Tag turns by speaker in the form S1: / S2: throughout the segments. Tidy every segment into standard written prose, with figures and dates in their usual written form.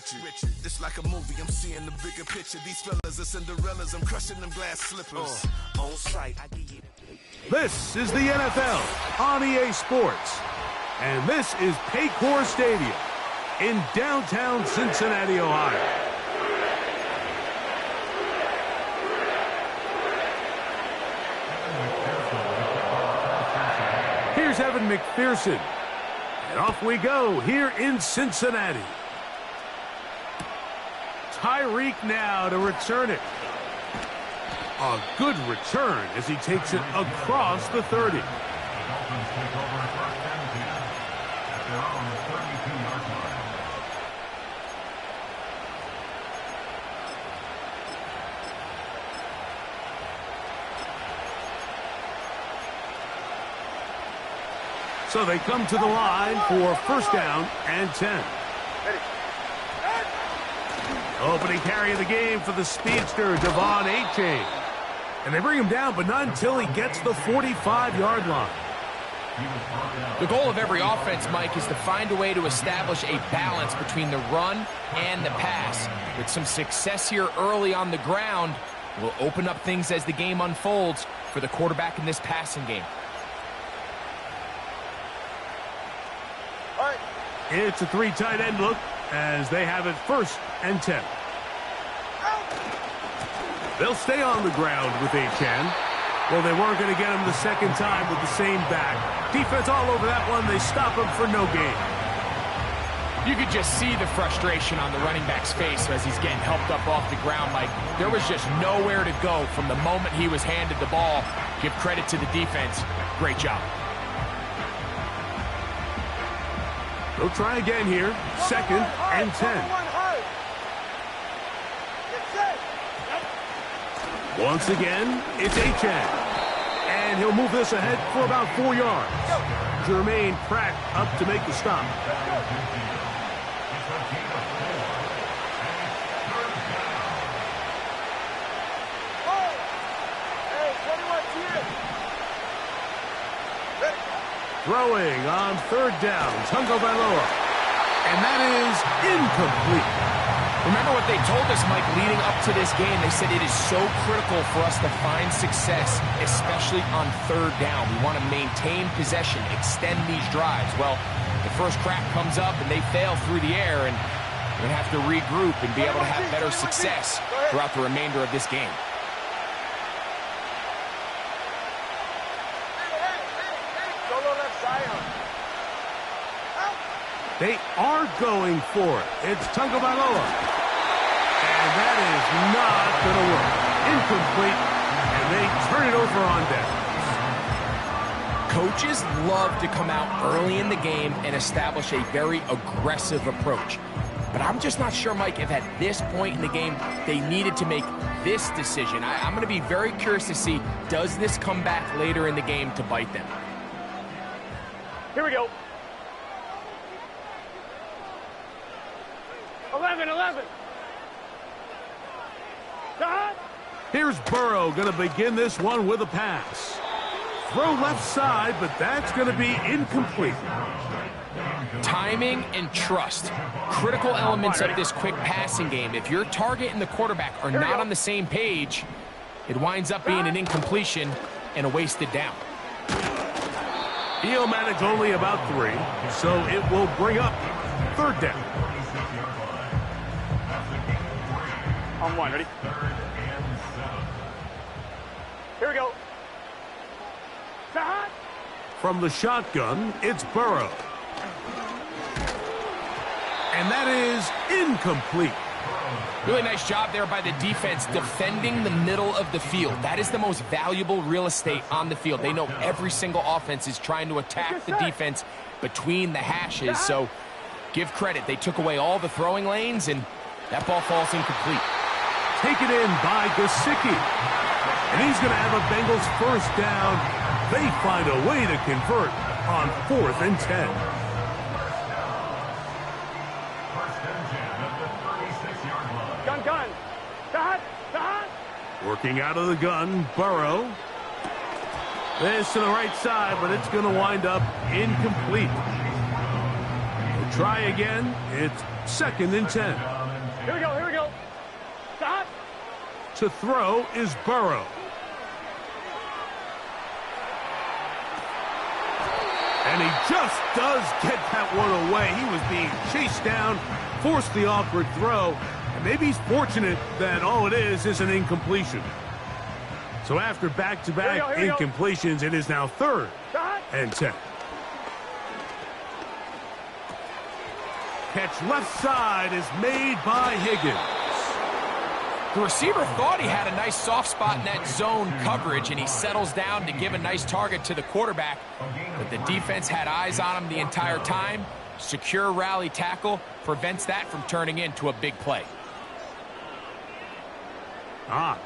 S1: Richard. It's like a movie, I'm seeing the bigger picture. These fellas are Cinderellas, I'm crushing them glass slippers. On sight, I give you.
S2: This is the NFL on EA Sports. And this is Paycor Stadium in downtown Cincinnati, Ohio. Here's Evan McPherson. And off we go here in Cincinnati. Tyreek now to return it. A good return as he takes it across the 30. So they come to the line for first down and 10. Opening carry of the game for the speedster, Devon Achane. And they bring him down, but not until he gets the 45-yard line.
S3: The goal of every offense, Mike, is to find a way to establish a balance between the run and the pass. With some success here early on the ground, will open up things as the game unfolds for the quarterback in this passing game.
S2: It's a three tight end look as they have it first and 10. They'll stay on the ground with Achane. Well, they weren't going to get him the second time with the same back. Defense all over that one. They stop him for no gain.
S3: You could just see the frustration on the running back's face as he's getting helped up off the ground. Like, there was just nowhere to go from the moment he was handed the ball. Give credit to the defense. Great job.
S2: They'll try again here. Second and 10. Once again, it's Achane. And he'll move this ahead for about 4 yards. Jermaine Pratt up to make the stop. Throwing on third down, Tagovailoa. And that is incomplete.
S3: Remember what they told us, Mike, leading up to this game. They said it is so critical for us to find success, especially on third down. We want to maintain possession, extend these drives. Well, the first crack comes up and they fail through the air, and we're going to have to regroup and be able to have better success throughout the remainder of this game.
S2: They are going for it. It's Tagovailoa. And that is not going to work. Incomplete. And they turn it over on downs.
S3: Coaches love to come out early in the game and establish a very aggressive approach. But I'm just not sure, Mike, if at this point in the game they needed to make this decision. I'm going to be very curious to see, does this come back later in the game to bite them?
S4: Here we go. 11.
S2: Here's Burrow going to begin this one with a pass. Throw left side, but that's going to be incomplete.
S3: Timing and trust, critical elements of this quick passing game. If your target and the quarterback are not on the same page, it winds up being an incompletion and a wasted down.
S2: He'll manage only about 3, so it will bring up third down.
S4: On 1, ready? Here we go.
S2: From the shotgun, it's Burrow. And that is incomplete.
S3: Really nice job there by the defense defending the middle of the field. That is the most valuable real estate on the field. They know every single offense is trying to attack the defense between the hashes. So give credit. They took away all the throwing lanes, and that ball falls incomplete.
S2: Taken in by Gesicki. And he's going to have a Bengals first down. They find a way to convert on 4th and 10.
S4: Gun.
S2: Working out of the gun, Burrow. This to the right side, but it's going to wind up incomplete. They'll try again. It's 2nd and 10.
S4: Here we go, here we go. Stop.
S2: To throw is Burrow. And he just does get that one away. He was being chased down, forced the awkward throw, and maybe he's fortunate that all it is an incompletion. So after back-to-back incompletions, it is now 3rd and 10. Catch left side is made by Higgins.
S3: The receiver thought he had a nice soft spot in that zone coverage, and he settles down to give a nice target to the quarterback. But the defense had eyes on him the entire time. Secure rally tackle prevents that from turning into a big play.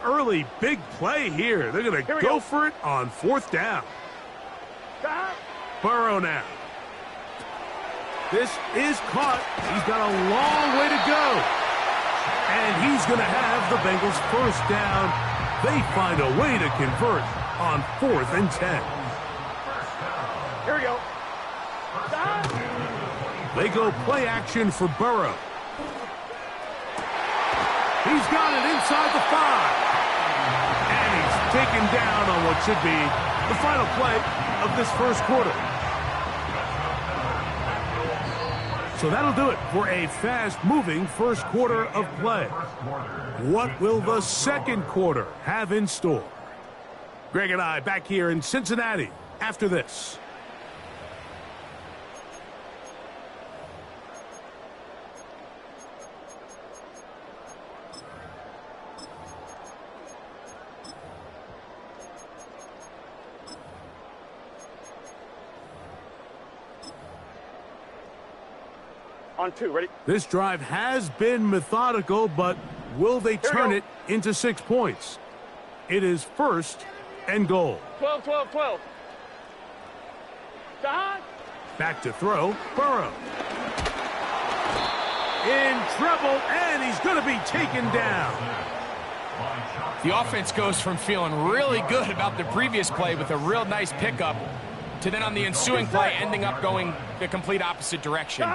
S2: Early big play here. They're going to go for it on 4th down. Burrow now. This is caught. He's got a long way to go. And he's going to have the Bengals 1st down. They find a way to convert on 4th and 10.
S4: Here we go.
S2: They go play action for Burrow. He's got it inside the 5. And he's taken down on what should be the final play of this 1st quarter. So that'll do it for a fast-moving 1st quarter of play. What will the 2nd quarter have in store? Greg and I back here in Cincinnati after this.
S4: On 2, ready?
S2: This drive has been methodical, but will they turn it into 6 points? It is 1st and goal.
S4: 12, 12, 12. Stop.
S2: Back to throw, Burrow. In trouble, and he's going to be taken down.
S3: The offense goes from feeling really good about the previous play with a real nice pickup to then on the ensuing play ending up going the complete opposite direction.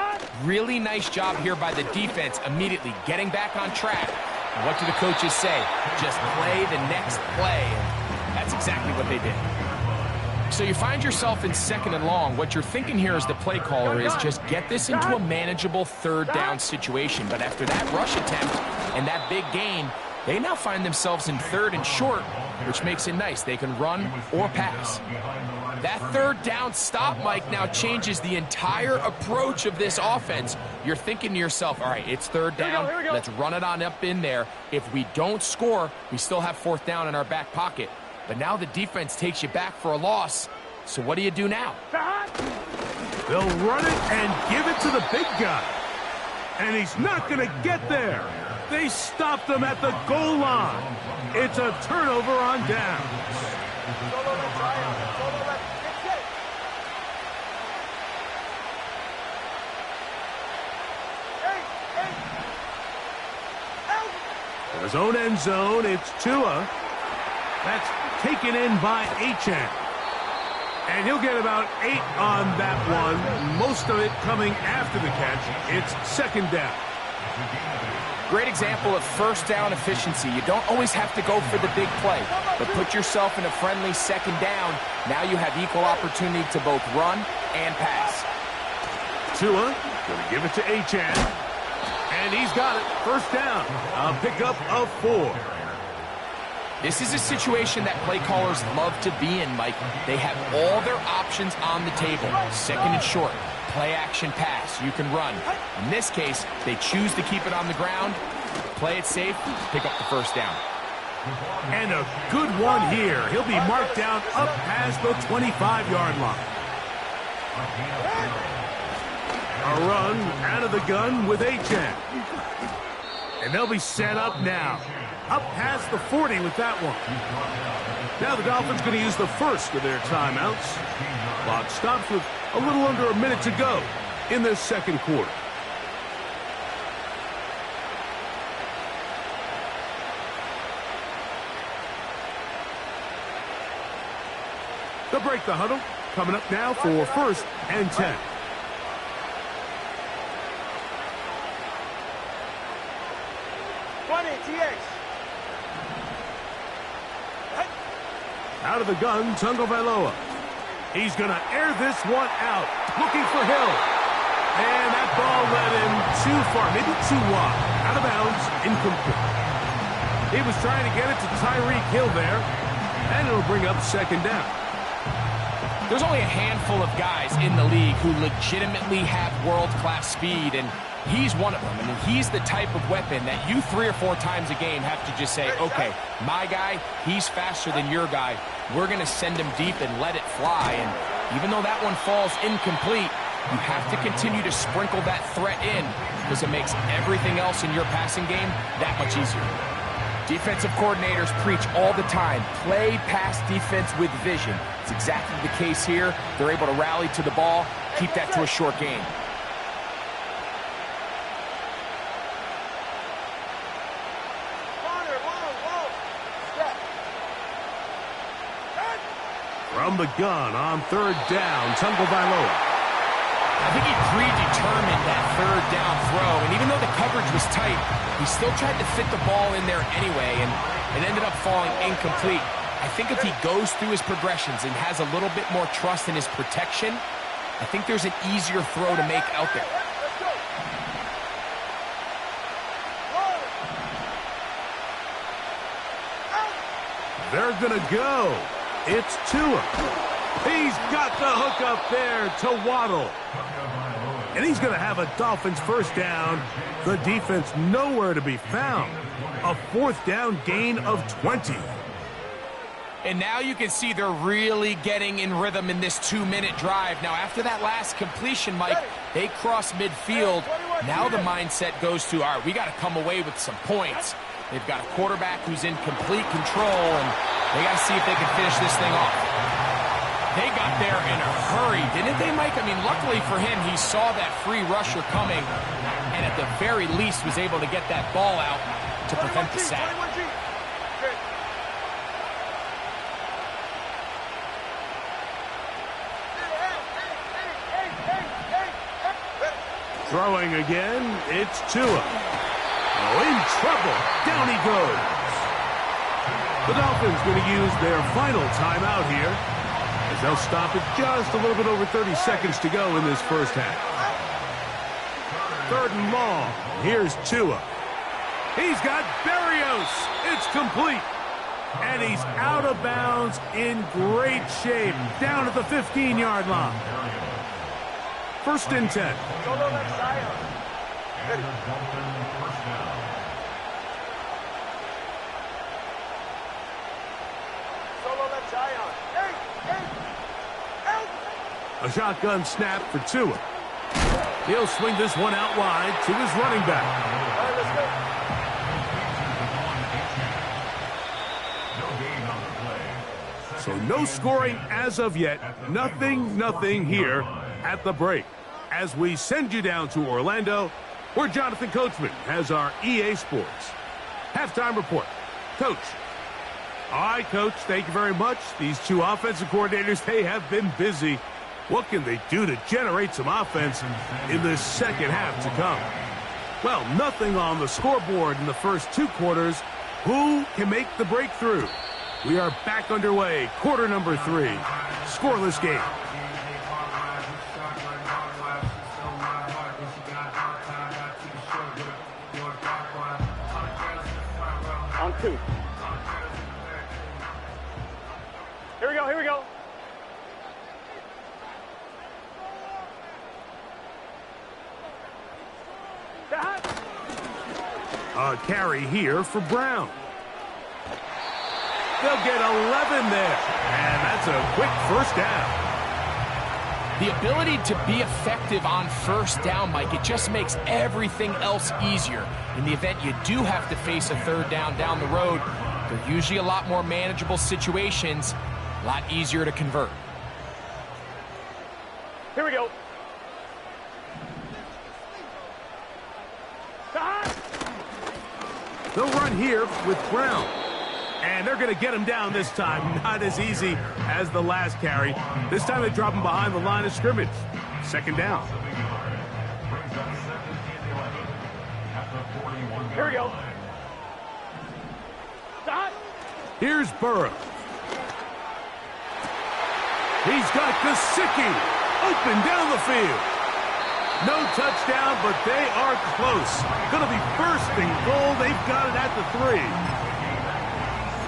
S3: Really nice job here by the defense immediately getting back on track. And what do the coaches say? Just play the next play. And that's exactly what they did. So you find yourself in 2nd and long. What you're thinking here as the play caller is just get this into a manageable 3rd down situation. But after that rush attempt and that big gain, they now find themselves in 3rd and short, which makes it nice. They can run or pass. That 3rd down stop, Mike, now changes the entire approach of this offense. You're thinking to yourself, all right, it's 3rd down.
S4: Here we go.
S3: Let's run it on up in there. If we don't score, we still have 4th down in our back pocket. But now the defense takes you back for a loss. So what do you do now?
S2: They'll run it and give it to the big guy. And he's not going to get there. They stopped him at the goal line. It's a turnover on downs. For his own end zone, it's Tua. That's taken in by Achane. And he'll get about 8 on that one. Most of it coming after the catch. It's 2nd down.
S3: Great example of 1st down efficiency. You don't always have to go for the big play, but put yourself in a friendly 2nd down. Now you have equal opportunity to both run and pass.
S2: Tua going to give it to Achane. And he's got it. 1st down. A pickup of 4.
S3: This is a situation that play callers love to be in, Mike. They have all their options on the table. 2nd and short. Play action pass. You can run. In this case, they choose to keep it on the ground, play it safe, pick up the 1st down.
S2: And a good one here. He'll be marked down up past the 25-yard line. A run out of the gun with Achane. And they'll be set up now. Up past the 40 with that one. Now the Dolphins going to use the first of their timeouts. Clock stops with a little under a minute to go in this 2nd quarter. They'll break the huddle. Coming up now for 1st and 10.
S4: Money, TX.
S2: Out of the gun, Tagovailoa. He's going to air this one out, looking for Hill. And that ball led him too far, maybe too wide. Out of bounds, incomplete. He was trying to get it to Tyreek Hill there, and it'll bring up second down.
S3: There's only a handful of guys in the league who legitimately have world-class speed, and he's one of them. I mean, he's the type of weapon that you 3 or 4 times a game have to just say, okay, my guy, he's faster than your guy. We're going to send him deep and let it fly. And even though that one falls incomplete, you have to continue to sprinkle that threat in because it makes everything else in your passing game that much easier. Defensive coordinators preach all the time, play pass defense with vision. It's exactly the case here. They're able to rally to the ball, keep that to a short game.
S2: From the gun on third down, Tagovailoa.
S3: I think he predetermined that third down throw, and even though the coverage was tight, he still tried to fit the ball in there anyway, and it ended up falling incomplete. I think if he goes through his progressions and has a little bit more trust in his protection, I think there's an easier throw to make out there.
S2: They're going to go. It's Tua. He's got the hook up there to Waddle. And he's going to have a Dolphins first down. The defense nowhere to be found. A fourth down gain of 20.
S3: And now you can see they're really getting in rhythm in this 2-minute drive. Now, after that last completion, Mike, they cross midfield. Now the mindset goes to, all right, we got to come away with some points. They've got a quarterback who's in complete control, and they got to see if they can finish this thing off. They got there in a hurry, didn't they, Mike? I mean, luckily for him, he saw that free rusher coming, and at the very least was able to get that ball out to prevent the sack.
S2: Throwing again, it's Tua. Oh, in trouble. Down he goes. The Dolphins going to use their final timeout here, as they'll stop it just a little bit over 30 seconds to go in this first half. Third and long. Here's Tua. He's got Berrios. It's complete. And he's out of bounds in great shape, down at the 15-yard line. First and 10. A shotgun snap for Tua. He'll swing this one out wide to his running back. So no scoring as of yet. Nothing here at the break. As we send you down to Orlando, where Jonathan Coachman has our EA Sports halftime report. Coach. All right, Coach, thank you very much. These two offensive coordinators, they have been busy. What can they do to generate some offense in the second half to come? Well, nothing on the scoreboard in the first 2 quarters. Who can make the breakthrough? We are back underway, quarter number 3. Scoreless game.
S4: On 2. Here we go, here we go.
S2: A carry here for Brown. They'll get 11 there, and that's a quick first down.
S3: The ability to be effective on first down, Mike, it just makes everything else easier. In the event you do have to face a third down the road, they're usually a lot more manageable situations, a lot easier to convert.
S4: Here we go.
S2: They'll run here with Brown. And they're going to get him down this time. Not as easy as the last carry. This time they drop him behind the line of scrimmage. Second down.
S4: Here we go.
S2: Here's Burrow. He's got Gesicki open down the field. No touchdown, but they are close. Going to be first and goal. They've got it at the 3.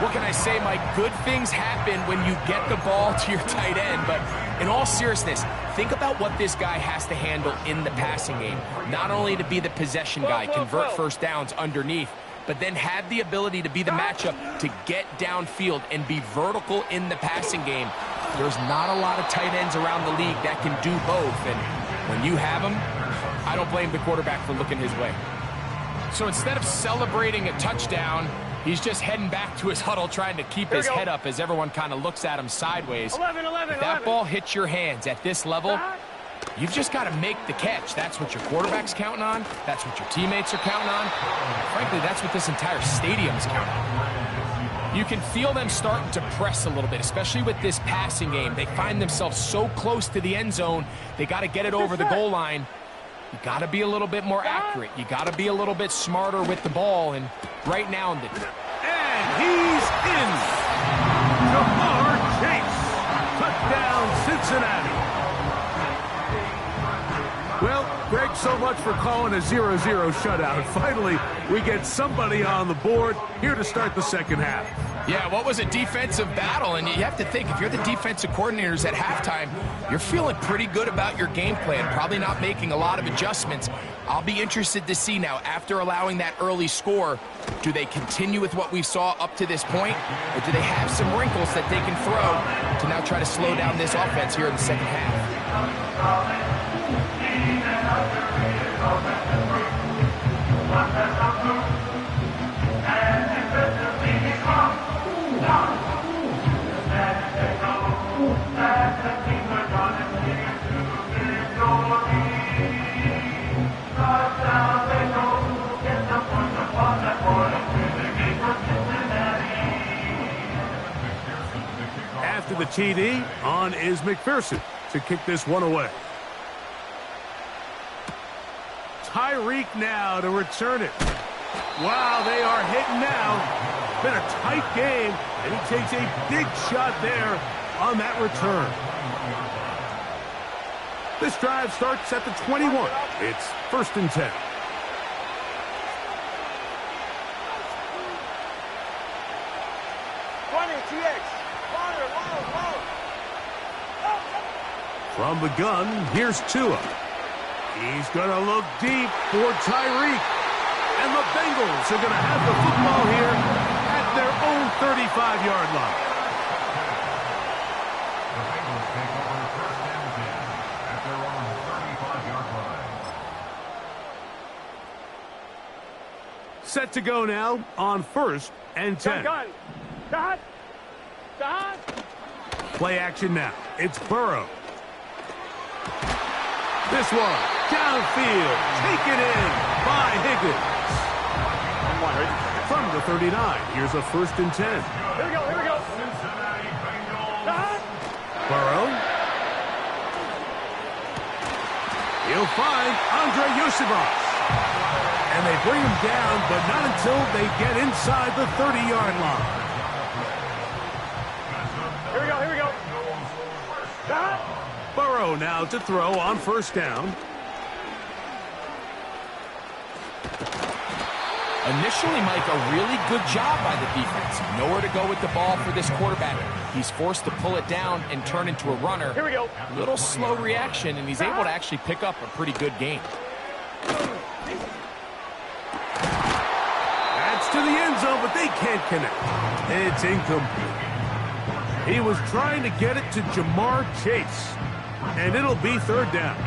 S3: What can I say, Mike? Good things happen when you get the ball to your tight end, but in all seriousness, think about what this guy has to handle in the passing game. Not only to be the possession guy, convert first downs underneath, but then have the ability to be the matchup to get downfield and be vertical in the passing game. There's not a lot of tight ends around the league that can do both, and when you have them, I don't blame the quarterback for looking his way. So instead of celebrating a touchdown, he's just heading back to his huddle trying to keep his head up as everyone kind of looks at him sideways.
S4: 11,
S3: if that ball hits your hands at this level, you've just got to make the catch. That's what your quarterback's counting on. That's what your teammates are counting on. Frankly, that's what this entire stadium's counting on. You can feel them starting to press a little bit, especially with this passing game. They find themselves so close to the end zone, they got to get it over the goal line. You got to be a little bit more accurate. You got to be a little bit smarter with the ball. And right now,
S2: and he's in. Ja'Marr Chase, touchdown Cincinnati. Well, Greg, so much for calling a 0-0 shutout. Finally, we get somebody on the board here to start the second half.
S3: Yeah, what was a defensive battle? And you have to think, if you're the defensive coordinators at halftime, you're feeling pretty good about your game plan, probably not making a lot of adjustments. I'll be interested to see now, after allowing that early score, do they continue with what we saw up to this point, or do they have some wrinkles that they can throw to now try to slow down this offense here in the second half?
S2: After the TD, on is McPherson to kick this one away. Tyreek now to return it. Wow, they are hitting now. Been a tight game, and he takes a big shot there on that return. This drive starts at the 21. It's 1st and 10. From the gun, here's Tua. He's going to look deep for Tyreek. And the Bengals are going to have the football here at their own 35-yard line. Set to go now on 1st and 10. Play action now. It's Burrow. This one, downfield, taken in by Higgins. From the 39, here's a 1st and 10.
S4: Here we go.
S2: Burrow. He'll find Andre Yosibas. And they bring him down, but not until they get inside the 30-yard line.
S4: Here we go.
S2: Burrow now to throw on 1st down.
S3: Initially, Mike, a really good job by the defense. Nowhere to go with the ball for this quarterback. He's forced to pull it down and turn into a runner.
S4: Here we go.
S3: Little slow reaction, and he's able to actually pick up a pretty good game.
S2: That's to the end zone, but they can't connect. It's incomplete. He was trying to get it to Ja'Marr Chase, and it'll be 3rd down.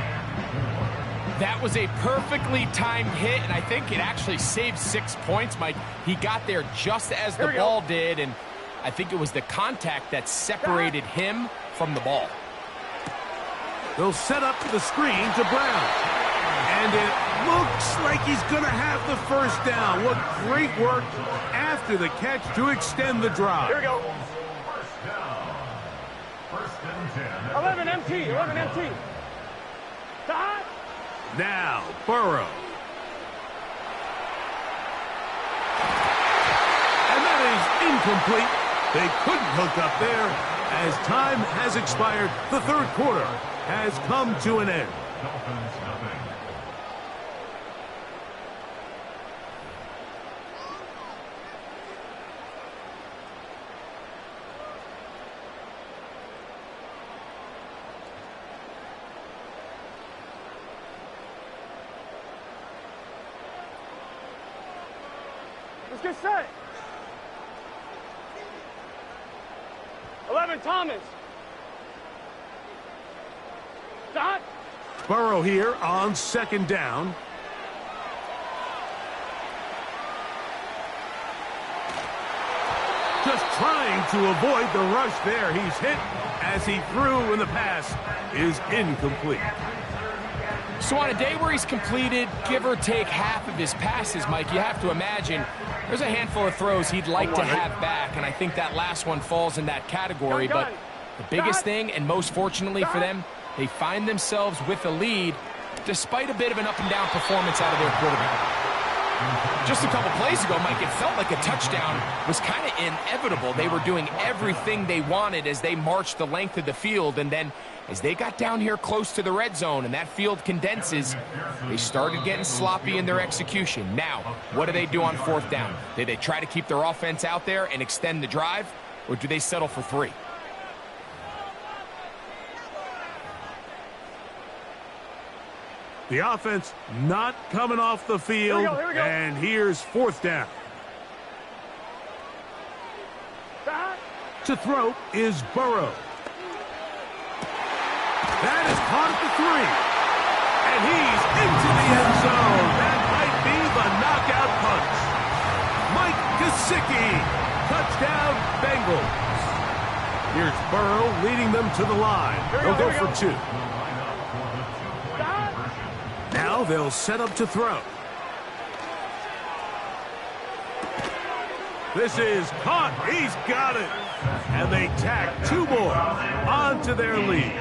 S3: That was a perfectly timed hit, and I think it actually saved 6 points, Mike. He got there just as the ball did, and I think it was the contact that separated him from the ball.
S2: They'll set up the screen to Brown. And it looks like he's going to have the 1st down. What great work after the catch to extend the drive.
S4: Here we go. 11 MT.
S2: Now, Burrow. And that is incomplete. They couldn't hook up there. As time has expired, the third quarter has come to an end.
S4: Let's get set. 11, Thomas. Dot.
S2: Burrow here on second down. Just trying to avoid the rush there. He's hit as he threw, and the pass is incomplete.
S3: So on a day where he's completed, give or take half of his passes, Mike, you have to imagine there's a handful of throws he'd like to have back, and I think that last one falls in that category. But the biggest thing, and most fortunately for them, they find themselves with a lead despite a bit of an up-and-down performance out of their quarterback. Just a couple plays ago, Mike, it felt like a touchdown was kind of inevitable. They were doing everything they wanted as they marched the length of the field, and then as they got down here close to the red zone and that field condenses, they started getting sloppy in their execution. Now, what do they do on fourth down? Do they try to keep their offense out there and extend the drive, or do they settle for 3?
S2: The offense not coming off the field,
S4: Here we go.
S2: And here's fourth down.
S4: Dot.
S2: To throw is Burrow. That is caught at the 3. And he's into the end zone. That might be the knockout punch. Mike Gesicki. Touchdown, Bengals. Here's Burrow leading them to the line. They'll go for 2. Now they'll set up to throw. This is caught. He's got it. And they tack 2 more onto their lead.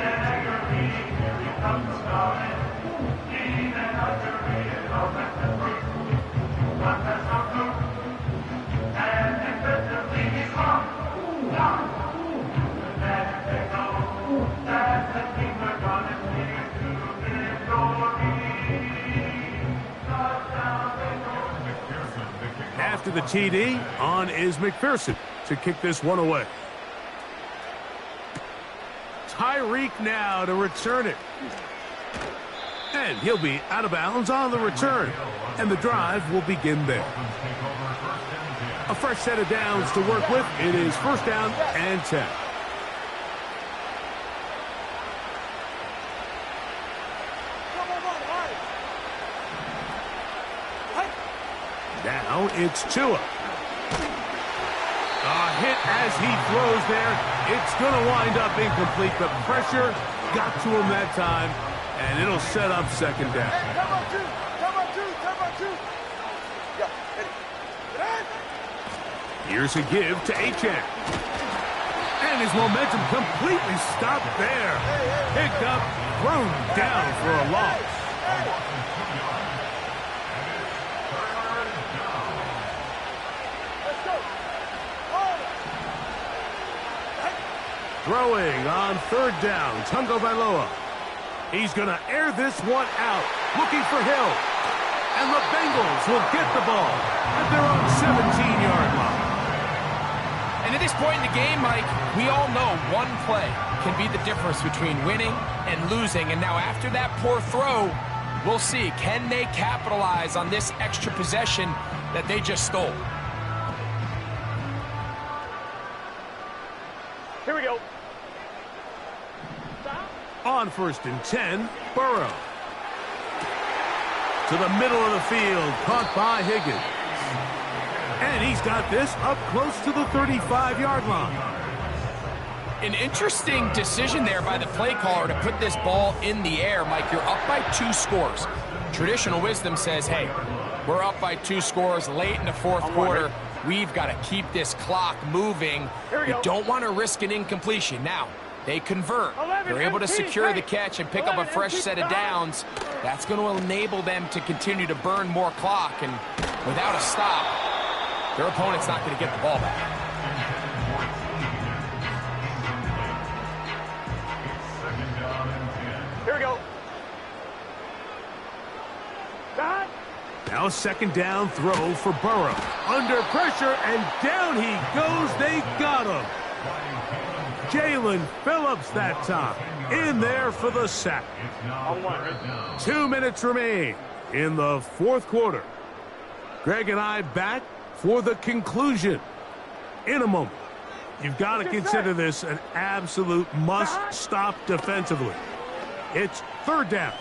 S2: After the TD, on is McPherson to kick this one away. Tyreek now to return it. And he'll be out of bounds on the return. And the drive will begin there. A fresh set of downs to work with. It is first down and 10. Now it's Tua. A hit as he throws there. It's going to wind up incomplete. The pressure got to him that time, and it'll set up second down. Here's a give to Achane. And his momentum completely stopped there. Picked up, thrown down for a loss. Throwing on third down, Tungo Bailoa. He's going to air this one out, looking for Hill. And the Bengals will get the ball at their own 17-yard line.
S3: And at this point in the game, Mike, we all know one play can be the difference between winning and losing. And now after that poor throw, we'll see, can they capitalize on this extra possession that they just stole?
S4: Here we go.
S2: On first and 10, Burrow. To the middle of the field, caught by Higgins. And he's got this up close to the 35-yard line.
S3: An interesting decision there by the play caller to put this ball in the air. Mike, you're up by 2 scores. Traditional wisdom says, hey, we're up by 2 scores late in the fourth quarter. We've got to keep this clock moving. You don't want to risk an incompletion. Now, they convert. They're able to secure the catch and pick up a fresh set of downs. That's going to enable them to continue to burn more clock. And without a stop, their opponent's not going to get the ball back.
S2: Now a second down throw for Burrow. Under pressure, and down he goes. They got him. Jalen Phillips that time. In there for the sack. 2 minutes remain in the fourth quarter. Greg and I back for the conclusion in a moment. You've got to consider this an absolute must-stop defensively. It's third down.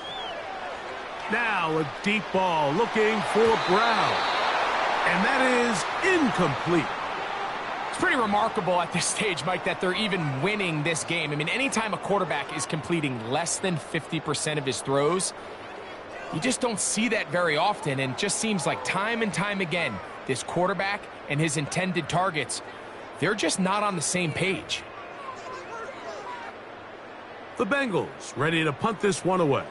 S2: Now a deep ball looking for Brown. And that is incomplete.
S3: It's pretty remarkable at this stage, Mike, that they're even winning this game. I mean, anytime a quarterback is completing less than 50% of his throws, you just don't see that very often. And it just seems like time and time again, this quarterback and his intended targets, they're just not on the same page.
S2: The Bengals ready to punt this one away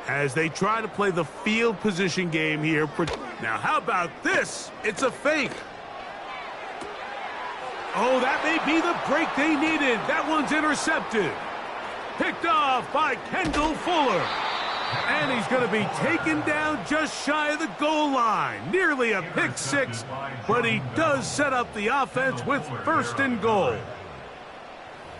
S2: as they try to play the field position game here. Now, how about this? It's a fake. Oh, that may be the break they needed. That one's intercepted. Picked off by Kendall Fuller. And he's going to be taken down just shy of the goal line. Nearly a pick six, but he does set up the offense with first and goal.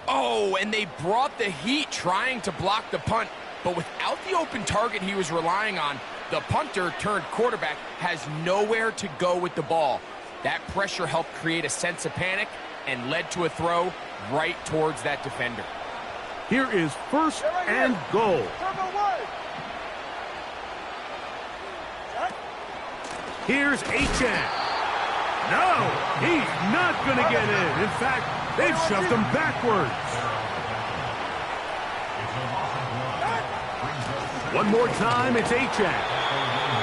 S3: Oh, and they brought the heat trying to block the punt, but without the open target he was relying on, the punter turned quarterback has nowhere to go with the ball. That pressure helped create a sense of panic and led to a throw right towards that defender.
S2: Here is first and goal. Here's Achane. No, he's not going to get in. In fact, they've shoved him backwards. One more time, it's Achane.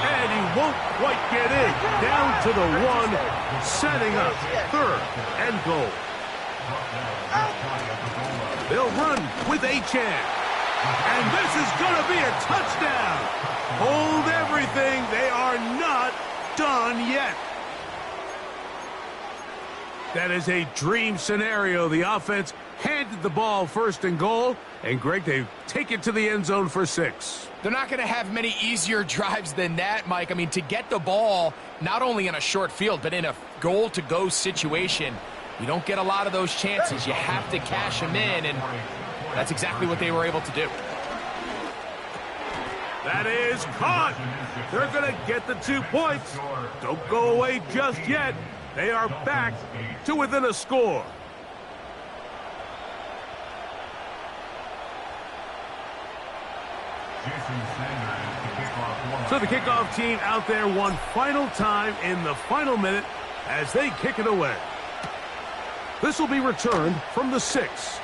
S2: And he won't quite get in. Down to the one, setting up third and goal. They'll run with Achane. And this is going to be a touchdown. Hold everything. They are not done yet. That is a dream scenario. The offense handed the ball first and goal, and Greg, they take it to the end zone for 6.
S3: They're not going to have many easier drives than that, Mike. I mean, to get the ball not only in a short field, but in a goal-to-go situation, you don't get a lot of those chances. You have to cash them in, and that's exactly what they were able to do.
S2: That is caught. They're going to get the 2 points. Don't go away just yet. They are back to within a score. So the kickoff team out there one final time in the final minute as they kick it away. This will be returned from the 6.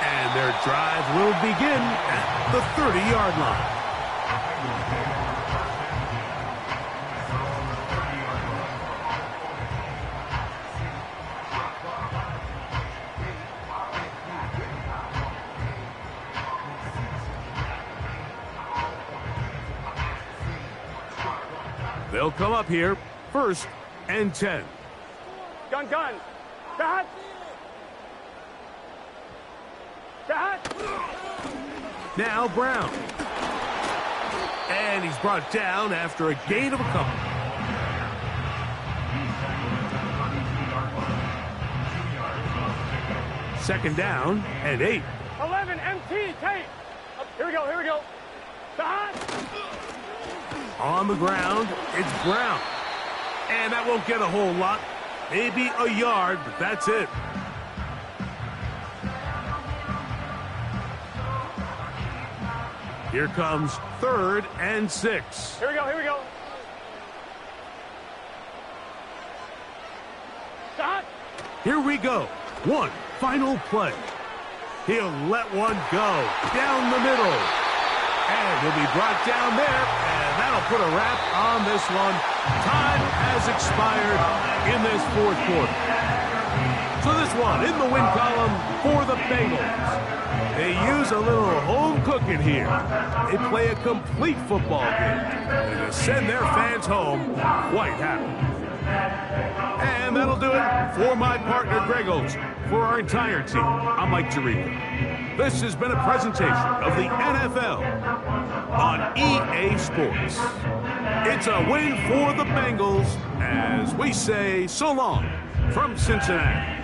S2: And their drive will begin at the 30-yard line. They'll come up here, first and 10.
S4: Gun. Back.
S2: Now Brown. And he's brought down after a gain of a couple. Second down and 8.
S4: 11 MT tape. Here we go. Back.
S2: On the ground, it's Brown. And that won't get a whole lot. Maybe a yard, but that's it. Here comes third and 6.
S4: Here we go. Shot.
S2: Here we go. One final play. He'll let one go down the middle. And he'll be brought down there, and that'll put a wrap on this one. Time has expired in this fourth quarter. So this one in the win column for the Bengals. They use a little home cooking here. They play a complete football game and they send their fans home quite happy. And that'll do it for my partner, Greg Olson. For our entire team, I'm Mike Tirico. This has been a presentation of the NFL on EA Sports. It's a win for the Bengals as we say so long from Cincinnati.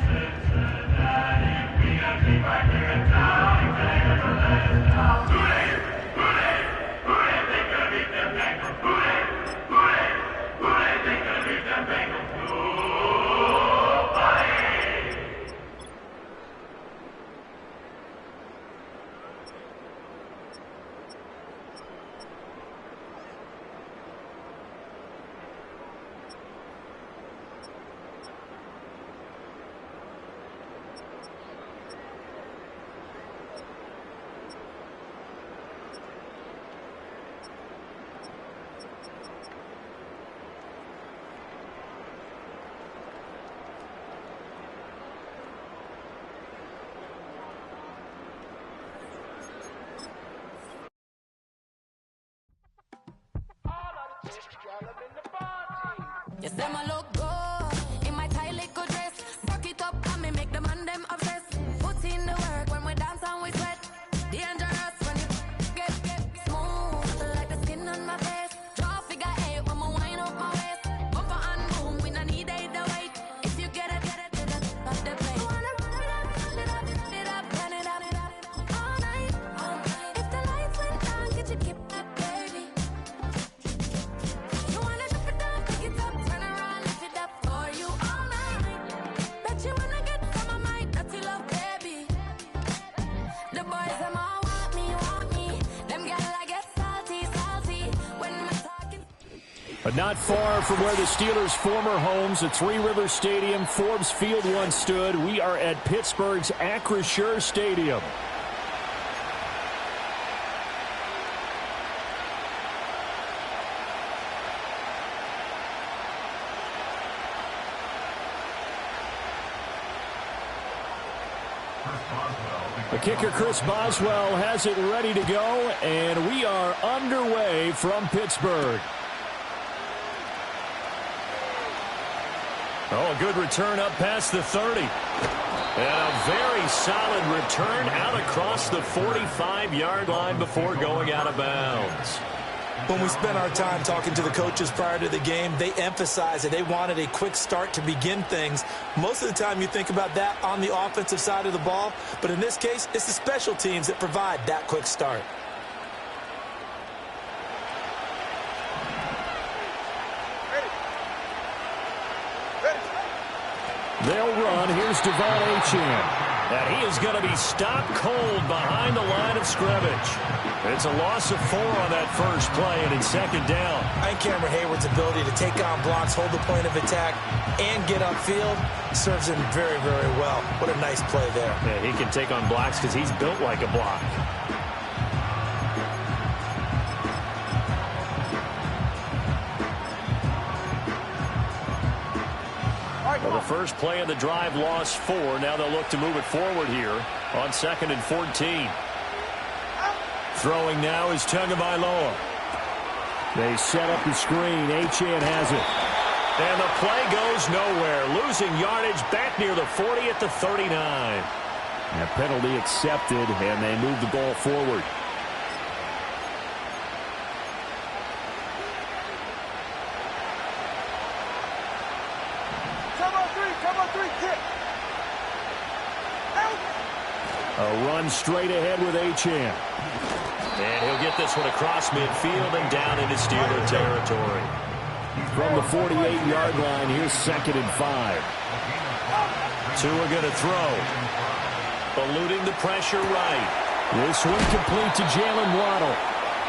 S5: You say my look good in my tight little dress. Rock it up and me make the man them obsessed. Put in the work when we dance and we sweat. Dangerous when you get smooth like the skin on my face. Draw figure eight when me wind up my waist. Bumper and boom, we no need either wait. If you get it, pop the play. You wanna run it up, turn it up, all night. If the lights went down, get you keep it, baby. You wanna drop it down, pick it up.
S6: But not far from where the Steelers' former homes at Three Rivers Stadium, Forbes Field once stood, we are at Pittsburgh's Acrisure Stadium. The kicker, Chris Boswell, has it ready to go, and we are underway from Pittsburgh. Oh, a good return up past the 30. And a very solid return out across the 45-yard line before going out of bounds.
S7: When we spent our time talking to the coaches prior to the game, they emphasized that they wanted a quick start to begin things. Most of the time you think about that on the offensive side of the ball, but in this case, it's the special teams that provide that quick start.
S6: They'll run. Here's Devon Achane. And he is going to be stopped cold behind the line of scrimmage. It's a loss of 4 on that first play, and it's second down.
S7: I think Cameron Hayward's ability to take on blocks, hold the point of attack, and get upfield serves him very, very well. What a nice play there.
S6: Yeah, he can take on blocks because he's built like a block. Well, the first play of the drive lost 4. Now they'll look to move it forward here on 2nd and 14. Throwing now is Tagovailoa. They set up the screen. Achane has it. And the play goes nowhere. Losing yardage back near the 40 at the 39. A penalty accepted, and they move the ball forward. A run straight ahead with Achane. And he'll get this one across midfield and down into Steeler territory. From the 48-yard line, here's 2nd and 5. Tua going to throw. Eluding the pressure right. This one complete to Jalen Waddle.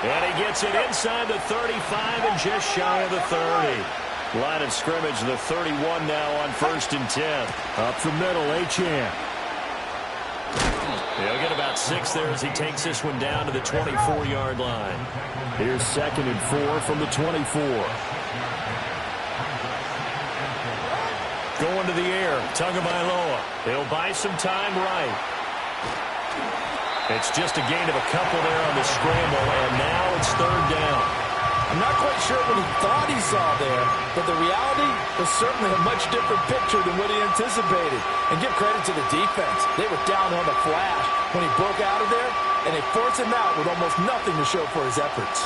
S6: And he gets it inside the 35 and just shy of the 30. Line of scrimmage, the 31 now on 1st and 10. Up the middle, Achane. He'll get about 6 there as he takes this one down to the 24-yard line. Here's 2nd and 4 from the 24. Going to the air, Tagovailoa. He'll buy some time right. It's just a gain of a couple there on the scramble, and now it's 3rd down.
S7: I'm not quite sure what he thought he saw there, but the reality was certainly a much different picture than what he anticipated. And give credit to the defense. They were down on the flash when he broke out of there, and they forced him out with almost nothing to show for his efforts.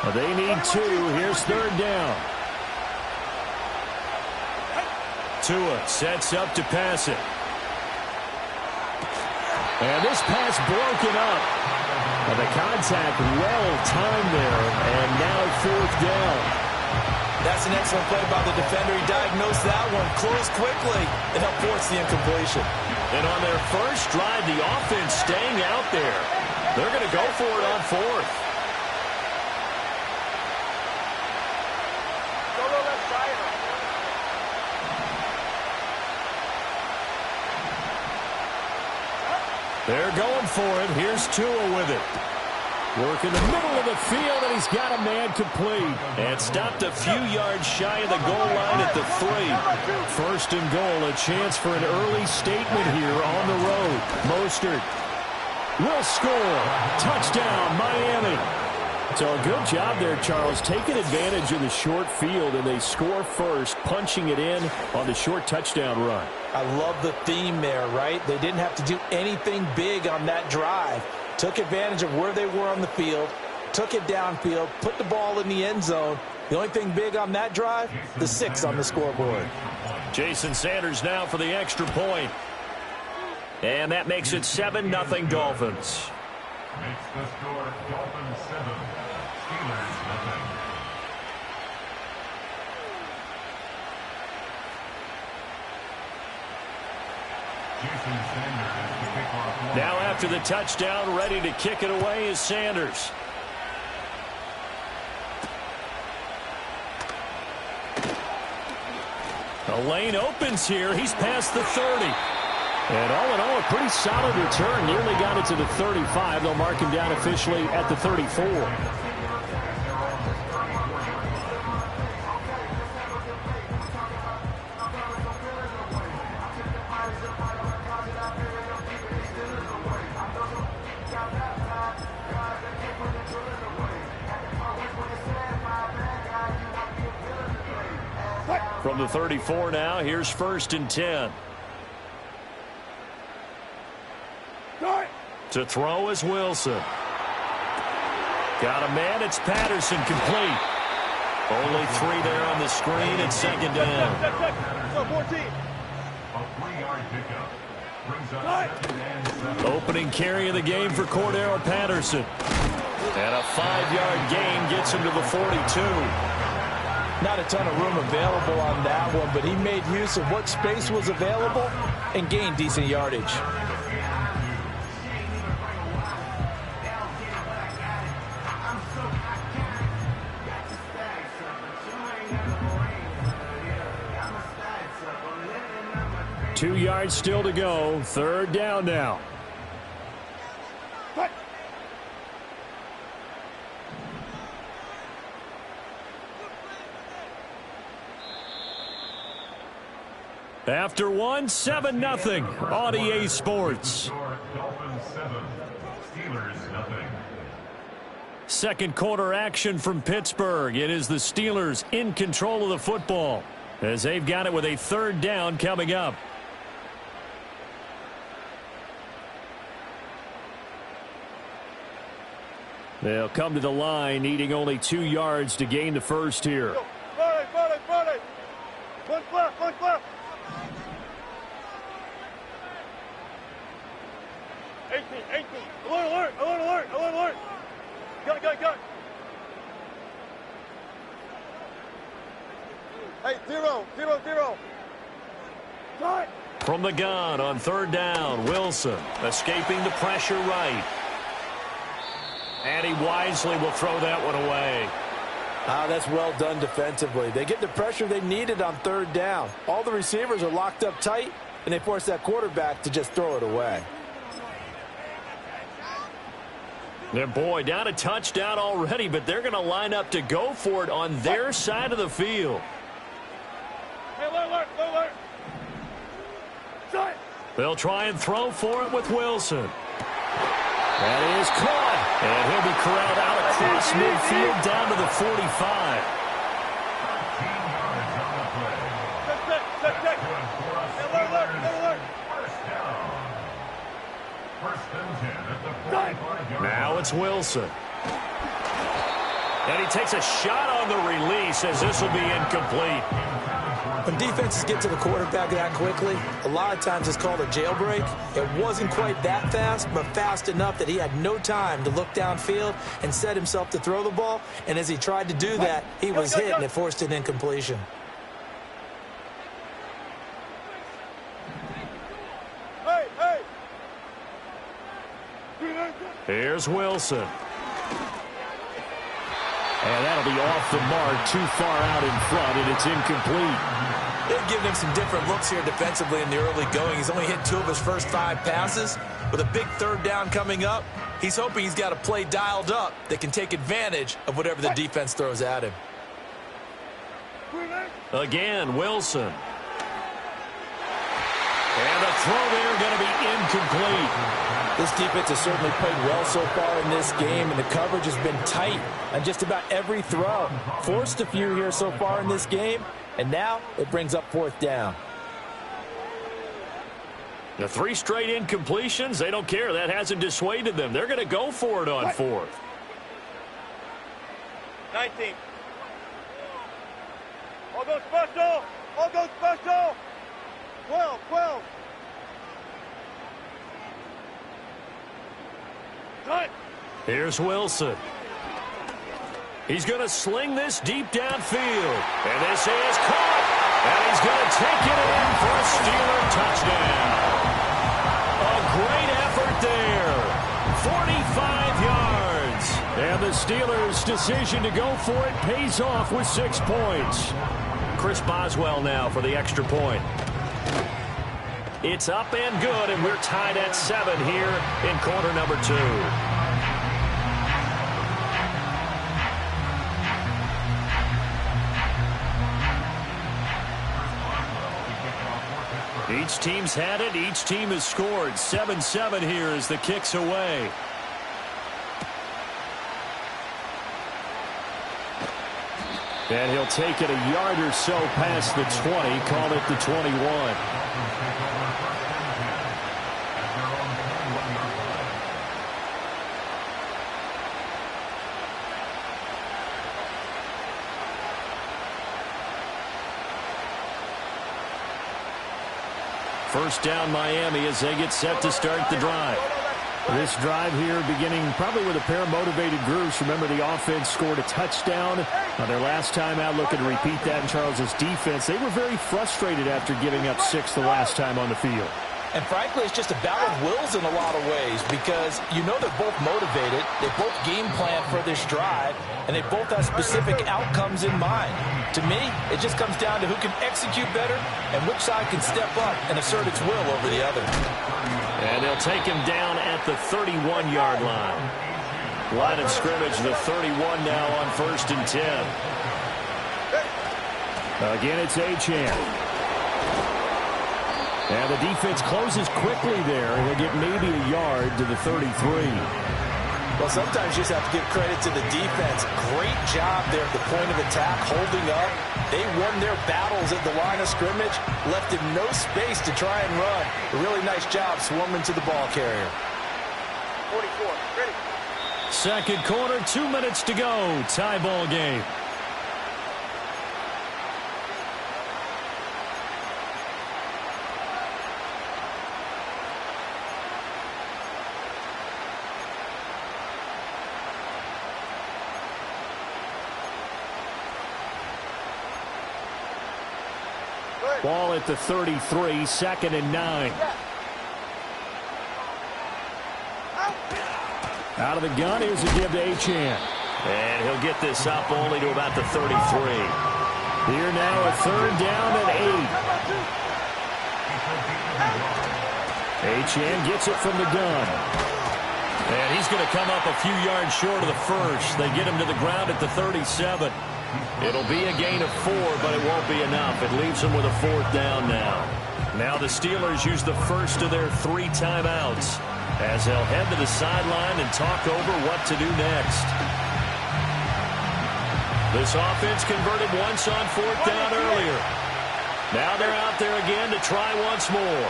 S6: Well, they need 2. Here's third down. Tua sets up to pass it. And this pass broken up. And the contact well-timed there, and now fourth down.
S7: That's an excellent play by the defender. He diagnosed that one, closed quickly, and helped force the incompletion.
S6: And on their first drive, the offense staying out there. They're going to go for it on fourth. They're going for it. Here's Tua with it. Work in the middle of the field, and he's got a man complete. And stopped a few yards shy of the goal line at the 3. First and goal, a chance for an early statement here on the road. Mostert will score. Touchdown, Miami. So a good job there, Charles, taking advantage of the short field, and they score first, punching it in on the short touchdown run.
S7: I love the theme there, right? They didn't have to do anything big on that drive. Took advantage of where they were on the field, took it downfield, put the ball in the end zone. The only thing big on that drive, the 6 on the scoreboard.
S6: Jason Sanders now for the extra point. And that makes it 7-0 Dolphins.
S8: Makes the score Dolphins 7, Steelers 0. Jason Sanders to kick off.
S6: Now after the touchdown, ready to kick it away is Sanders. The lane opens here. He's past the 30. And all in all, a pretty solid return. Nearly got it to the 35. They'll mark him down officially at the 34. From the 34 now, here's first and 10. To throw is Wilson. Got a man. It's Patterson, complete. Only 3 there on the screen at second down.
S8: A 3-yard pickup brings up 2nd and 7.
S6: Opening carry of the game for Cordero Patterson. And a 5-yard gain gets him to the 42.
S7: Not a ton of room available on that one, but he made use of what space was available and gained decent yardage.
S6: Two yards still to go. Third down now. After one, 7-0 on EA Sports.
S8: Dolphins 7, Steelers 0.
S6: Second quarter action from Pittsburgh. It is the Steelers in control of the football as they've got it with a third down coming up. They'll come to the line, needing only 2 yards to gain the first here.
S4: One cleft. 18. Alert. Got. Hey, 0. Got.
S6: From the gun on third down, Wilson escaping the pressure right. And he wisely will throw that one away.
S7: That's well done defensively. They get the pressure they needed on third down. All the receivers are locked up tight, and they force that quarterback to just throw it away.
S6: Their boy down a touchdown already, but they're going to line up to go for it on their side of the field.
S4: Hey, alert.
S6: They'll try and throw for it with Wilson. That is caught. And he'll be corralled out across midfield down to the 45. Now it's Wilson. And he takes a shot on the release as this will be incomplete.
S7: When defenses get to the quarterback that quickly, a lot of times it's called a jailbreak. It wasn't quite that fast, but fast enough that he had no time to look downfield and set himself to throw the ball. And as he tried to do that, he was hit and it forced an incompletion.
S6: Here's Wilson. And that'll be off the mark, too far out in front, and it's incomplete.
S7: They've given him some different looks here defensively in the early going. He's only hit 2 of his first 5 passes. With a big third down coming up, he's hoping he's got a play dialed up that can take advantage of whatever the defense throws at him.
S6: Again, Wilson. And the throw there going to be incomplete.
S9: This defense has certainly played well so far in this game, and the coverage has been tight on just about every throw. Forced a few here so far in this game, and now it brings up 4th down.
S6: The 3 straight incompletions, they don't care. That hasn't dissuaded them. They're going to go for it on 4th.
S4: 19. All go special! All go special! 12, 12.
S6: Here's Wilson. He's going to sling this deep downfield. And this is caught. And he's going to take it in for a Steeler touchdown. A great effort there. 45 yards. And the Steelers' decision to go for it pays off with 6 points. Chris Boswell now for the extra point. It's up and good, and we're tied at 7 here in quarter number 2. Each team's had it. Each team has scored. 7-7 here as the kick's away. And he'll take it a yard or so past the 20. Call it the 21. First down Miami as they get set to start the drive.
S2: This drive here beginning probably with a pair of motivated groups. Remember, the offense scored a touchdown their last time out. Looking to repeat that in Charles's defense. They were very frustrated after giving up 6 the last time on the field.
S9: And frankly, it's just a battle of wills in a lot of ways because you know they're both motivated. They both game plan for this drive, and they both have specific outcomes in mind. To me, it just comes down to who can execute better and which side can step up and assert its will over the other.
S6: And they'll take him down at the 31-yard line. Line of scrimmage, the 31 now on 1st and 10.
S2: Again, it's Achane. And the defense closes quickly there. He'll get maybe a yard to the 33.
S9: Well, sometimes you just have to give credit to the defense. Great job there at the point of attack, holding up. They won their battles at the line of scrimmage, left him no space to try and run. A really nice job swarming to the ball carrier.
S4: 44, ready.
S6: Second quarter, 2 minutes to go. Tie ball game.
S2: Ball at the 33, 2nd and 9. Out of the gun, here's a give to Achane.
S6: And he'll get this up only to about the 33.
S2: Here now, a 3rd down and 8. Achane gets it from the gun.
S6: And he's going to come up a few yards short of the first. They get him to the ground at the 37. It'll be a gain of 4, but it won't be enough. It leaves them with a 4th down now. Now the Steelers use the first of their 3 timeouts as they'll head to the sideline and talk over what to do next. This offense converted once on 4th down earlier. Now they're out there again to try once more.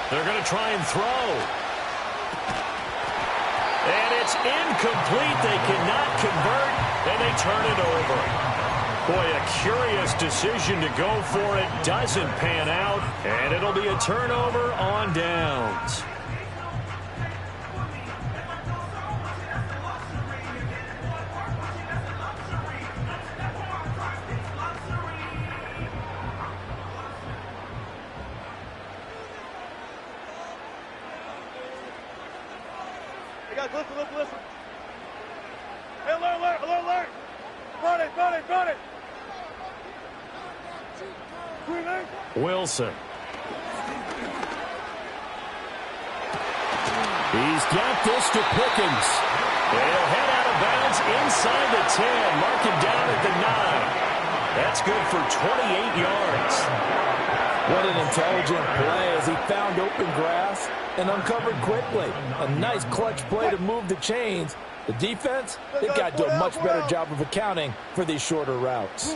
S6: They're going to try and throw. And it's incomplete. They cannot convert, and they turn it over. Boy, a curious decision to go for it. Doesn't pan out, and it'll be a turnover on downs.
S4: Hey guys, listen. Hey, alert. Run it.
S6: Wilson. He's got this to Pickens. They'll head out of bounds inside the 10. Mark him down at the 9. That's good for 28 yards.
S9: What an intelligent play as he found open grass and uncovered quickly. A nice clutch play to move the chains. The defense, they've got to do a much better job of accounting for these shorter routes.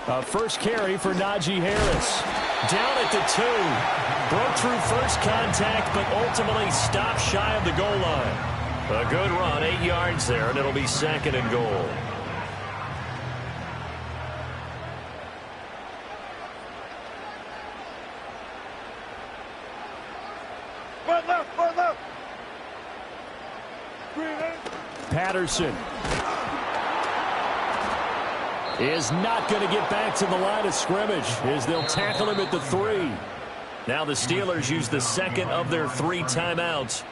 S6: A first carry for Najee Harris. Down at the 2. Broke through first contact, but ultimately stopped shy of the goal line. A good run, 8 yards there, and it'll be 2nd and goal.
S4: Run left.
S6: Patterson is not going to get back to the line of scrimmage as they'll tackle him at the 3. Now the Steelers use the 2nd of their 3 timeouts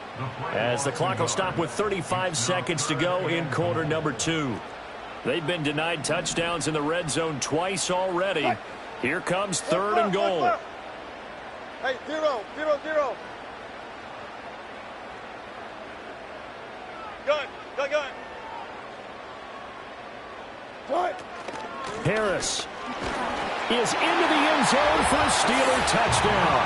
S6: as the clock will stop with 35 seconds to go in quarter number 2. They've been denied touchdowns in the red zone twice already. Here comes 3rd and goal.
S4: Hey, 0. Gun. What?
S6: Harris is into the end zone for a Steeler touchdown.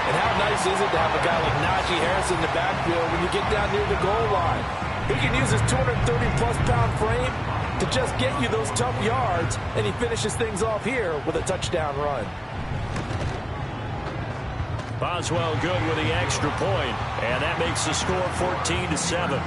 S9: And how nice is it to have a guy like Najee Harris in the backfield when you get down near the goal line? He can use his 230-plus pound frame to just get you those tough yards, and he finishes things off here with a touchdown run.
S6: Boswell good with the extra point, and that makes the score 14-7.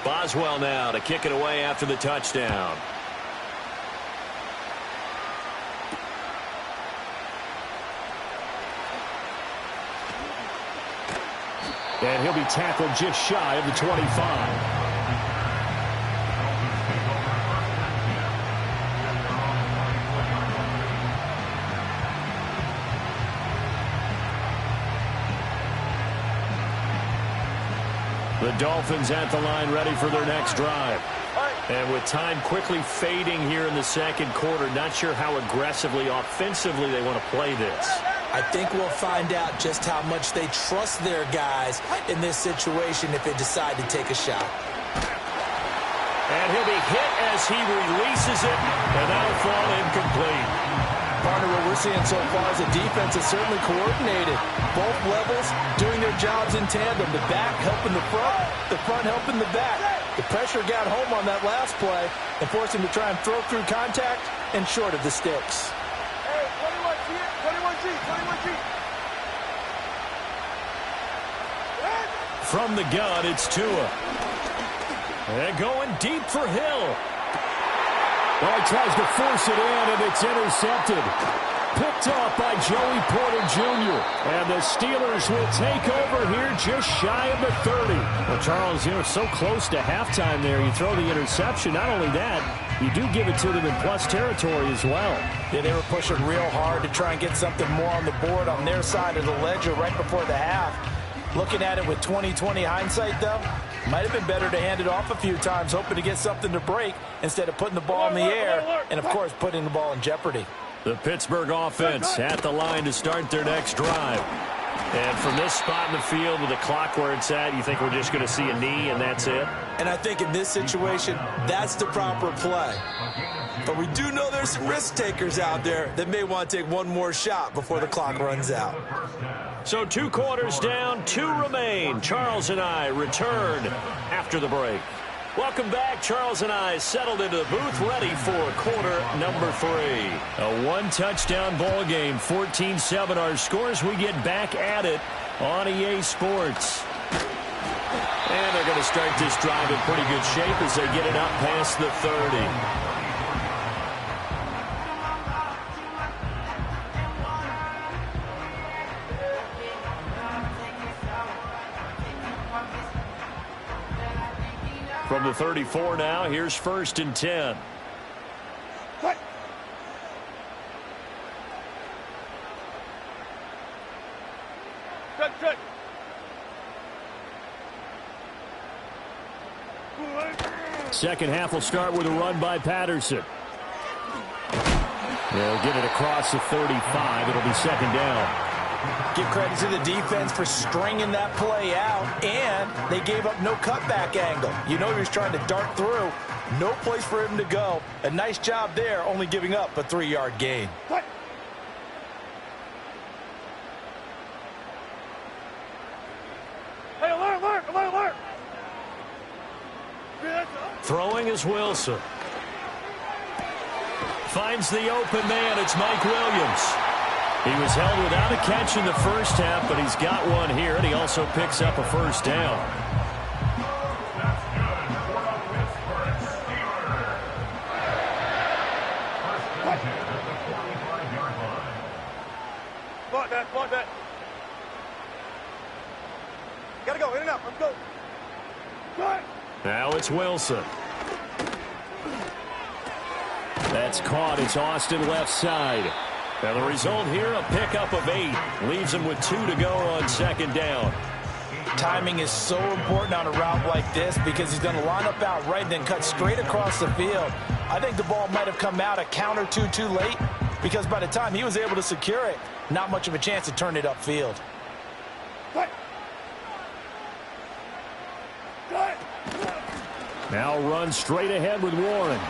S6: Boswell now to kick it away after the touchdown. And he'll be tackled just shy of the 25. The Dolphins at the line ready for their next drive. And with time quickly fading here in the 2nd quarter, not sure how aggressively, offensively they want to play this.
S7: I think we'll find out just how much they trust their guys in this situation if they decide to take a shot.
S6: And he'll be hit as he releases it, and that'll fall incomplete.
S9: Partner, what we're seeing so far is the defense is certainly coordinated. Both levels doing their jobs in tandem. The back helping the front helping the back. The pressure got home on that last play and forced him to try and throw through contact and short of the sticks.
S4: Hey, 21G.
S6: From the gun, it's Tua. And going deep for Hill. Well, he tries to force it in, and it's intercepted. Picked up by Joey Porter Jr. And the Steelers will take over here just shy of the 30. Well, Charles, you're so close to halftime there. You throw the interception. Not only that, you do give it to them in plus territory as well.
S9: Yeah, they were pushing real hard to try and get something more on the board on their side of the ledger right before the half. Looking at it with 20/20 hindsight, though, might have been better to hand it off a few times, hoping to get something to break instead of putting the ball in the air and, of course, putting the ball in jeopardy.
S6: The Pittsburgh offense at the line to start their next drive. And from this spot in the field with the clock where it's at, you think we're just going to see a knee and that's it?
S7: And I think in this situation, that's the proper play. But we do know there's some risk takers out there that may want to take one more shot before the clock runs out.
S6: So 2 quarters down, 2 remain. Charles and I return after the break. Welcome back. Charles and I settled into the booth, ready for quarter number 3. A 1-touchdown ball game, 14-7 our scores. We get back at it on EA Sports. And they're going to start this drive in pretty good shape as they get it up past the 30. From the 34 now, here's 1st and 10.
S4: Cut. Cut.
S6: Second half will start with a run by Patterson. They'll get it across the 35. It'll be 2nd down.
S9: Give credit to the defense for stringing that play out, and they gave up no cutback angle. You know he was trying to dart through. No place for him to go. A nice job there, only giving up a 3-yard gain.
S4: Cut. Hey, alert!
S6: Throwing is Wilson. Finds the open man. It's Mike Williams. He was held without a catch in the first half, but he's got one here, and he also picks up a 1st down.
S4: Block that. Gotta go, in and out, let's go.
S6: Now it's Wilson. That's caught. It's Austin left side. And the result here, a pickup of 8. Leaves him with 2 to go on 2nd down.
S9: Timing is so important on a route like this because he's going to line up out right and then cut straight across the field. I think the ball might have come out a count or two too late because by the time he was able to secure it, not much of a chance to turn it upfield.
S6: Now run straight ahead with Warren.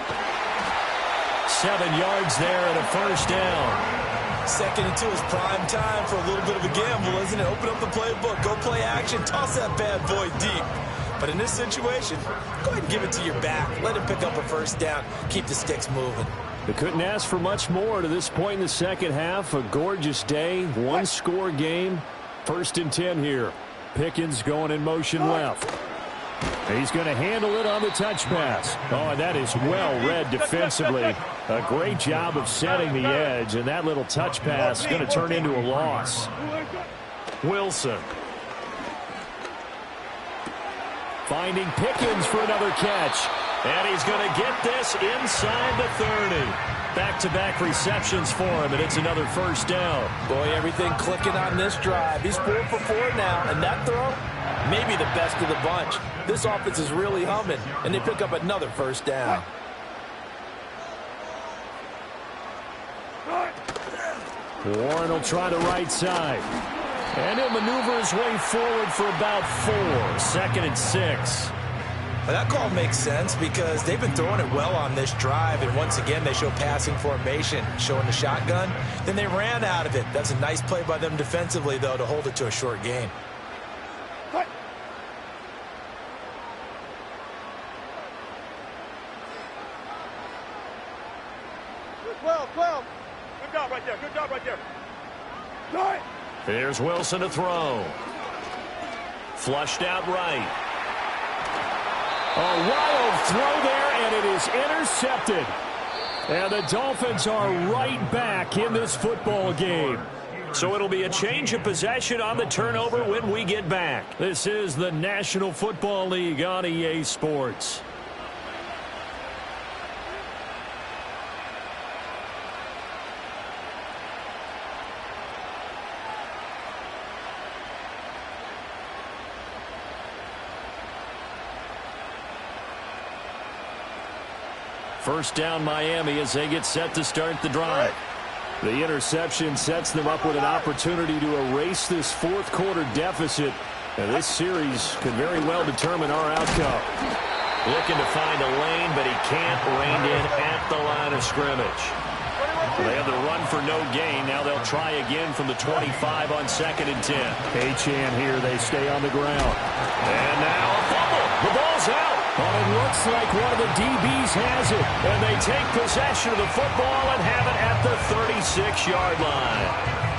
S6: 7 yards there and a 1st down.
S7: 2nd and 2 is prime time for a little bit of a gamble, isn't it? Open up the playbook, go play action, toss that bad boy deep. But in this situation, go ahead and give it to your back. Let him pick up a 1st down. Keep the sticks moving.
S6: They couldn't ask for much more to this point in the second half. A gorgeous day, 1-score game. 1st and 10 here. Pickens going in motion left. He's going to handle it on the touch pass. Oh, and that is well read defensively. A great job of setting the edge, and that little touch pass is going to turn into a loss. Wilson. Finding Pickens for another catch. And he's going to get this inside the 30. Back-to-back receptions for him, and it's another 1st down.
S9: Boy, everything clicking on this drive. He's 4 for 4 now, and that throw, maybe the best of the bunch. This offense is really humming, and they pick up another 1st down.
S6: Warren will try the right side. And he'll maneuver his way forward for about 4. 2nd and 6.
S7: Well, that call makes sense because they've been throwing it well on this drive, and once again they show passing formation, showing the shotgun. Then they ran out of it. That's a nice play by them defensively, though, to hold it to a short gain.
S4: Cut. Well. Good job right there. Good.
S6: Here's Wilson to throw. Flushed out right. A wild throw there, and it is intercepted. And the Dolphins are right back in this football game. So it'll be a change of possession on the turnover when we get back. This is the National Football League on EA Sports. First down Miami as they get set to start the drive. The interception sets them up with an opportunity to erase this fourth quarter deficit. And this series could very well determine our outcome. Looking to find a lane, but he can't rein in at the line of scrimmage. They have the run for no gain. Now they'll try again from the 25 on 2nd and 10.
S2: Achane here. They stay on the ground.
S6: And now a fumble. The ball's out.
S2: Oh, it looks like one of the DBs has it.
S6: And they take possession of the football and have it at the 36-yard line.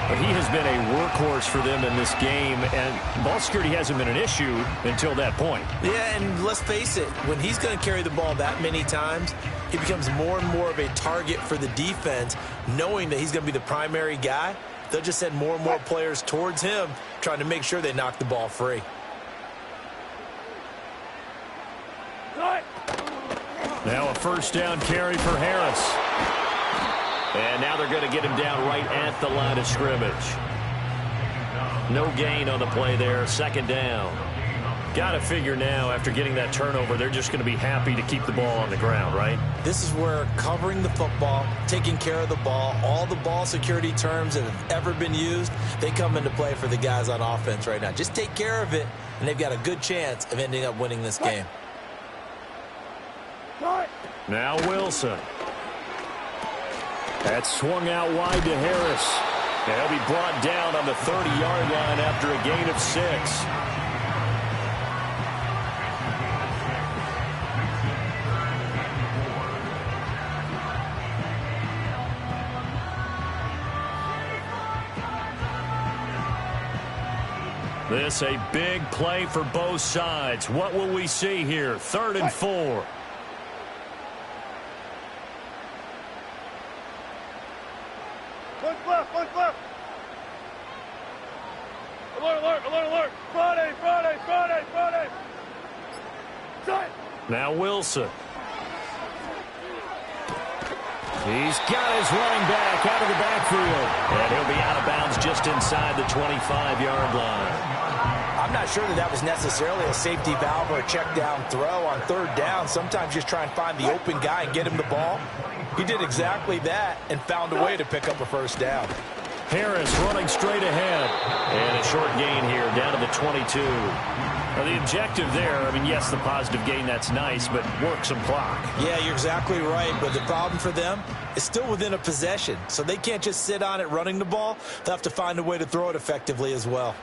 S6: But he has been a workhorse for them in this game, and ball security hasn't been an issue until that point.
S9: Yeah, and let's face it, when he's going to carry the ball that many times, he becomes more and more of a target for the defense, knowing that he's going to be the primary guy. They'll just send more and more players towards him, trying to make sure they knock the ball free.
S6: Now a first down carry for Harris. And now they're going to get him down right at the line of scrimmage. No gain on the play there. 2nd down. Got to figure now, after getting that turnover, they're just going to be happy to keep the ball on the ground, right?
S9: This is where covering the football, taking care of the ball, all the ball security terms that have ever been used, they come into play for the guys on offense right now. Just take care of it, and they've got a good chance of ending up winning this game.
S6: Now Wilson. That's swung out wide to Harris. And he'll be brought down on the 30-yard line after a gain of 6. This a big play for both sides. What will we see here? 3rd and 4.
S4: One left. Alert. Friday. Side.
S6: Now Wilson. He's got his running back out of the backfield. And he'll be out of bounds just inside the 25-yard line.
S9: I'm not sure that was necessarily a safety valve or a check down throw on 3rd down. Sometimes just try and find the open guy and get him the ball. He did exactly that and found a way to pick up a first down.
S6: Harris running straight ahead. And a short gain here down to the 22. Now the objective there, I mean, yes, the positive gain, that's nice, but work some clock.
S9: Yeah, you're exactly right. But the problem for them is still within a possession. So they can't just sit on it running the ball. They'll have to find a way to throw it effectively as well.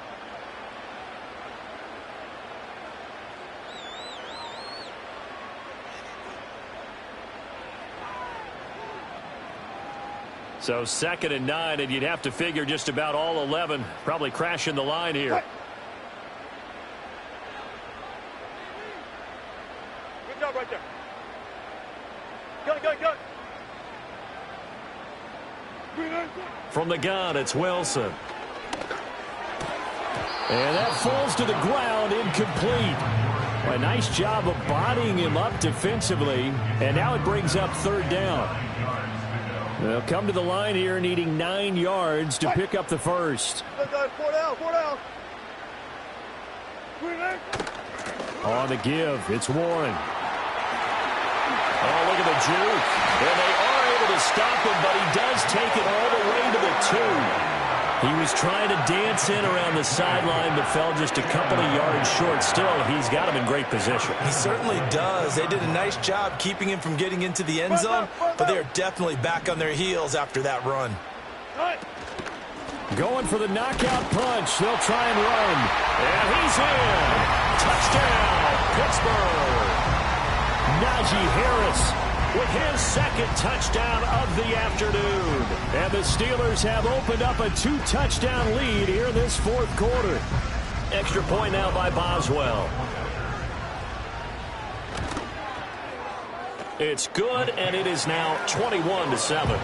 S6: So 2nd and 9, and you'd have to figure just about all 11 probably crashing the line here.
S4: Good job right there. Gun.
S6: From the gun, it's Wilson. And that falls to the ground, incomplete. A nice job of bodying him up defensively, and now it brings up 3rd down. They'll come to the line here needing 9 yards to pick up the first.
S4: 4 down.
S6: On the give, it's Warren. Oh, look at the juke. And they are able to stop him, but he does take it all the way to the 2. He was trying to dance in around the sideline, but fell just a couple of yards short. Still, he's got him in great position.
S9: He certainly does. They did a nice job keeping him from getting into the end zone, but they are definitely back on their heels after that run.
S6: Going for the knockout punch. They'll try and run. And he's in. Touchdown, Pittsburgh. Najee Harris with his 2nd touchdown of the afternoon. And the Steelers have opened up a 2-touchdown lead here in this 4th quarter. Extra point now by Boswell. It's good, and it is now 21-7.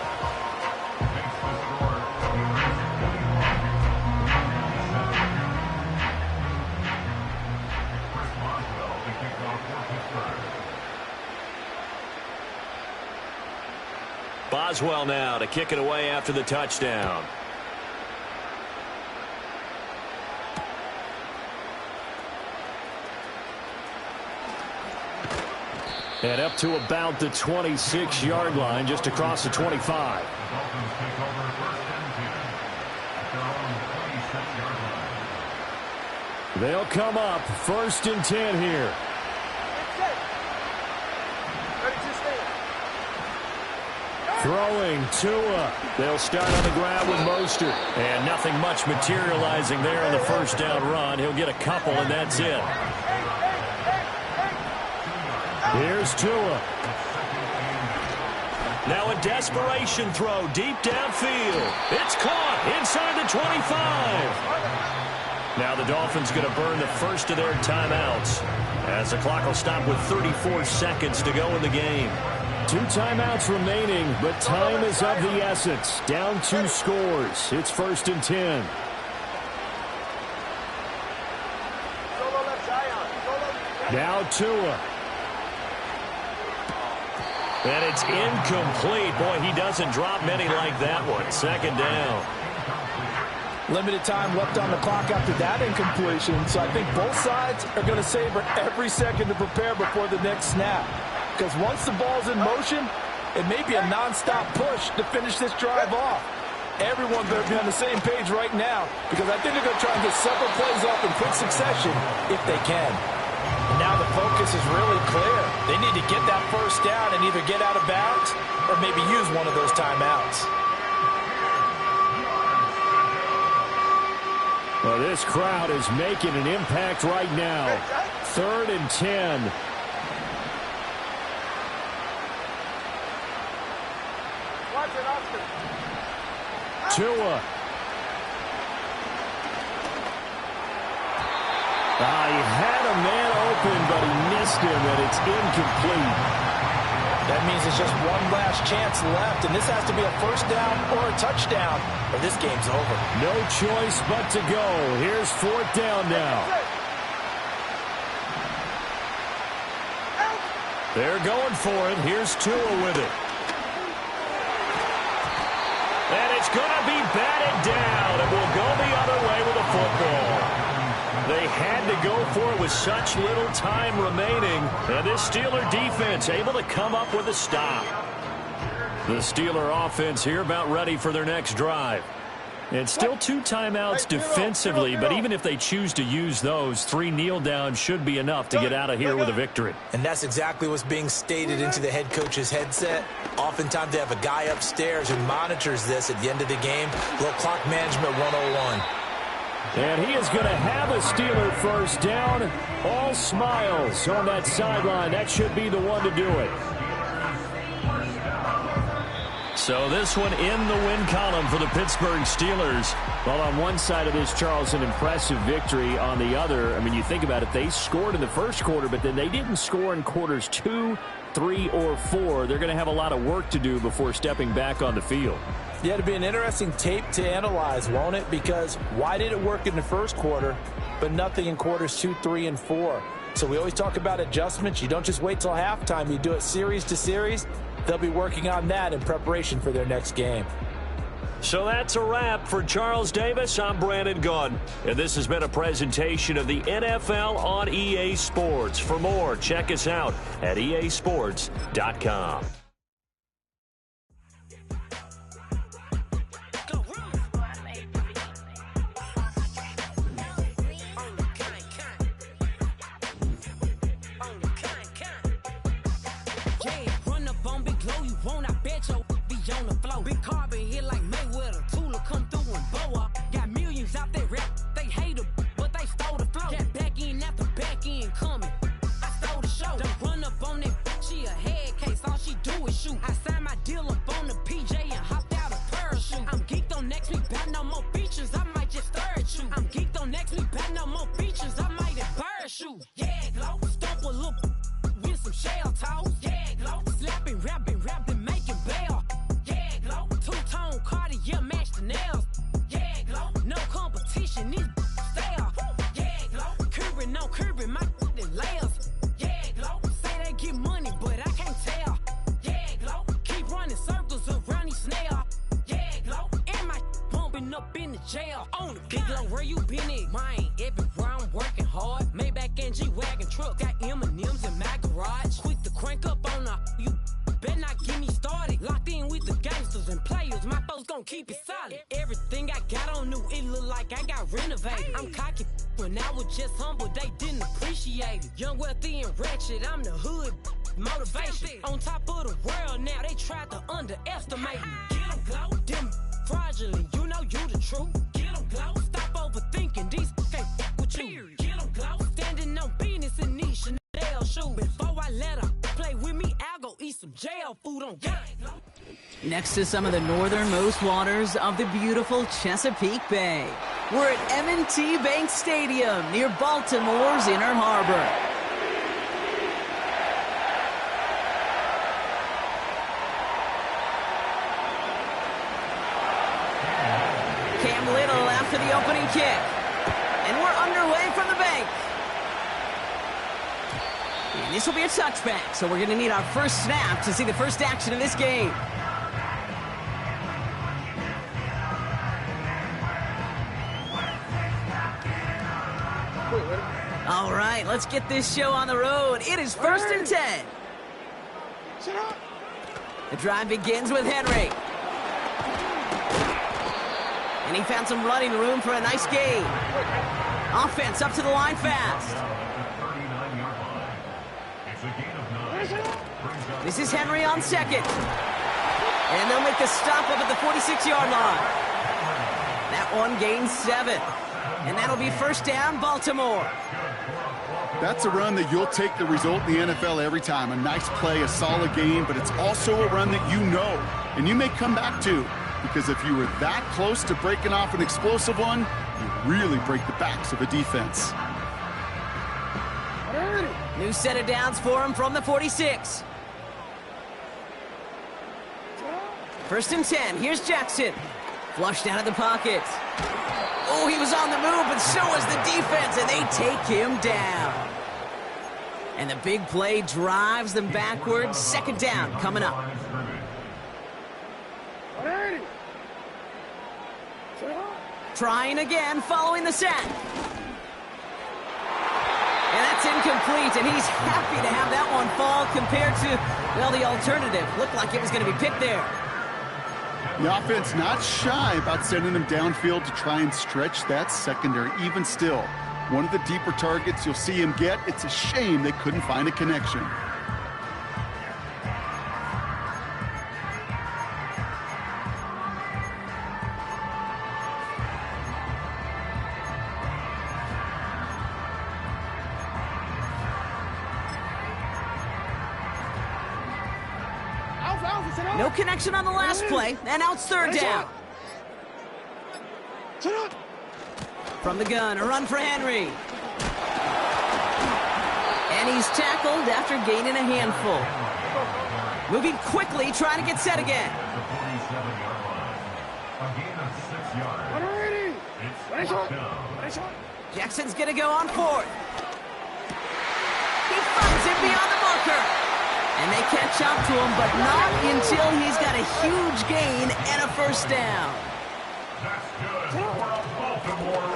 S6: Boswell now to kick it away after the touchdown. And up to about the 26-yard line, just across the 25.
S8: Dolphins take over first and 10 at their own 26-yard line.
S6: They'll come up first and 10 here. Throwing Tua. They'll start on the ground with Mostert. And nothing much materializing there on the first down run. He'll get a couple, and that's it. Here's Tua. Now a desperation throw deep downfield. It's caught inside the 25. Now the Dolphins going to burn the first of their timeouts as the clock will stop with 34 seconds to go in the game. 2 timeouts remaining, but time is of the essence. Down 2 scores. It's first and 10. Now Tua. And it's incomplete. Boy, he doesn't drop many like that one. Second down.
S9: Limited time left on the clock after that incompletion, so I think both sides are going to savor every second to prepare before the next snap. Because once the ball's in motion, it may be a nonstop push to finish this drive off. Everyone's going to be on the same page right now because I think they're going to try and get several plays off in quick succession if they can. And now the focus is really clear. They need to get that first down and either get out of bounds or maybe use one of those timeouts.
S6: Well, this crowd is making an impact right now. 3rd and 10. Tua. He had a man open, but he missed him, and it's incomplete.
S9: That means it's just one last chance left, and this has to be a first down or a touchdown, or this game's over.
S6: No choice but to go. Here's 4th down now. They're going for it. Here's Tua with it. And it's going to be batted down. It will go the other way with the football. They had to go for it with such little time remaining. And this Steeler defense able to come up with a stop. The Steeler offense here about ready for their next drive. And still 2 timeouts defensively, but even if they choose to use those, 3 kneel downs should be enough to get out of here with a victory.
S7: And that's exactly what's being stated into the head coach's headset. Oftentimes they have a guy upstairs who monitors this at the end of the game. Little clock management 101.
S6: And he is going to have a Steeler first down. All smiles on that sideline. That should be the one to do it. So this one in the win column for the Pittsburgh Steelers. Well, on one side of this, Charles, an impressive victory. On the other, I mean, you think about it, they scored in the first quarter, but then they didn't score in quarters 2, 3, or 4. They're going to have a lot of work to do before stepping back on the field.
S9: Yeah, it'll be an interesting tape to analyze, won't it? Because why did it work in the first quarter, but nothing in quarters 2, 3, and 4? So we always talk about adjustments. You don't just wait till halftime. You do it series to series. They'll be working on that in preparation for their next game.
S6: So that's a wrap for Charles Davis. I'm Brandon Gunn. And this has been a presentation of the NFL on EA Sports. For more, check us out at easports.com.
S10: Big carbon hit like Mayweather, Tula come through and blow up. Got millions out there rap, they hate her, but they stole the flow. Got back in after back in coming. I stole the show. Don't run up on that, she a head case, all she do is shoot. I signed my deal up on the PJ and hopped out a parachute. I'm geeked on next week, back no more features, I might just stare at you. I'm geeked on next week, back no more features, I might embarrass you. Yeah, glow, stomp a little with some shell toes. Yeah, glow, slapping, rapping, making bail. Two-tone Cartier match the nails. Yeah, glow. No competition, these stale. Yeah, glow. Curbing, no curbing, my layers. Yeah, glow. Say they get money, but I can't tell. Yeah, glow. Keep running circles around these snails. Yeah, glow. And my up in the jail. On the big glow, where you been at? Mine, everywhere I'm working hard. Maybach and Rolling G-Wagon truck. Got M&M's in my garage. Quick to crank up on you. Better not get me started. Locked in with the gangsters and players. My folks gon' keep it solid. Everything I got on new, it look like I got renovated. I'm cocky when I was just humble, they didn't appreciate it. Young, wealthy, and ratchet, I'm the hood motivation. On top of the world now, they tried to underestimate me. Get 'em go, them fraudulent, you know you the truth. Get 'em go, stop overthinking, these can't fuck with you. Get 'em go, standing on business in these Chanel shoes. Before I let her play with me, I'll go eat some jail food on game.
S11: Next to some of the northernmost waters of the beautiful Chesapeake Bay, we're at M&T Bank Stadium near Baltimore's Inner Harbor. Cam Little after the opening kick. And we're underway from the bank. And this will be a touchback, so we're going to need our first snap to see the first action of this game. All right, let's get this show on the road. It is 1st and 10. The drive begins with Henry. And he found some running room for a nice gain. Offense up to the line fast. This is Henry on second. And they'll make the stop up at the 46-yard line. That one gains 7. And that'll be first down, Baltimore.
S12: That's a run that you'll take the result in the NFL every time. A nice play, a solid game, but it's also a run that you know and you may come back to. Because if you were that close to breaking off an explosive one, you really break the backs of a defense.
S11: New set of downs for him from the 46. 1st and 10. Here's Jackson. Flushed out of the pocket. Oh, he was on the move, but so was the defense, and they take him down. And the big play drives them backwards. 2nd down coming up. Trying again, following the sack. And that's incomplete, and he's happy to have that one fall compared to, well, the alternative. Looked like it was going to be picked there.
S12: The offense not shy about sending them downfield to try and stretch that secondary. Even still, one of the deeper targets you'll see him get. It's a shame they couldn't find a connection.
S11: No connection on the last play, and now it's 3rd down. From the gun, a run for Henry. And he's tackled after gaining a handful. Moving quickly, trying to get set again. Jackson's going to go on 4th. He finds him beyond the marker. And they catch up to him, but not until he's got a huge gain and a first down.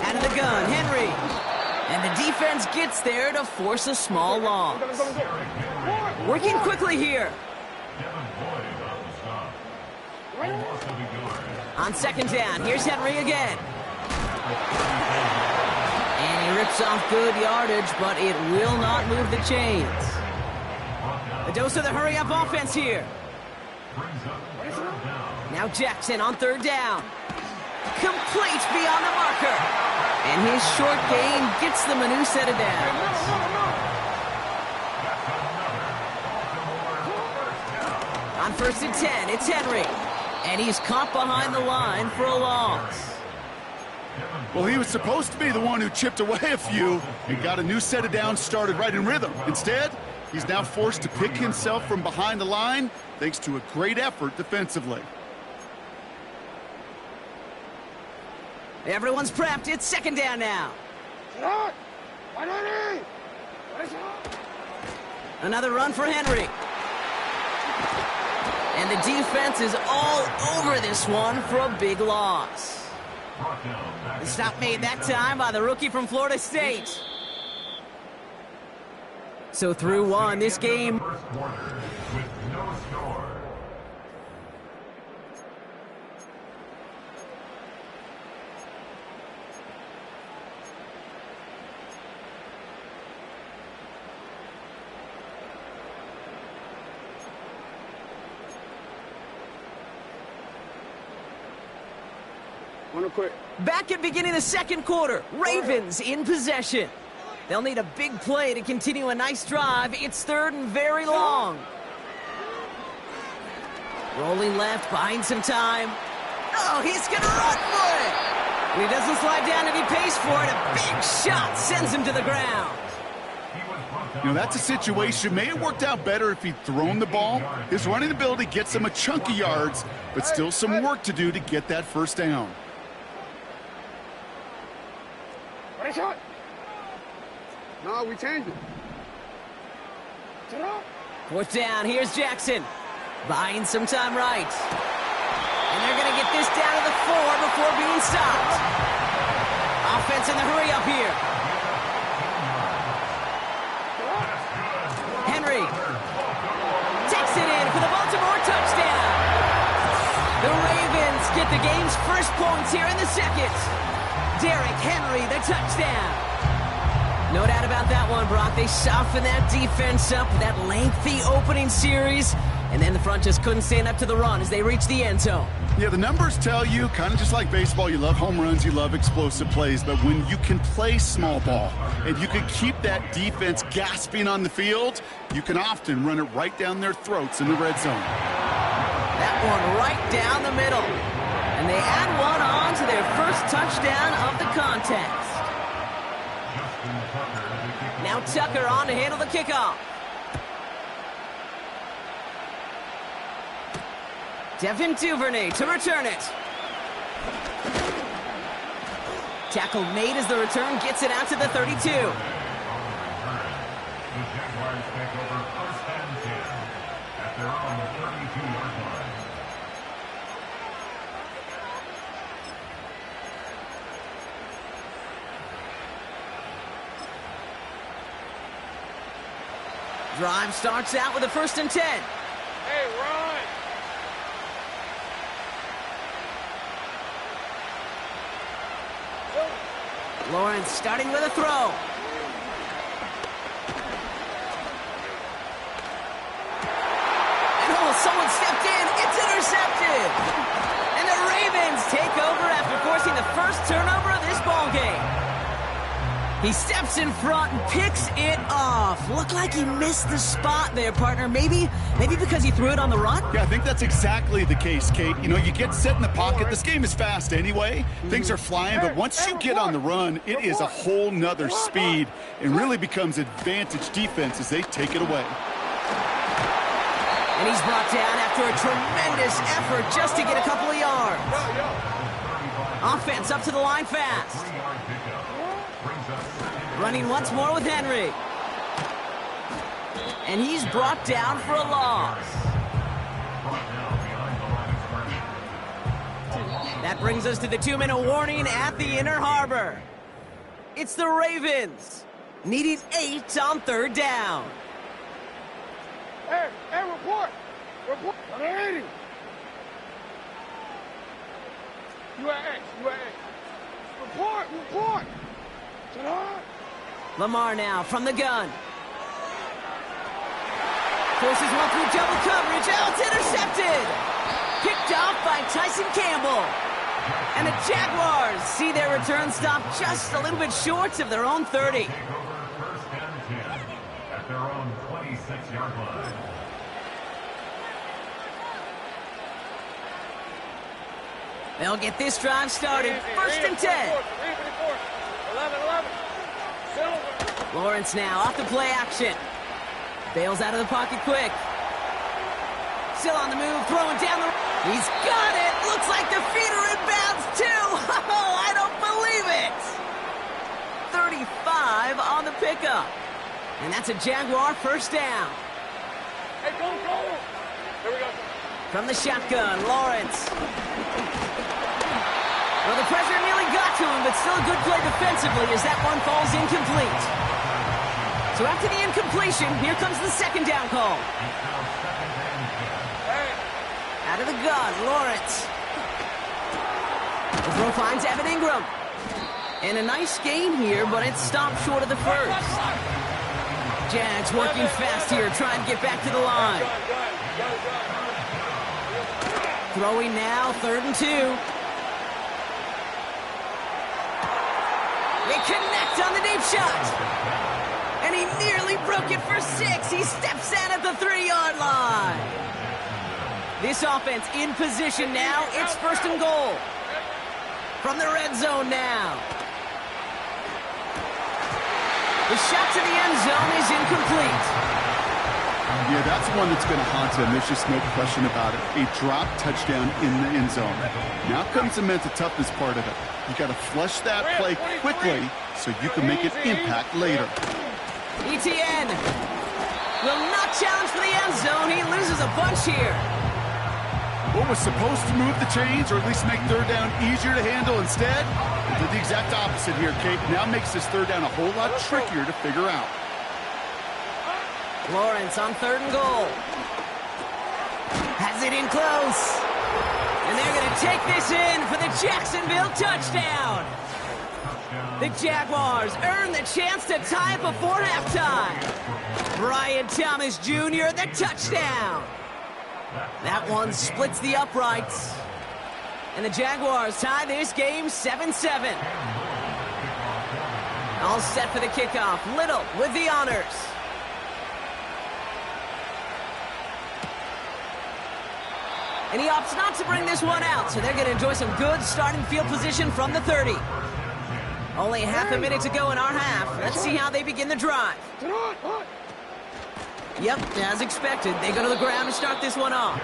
S11: Out of the gun, Henry. And the defense gets there to force a small loss. Working quickly here. On 2nd down, here's Henry again. And he rips off good yardage, but it will not move the chains. A dose of the hurry-up offense here. Now Jackson on 3rd down. Complete beyond the marker. And his short gain gets them a new set of downs. On 1st and 10, it's Henry. And he's caught behind the line for a loss.
S12: Well, he was supposed to be the one who chipped away a few and got a new set of downs started right in rhythm. Instead, he's now forced to pick himself from behind the line thanks to a great effort defensively.
S11: Everyone's prepped. It's 2nd down now. Another run for Henry. And the defense is all over this one for a big loss. The stop made that time by the rookie from Florida State. So through one, this game.
S8: First quarter with no score.
S11: Back at beginning of the second quarter, Ravens in possession. They'll need a big play to continue a nice drive. It's third and very long. Rolling left, buying some time. Oh, he's going to run for it. And he doesn't slide down if he pays for it. A big shot sends him to the ground.
S12: You know, that's a situation. May have worked out better if he'd thrown the ball. His running ability gets him a chunk of yards, but still some work to do to get that first down.
S4: Shot. No, we changed it.
S11: Fourth down, here's Jackson. Buying some time right. And they're going to get this down to the 4 before being stopped. Offense in the hurry up here. Henry takes it in for the Baltimore touchdown. The Ravens get the game's first points here in the second. Derrick Henry, the touchdown. No doubt about that one, Brock. They softened that defense up with that lengthy opening series, and then the front just couldn't stand up to the run as they reached the end zone.
S12: Yeah, the numbers tell you, kind of just like baseball, you love home runs, you love explosive plays, but when you can play small ball and you can keep that defense gasping on the field, you can often run it right down their throats in the red zone.
S11: That one right down the middle. And they add one on to their first touchdown of the contest. Now Tucker on to handle the kickoff. Devin Duvernay to return it. Tackle made as the return gets it out to the 32.
S8: The Jaguars take over first and 10 at their own 32-yard line.
S11: Drive starts out with a first and 10.
S4: Hey, run!
S11: Lawrence starting with a throw. And someone stepped in. It's intercepted. And the Ravens take over after forcing the first turnover of this ball game. He steps in front and picks it off. Looked like he missed the spot there, partner. Maybe because he threw it on the run?
S12: Yeah, I think that's exactly the case, Kate. You know, you get set in the pocket. This game is fast anyway. Things are flying, but once you get on the run, it is a whole nother speed and really becomes advantage defense as they take it away.
S11: And he's brought down after a tremendous effort just to get a couple of yards. Offense up to the line fast. Running once more with Henry. And he's brought down for a loss. That brings us to the 2-minute warning at the Inner Harbor. It's the Ravens, needing 8 on third down.
S4: Hey, report! Report! I'm 80! You at X. Report!
S11: Lamar now from the gun. Forces one through double coverage. Oh, it's intercepted. Picked off by Tyson Campbell. And the Jaguars see their return stop just a little bit short of their own 30.
S8: Take over first and 10 at their own 26-yard line.
S11: They'll get this drive started. First and 10.
S4: 11.
S11: Lawrence now off the play action. Bails out of the pocket quick. Still on the move, throwing down the... He's got it! Looks like the feet are in bounds too! Oh, I don't believe it! 35 on the pickup. And that's a Jaguar first down.
S4: Hey, go! Here we go.
S11: From the shotgun, Lawrence. Well, the pressure nearly got to him, but still a good play defensively as that one falls incomplete. So after the incompletion, here comes the second down call. Out of the gun, Lawrence. The throw finds Evan Ingram. And a nice gain here, but it's stopped short of the first. Jags working fast here, trying to get back to the line. Throwing now, 3rd and 2. They connect on the deep shot. And he nearly broke it for 6. He steps in at the 3-yard line. This offense in position now. It's 1st and goal. From the red zone now. The shot to the end zone is incomplete.
S12: Yeah, that's one that's going to haunt him. There's just no question about it. A drop touchdown in the end zone. Now comes the mental toughness part of it. You got to flush that play quickly so you can make an impact later.
S11: ETN will not challenge for the end zone. He loses a bunch here.
S12: What was supposed to move the chains or at least make 3rd down easier to handle instead? It did the exact opposite here, Kate. Now makes this 3rd down a whole lot trickier to figure out.
S11: Lawrence on 3rd and goal. Has it in close. And they're going to take this in for the Jacksonville touchdown. The Jaguars earn the chance to tie before halftime. Brian Thomas Jr., the touchdown. That one splits the uprights. And the Jaguars tie this game 7-7. All set for the kickoff. Little with the honors. And he opts not to bring this one out, so they're going to enjoy some good starting field position from the 30. Only half a minute to go in our half. Let's see how they begin the drive. Yep, as expected, they go to the ground to start this one off.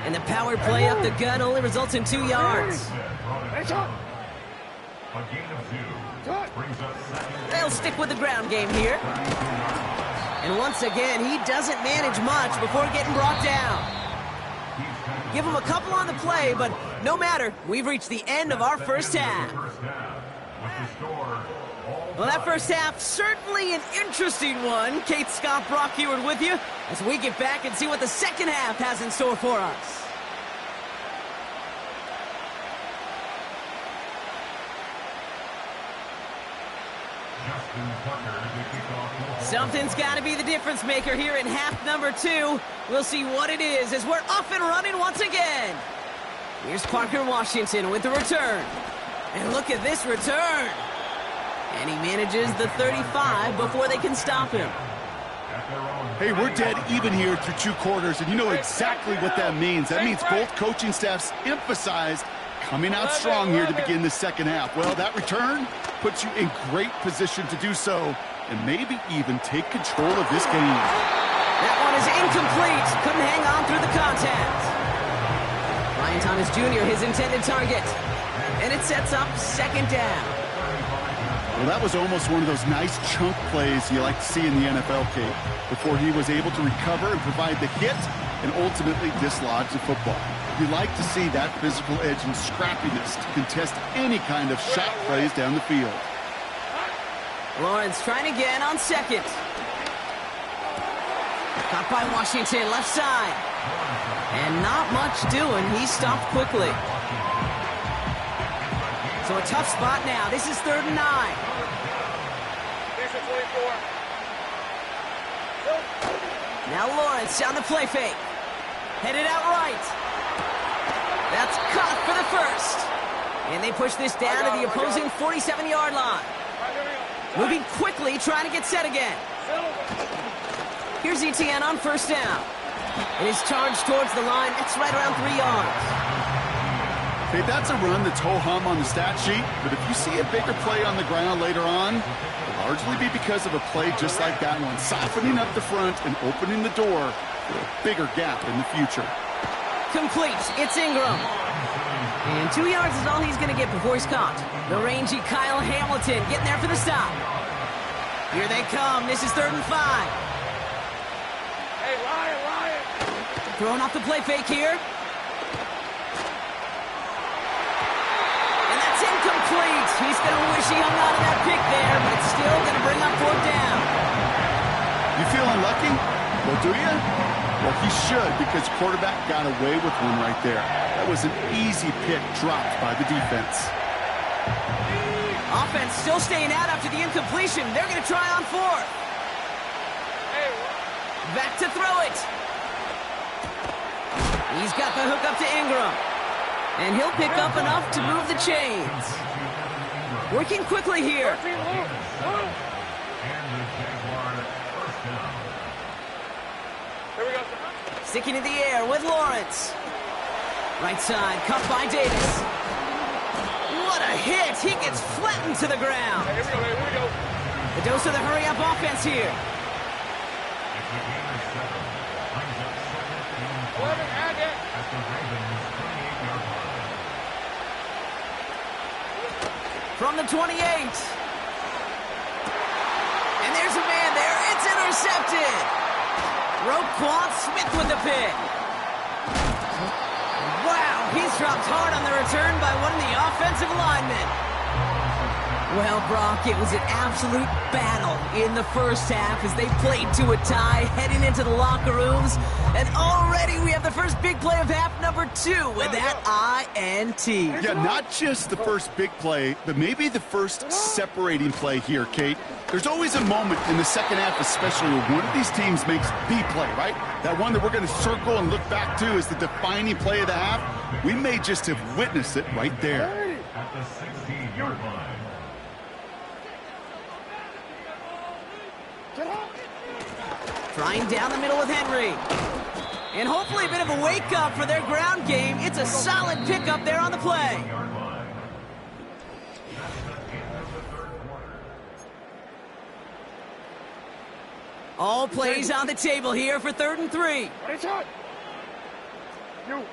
S11: And the power play up the gut only results in 2 yards. They'll stick with the ground game here. And once again, he doesn't manage much before getting brought down. Give him a couple on the play, but no matter, we've reached the end of our first half. Well, that first half, certainly an interesting one. Kate Scott, Brock Heward with you as we get back and see what the second half has in store for us. Something's got to be the difference maker here in half number 2. We'll see what it is as we're off and running once again. Here's Parker Washington with the return. And look at this return. And he manages the 35 before they can stop him.
S12: Hey, we're dead even here through 2 quarters, and you know exactly what that means. That means both coaching staffs emphasized coming out strong here to begin the second half. Well, that return puts you in great position to do so and maybe even take control of this game.
S11: That one is incomplete. Couldn't hang on through the contact. Brian Thomas Jr., his intended target. And it sets up 2nd down.
S12: Well, that was almost one of those nice chunk plays you like to see in the NFL, Kate, before he was able to recover and provide the hit and ultimately dislodge the football. You like to see that physical edge and scrappiness to contest any kind of shot plays down the field.
S11: Lawrence trying again on 2nd. Caught by Washington, left side. And not much doing. He stopped quickly. So a tough spot now. This is 3rd and 9. Now Lawrence on the play fake. Headed out right. That's caught for the first. And they push this down to the opposing 47-yard line. Moving quickly, trying to get set again. Here's ETN on 1st down. And his charge towards the line, that's right around 3 yards.
S12: Hey, that's a run that's ho-hum on the stat sheet, but if you see a bigger play on the ground later on, it'll largely be because of a play just like that one, softening up the front and opening the door for a bigger gap in the future.
S11: Complete. It's Ingram. And 2 yards is all he's going to get before he's caught. The rangy Kyle Hamilton getting there for the stop. Here they come. This is 3rd and 5.
S4: Hey, Ryan.
S11: Throwing off the play fake here. And that's incomplete. He's going to wish he hung on to that pick there, but it's still going to bring up 4th down.
S12: You feeling lucky? Well, do you? Well, he should, because quarterback got away with one right there. That was an easy pick dropped by the defense.
S11: Offense still staying out after the incompletion. They're going to try on fourth. Back to throw it. He's got the hook up to Ingram. And he'll pick up enough to move the chains. Working quickly here. Sticking in the air with Lawrence. Right side, cut by Davis. What a hit! He gets flattened to the ground.
S4: Here we go.
S11: The dose of the hurry-up offense here.
S4: 11, add it.
S11: From the 28. And there's a man there. It's intercepted. Roquan Smith with the pick. Wow, he's dropped hard on the return by one of the offensive linemen. Well, Brock, it was an absolute battle in the first half as they played to a tie, heading into the locker rooms. And already we have the first big play of half number 2 with that INT.
S12: Yeah, not just the first big play, but maybe the first separating play here, Kate. There's always a moment in the second half, especially when one of these teams makes the play, right? That one that we're going to circle and look back to as the defining play of the half. We may just have witnessed it right there.
S8: At the 16-yard line.
S11: Trying down the middle with Henry. And hopefully a bit of a wake-up for their ground game. It's a solid pickup there on the play. All plays on the table here for 3rd and 3.
S4: You.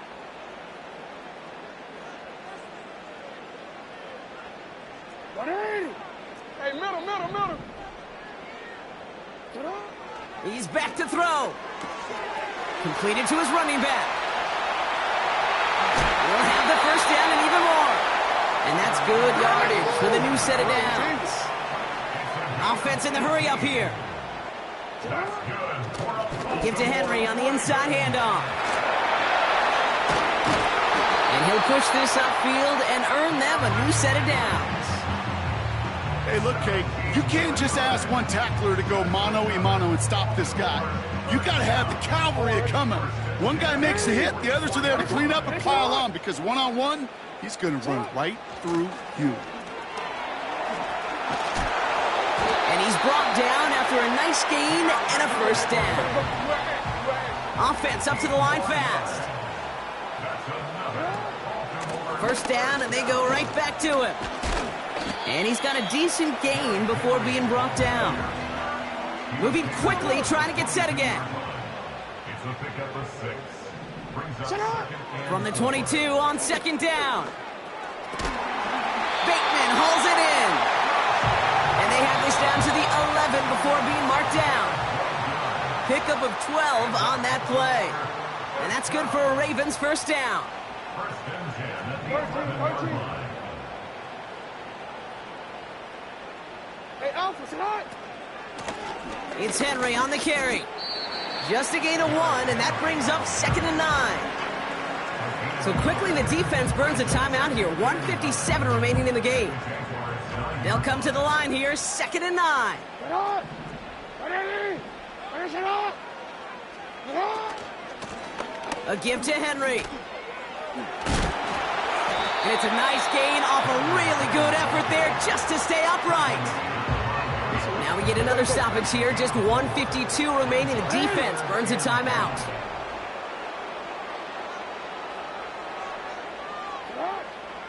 S4: Hey, middle.
S11: He's back to throw. Completed to his running back. We'll have the first down and even more. And that's good yardage for the new set of downs. Offense in the hurry up here. Give to Henry on the inside handoff. And he'll push this upfield and earn them a new set of downs.
S12: Hey, look, Kate, you can't just ask one tackler to go mano-a-mano and stop this guy. You got to have the cavalry to come in. One guy makes a hit, the others are there to clean up and pile on, because one-on-one, he's going to run right through you.
S11: And he's brought down after a nice gain and a first down. Offense up to the line fast. First down, and they go right back to him. And he's got a decent gain before being brought down. Moving quickly, trying to get set again.
S8: It's a pickup of 6.
S11: From the 22 on 2nd down. Bateman hauls it in. And they have this down to the 11 before being marked down. Pickup of 12 on that play. And that's good for a Ravens first down.
S8: First and 10 at the 11-yard line.
S4: Hey, Alpha, sit hot.
S11: It's Henry on the carry. Just a gain of 1, and that brings up 2nd and 9. So quickly the defense burns a timeout here. 1:57 remaining in the game. They'll come to the line here, 2nd and 9. A give to Henry. And it's a nice gain off a really good effort there just to stay upright. Now we get another stoppage here. Just 1:52 remaining. The defense burns a timeout.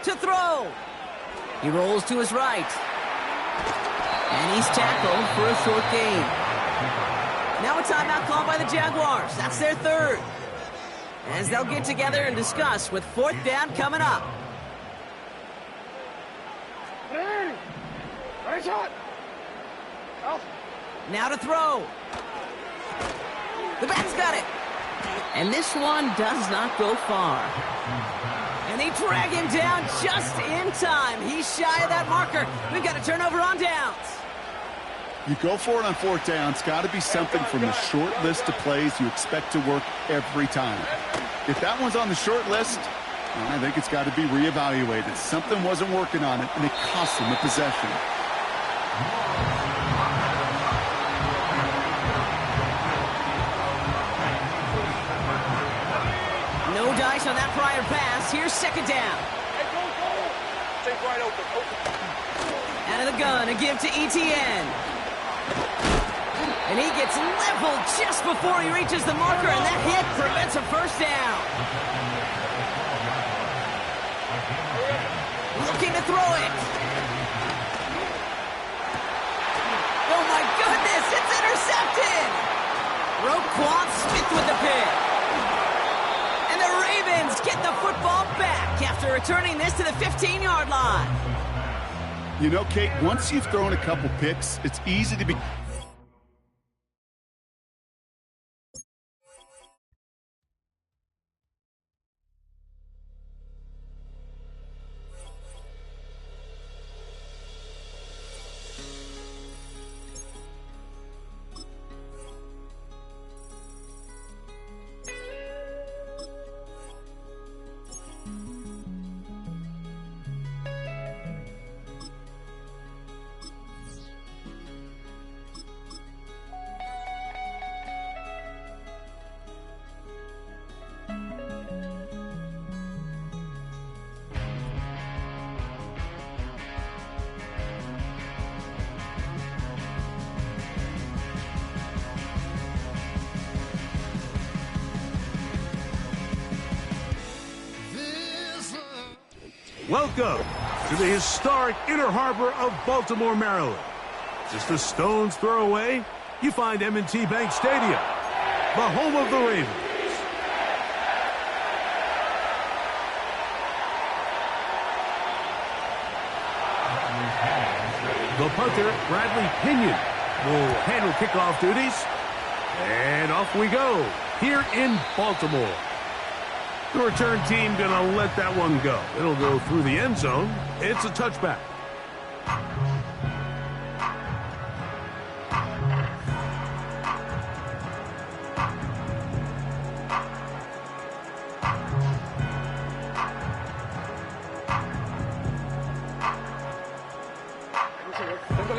S11: To throw. He rolls to his right. And he's tackled for a short gain. Now a timeout called by the Jaguars. That's their 3rd. As they'll get together and discuss with 4th down coming up. Now to throw. The back's got it. And this one does not go far. And they drag him down just in time. He's shy of that marker. We've got a turnover on downs.
S12: You go for it on fourth down. It's got to be something from the short list of plays you expect to work every time. If that one's on the short list, I think it's got to be reevaluated. Something wasn't working on it, and it cost them the possession.
S11: No dice on that prior pass. Here's second down.
S4: Stay right open.
S11: Out of the gun, a give to Etienne. And he gets leveled just before he reaches the marker, and that hit prevents a first down. Looking to throw it. Oh my goodness, it's intercepted. Roquan Smith with the pick. And the Ravens get the football back after returning this to the 15-yard line.
S12: You know, Kate, once you've thrown a couple picks, it's easy to be...
S2: Welcome to the historic Inner Harbor of Baltimore, Maryland. Just a stone's throw away, you find M&T Bank Stadium, the home of the Ravens. The punter, Bradley Pinion, will handle kickoff duties. And off we go here in Baltimore. The return team going to let that one go. It'll go through the end zone. It's a touchback.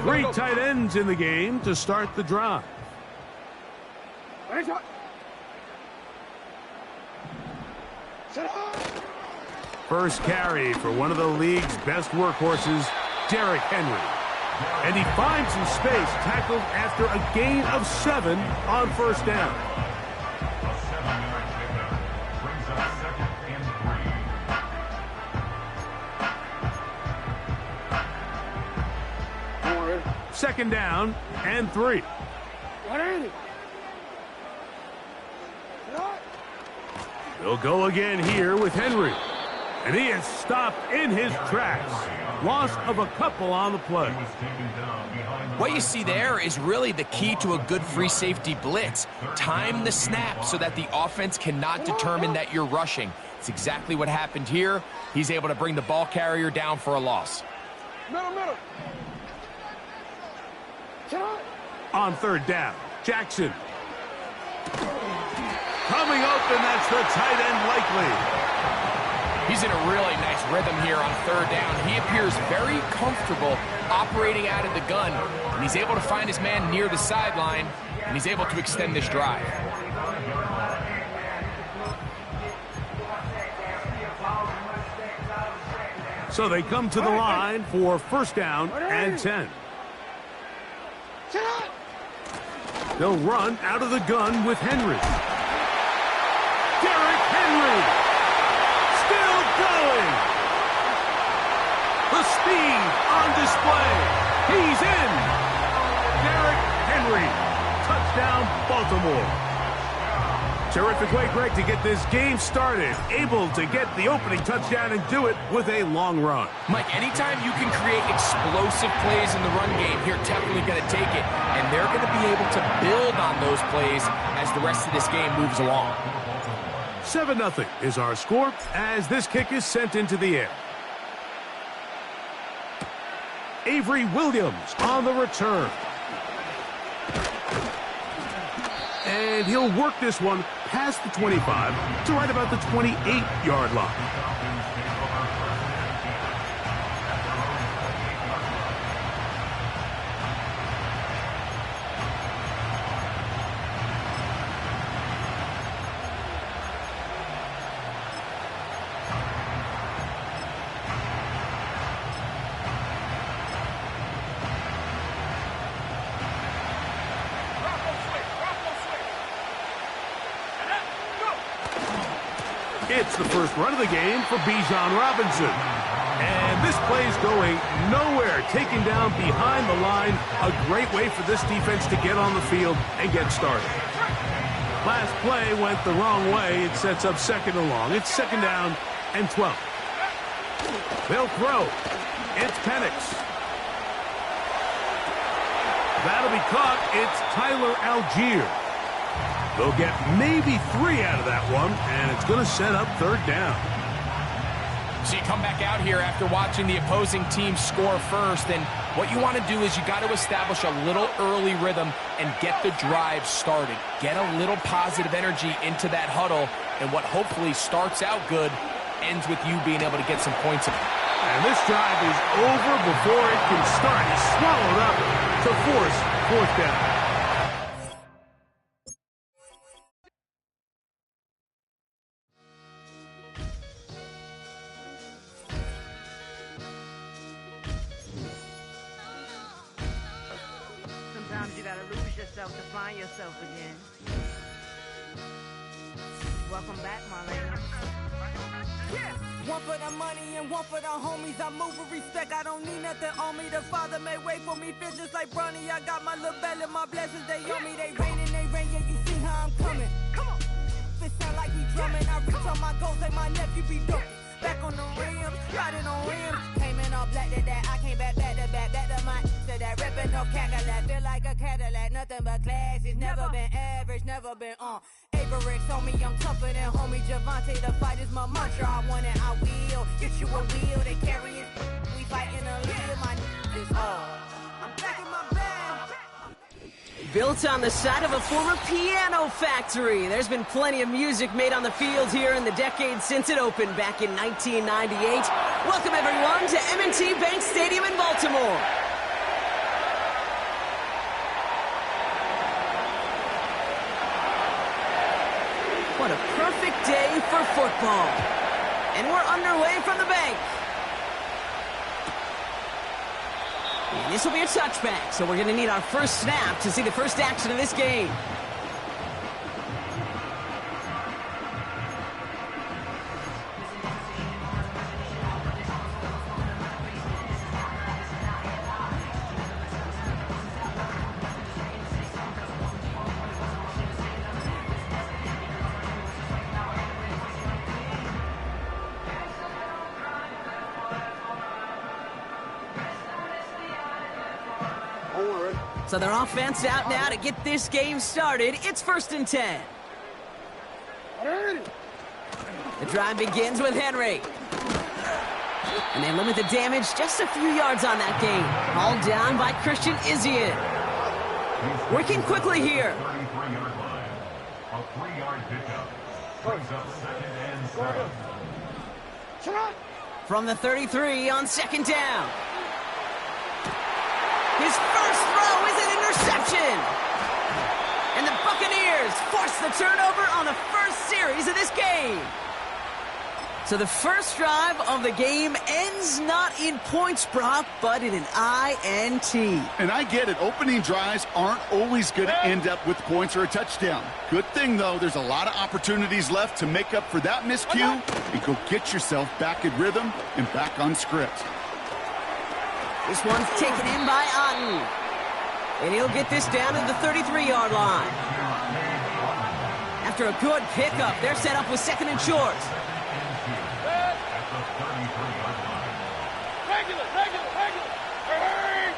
S2: Three tight ends in the game to start the drive. First carry for one of the league's best workhorses, Derrick Henry. And he finds some space, tackled after a gain of 7 on first down. Second down and 3. He'll go again here with Henry. And he is stopped in his tracks. Loss of a couple on the play.
S3: What you see there is really the key to a good free safety blitz. Time the snap so that the offense cannot determine that you're rushing. It's exactly what happened here. He's able to bring the ball carrier down for a loss.
S4: Middle.
S2: On third down, Jackson. Coming open, that's the tight end likely.
S3: He's in a really nice rhythm here on third down. He appears very comfortable operating out of the gun, and he's able to find his man near the sideline, and he's able to extend this drive.
S2: So they come to the line for first down and 10. They'll run out of the gun with Henry. Derrick Henry. Going. The speed on display. He's in. Derrick Henry. Touchdown, Baltimore. Terrific way, Greg, to get this game started. Able to get the opening touchdown and do it with a long run.
S3: Mike, anytime you can create explosive plays in the run game, you're definitely going to take it. And they're going to be able to build on those plays as the rest of this game moves along.
S2: 7-0 is our score as this kick is sent into the air. Avery Williams on the return. And he'll work this one past the 25 to right about the 28-yard line. It's the first run of the game for Bijan Robinson. And this play's going nowhere, taken down behind the line. A great way for this defense to get on the field and get started. Last play went the wrong way. It sets up second and long. It's second down and 12. They'll throw. It's Penix. That'll be caught. It's Tyler Algier. They'll get maybe 3 out of that one, and it's going to set up third down.
S3: So you come back out here after watching the opposing team score first, and what you want to do is you got to establish a little early rhythm and get the drive started. Get a little positive energy into that huddle, and what hopefully starts out good ends with you being able to get some points.
S2: And this drive is over before it can start. He's swallowed up to force fourth down.
S10: To find yourself again. Welcome back, Marlena. Yeah. One for the money and one for the homies. I move with respect. I don't need nothing on me. The Father may wait for me. Feel just like Bronny. I got my little belly, my blessings. They on me. They rain and they rain. Yeah, you see how I'm coming. Come on. It sound like we drumming. I reach on my goals like my nephew be dope. Back on the rim, riding on rim. Came in all black to that. I came back to my to that ripping off Cadillac. Feel like a Cadillac, nothing but class. It's never been average, never been on. Averix on me, I'm tougher than homie Javante. The fight is my mantra. I want it, I will. Get you a wheel, they carry it. We fighting a little, my is all. I'm back in my bag.
S11: Built on the side of a former piano factory. There's been plenty of music made on the field here in the decades since it opened back in 1998. Welcome, everyone, to M&T Bank Stadium in Baltimore. What a perfect day for football. And we're underway from the bank. And this will be a touchback, so we're going to need our first snap to see the first action of this game. So their offense out now to get this game started. It's 1st and 10. The drive begins with Henry. And they limit the damage just a few yards on that game. Hauled down by Christian Izien. Working quickly here.
S8: 33-yard line. A 3-yard pickup. Brings up 2nd and 7.
S11: From the 33 on 2nd down. His first throw is an interception. And the Buccaneers force the turnover on the first series of this game. So the first drive of the game ends not in points, Brock, but in an INT.
S12: And I get it. Opening drives aren't always going to end up with points or a touchdown. Good thing, though, there's a lot of opportunities left to make up for that miscue and go get yourself back in rhythm and back on script.
S11: This one's taken in by Otten. And he'll get this down to the 33-yard line. After a good pickup, they're set up with 2nd and short.
S4: Regular. Hurry!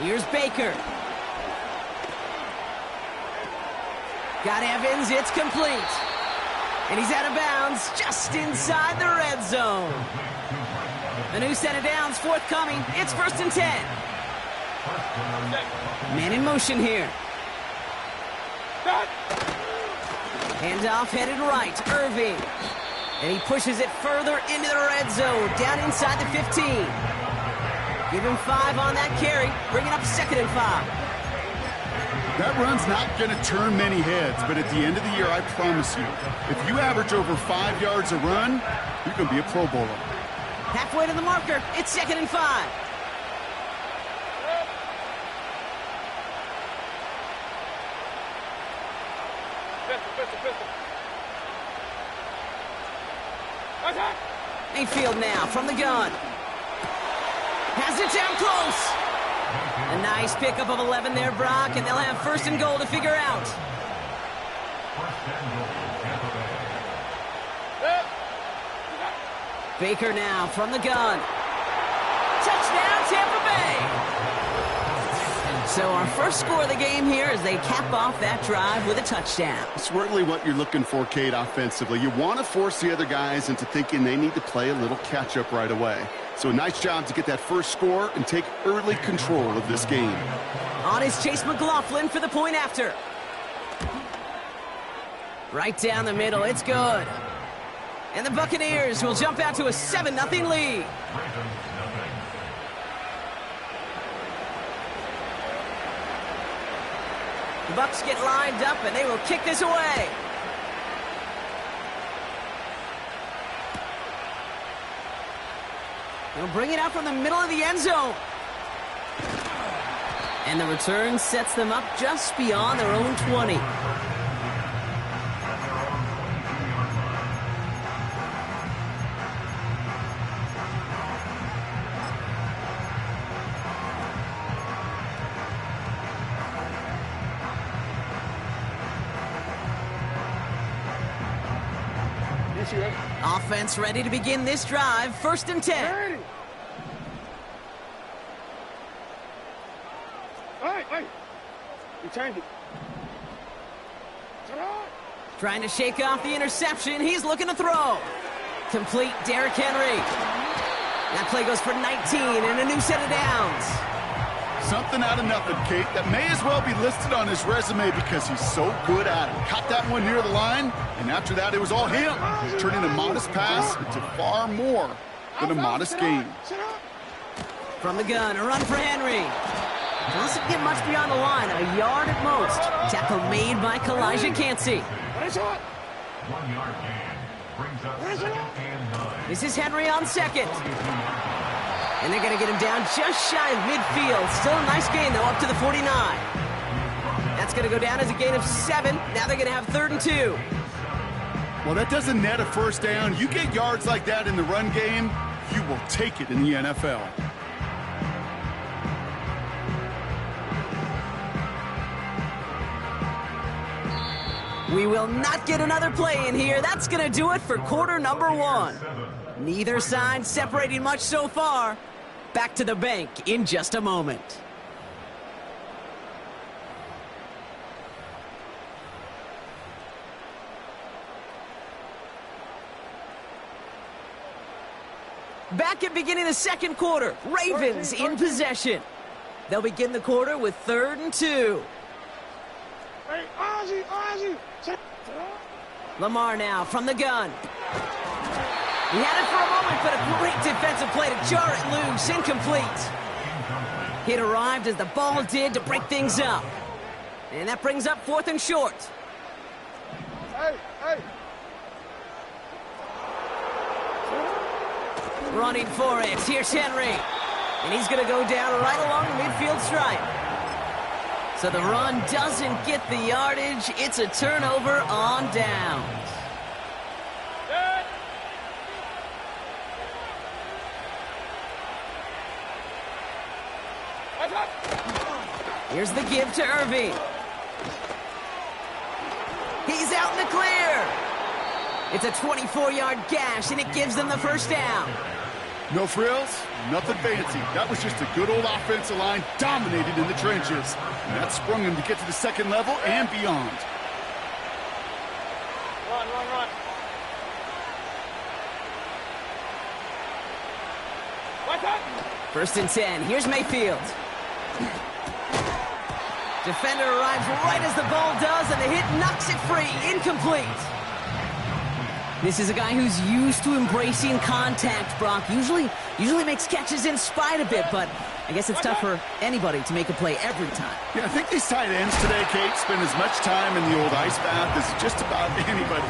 S11: Here's Baker. Got Evans, it's complete. And he's out of bounds just inside the red zone. A new set of downs forthcoming. It's 1st and 10. Man in motion here. Handoff headed right. Irving. And he pushes it further into the red zone. Down inside the 15. Give him 5 on that carry. Bringing up 2nd and 5.
S12: That run's not going to turn many heads, but at the end of the year, I promise you, if you average over 5 yards a run, you're going to be a Pro Bowler.
S11: Halfway to the marker. It's 2nd and 5. Mayfield now from the gun. Has it down close. A nice pickup of 11 there, Brock, and they'll have 1st and goal to figure out. Baker now from the gun. Touchdown, Tampa Bay. So our first score of the game here as they cap off that drive with a touchdown.
S12: It's really what you're looking for, Kate, offensively. You want to force the other guys into thinking they need to play a little catch-up right away. So a nice job to get that first score and take early control of this game.
S11: On is Chase McLaughlin for the point after. Right down the middle, it's good. And the Buccaneers will jump out to a 7-0 lead. The Bucs get lined up, and they will kick this away. They'll bring it out from the middle of the end zone. And the return sets them up just beyond their own 20. Offense ready to begin this drive. 1st and 10.
S4: Hey, you turned it.
S11: Trying to shake off the interception. He's looking to throw. Complete Derrick Henry. That play goes for 19 and a new set of downs.
S12: Something out of nothing, Kate, that may as well be listed on his resume because he's so good at it. Caught that one near the line, and after that, it was all him. Turning a modest pass into far more than a modest gain.
S11: From the gun, a run for Henry. Doesn't get much beyond the line, a yard at most. Tackle made by Kalijah Cansey.
S8: 1 yard gain. Brings up 2nd and 9.
S11: This is Henry on 2nd. And they're going to get him down just shy of midfield. Still a nice gain, though, up to the 49. That's going to go down as a gain of 7. Now they're going to have 3rd and 2.
S12: Well, that doesn't net a first down. You get yards like that in the run game, you will take it in the NFL.
S11: We will not get another play in here. That's going to do it for quarter number 1. Neither side separating much so far. Back to the bank in just a moment. Back at beginning of the 2nd quarter. Ravens in possession. They'll begin the quarter with 3rd and 2.
S4: Hey, Ozzie.
S11: Lamar now from the gun. He had it for a moment, but a great defensive play to jar it loose. Incomplete. It arrived as the ball did to break things up. And that brings up 4th and short.
S4: Hey.
S11: Running for it. Here's Henry. And he's going to go down right along the midfield stripe. So the run doesn't get the yardage. It's a turnover on downs. Here's the give to Irving. He's out in the clear. It's a 24-yard gash, and it gives them the first down.
S12: No frills, nothing fancy. That was just a good old offensive line dominated in the trenches. And that sprung him to get to the 2nd level and beyond.
S4: Run.
S11: 1st and 10. Here's Mayfield. Defender arrives right as the ball does, and the hit knocks it free. Incomplete. This is a guy who's used to embracing contact, Brock. Usually makes catches in spite of it, but I guess it's tough for anybody to make a play every time.
S12: Yeah, I think these tight ends today, Kate, spend as much time in the old ice bath as just about anybody.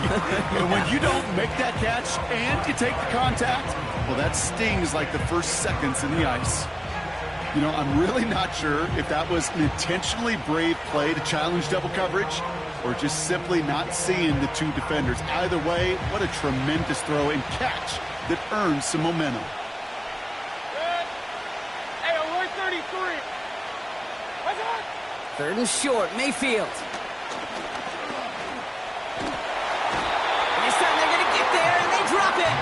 S12: And when you don't make that catch and you take the contact, well, that stings like the first seconds in the ice. You know, I'm really not sure if that was an intentionally brave play to challenge double coverage or just simply not seeing the two defenders. Either way, what a tremendous throw and catch that earns some momentum.
S4: Hey, alert 33. What's up?
S11: Third and short, Mayfield. This time they're going to get there, and they drop it.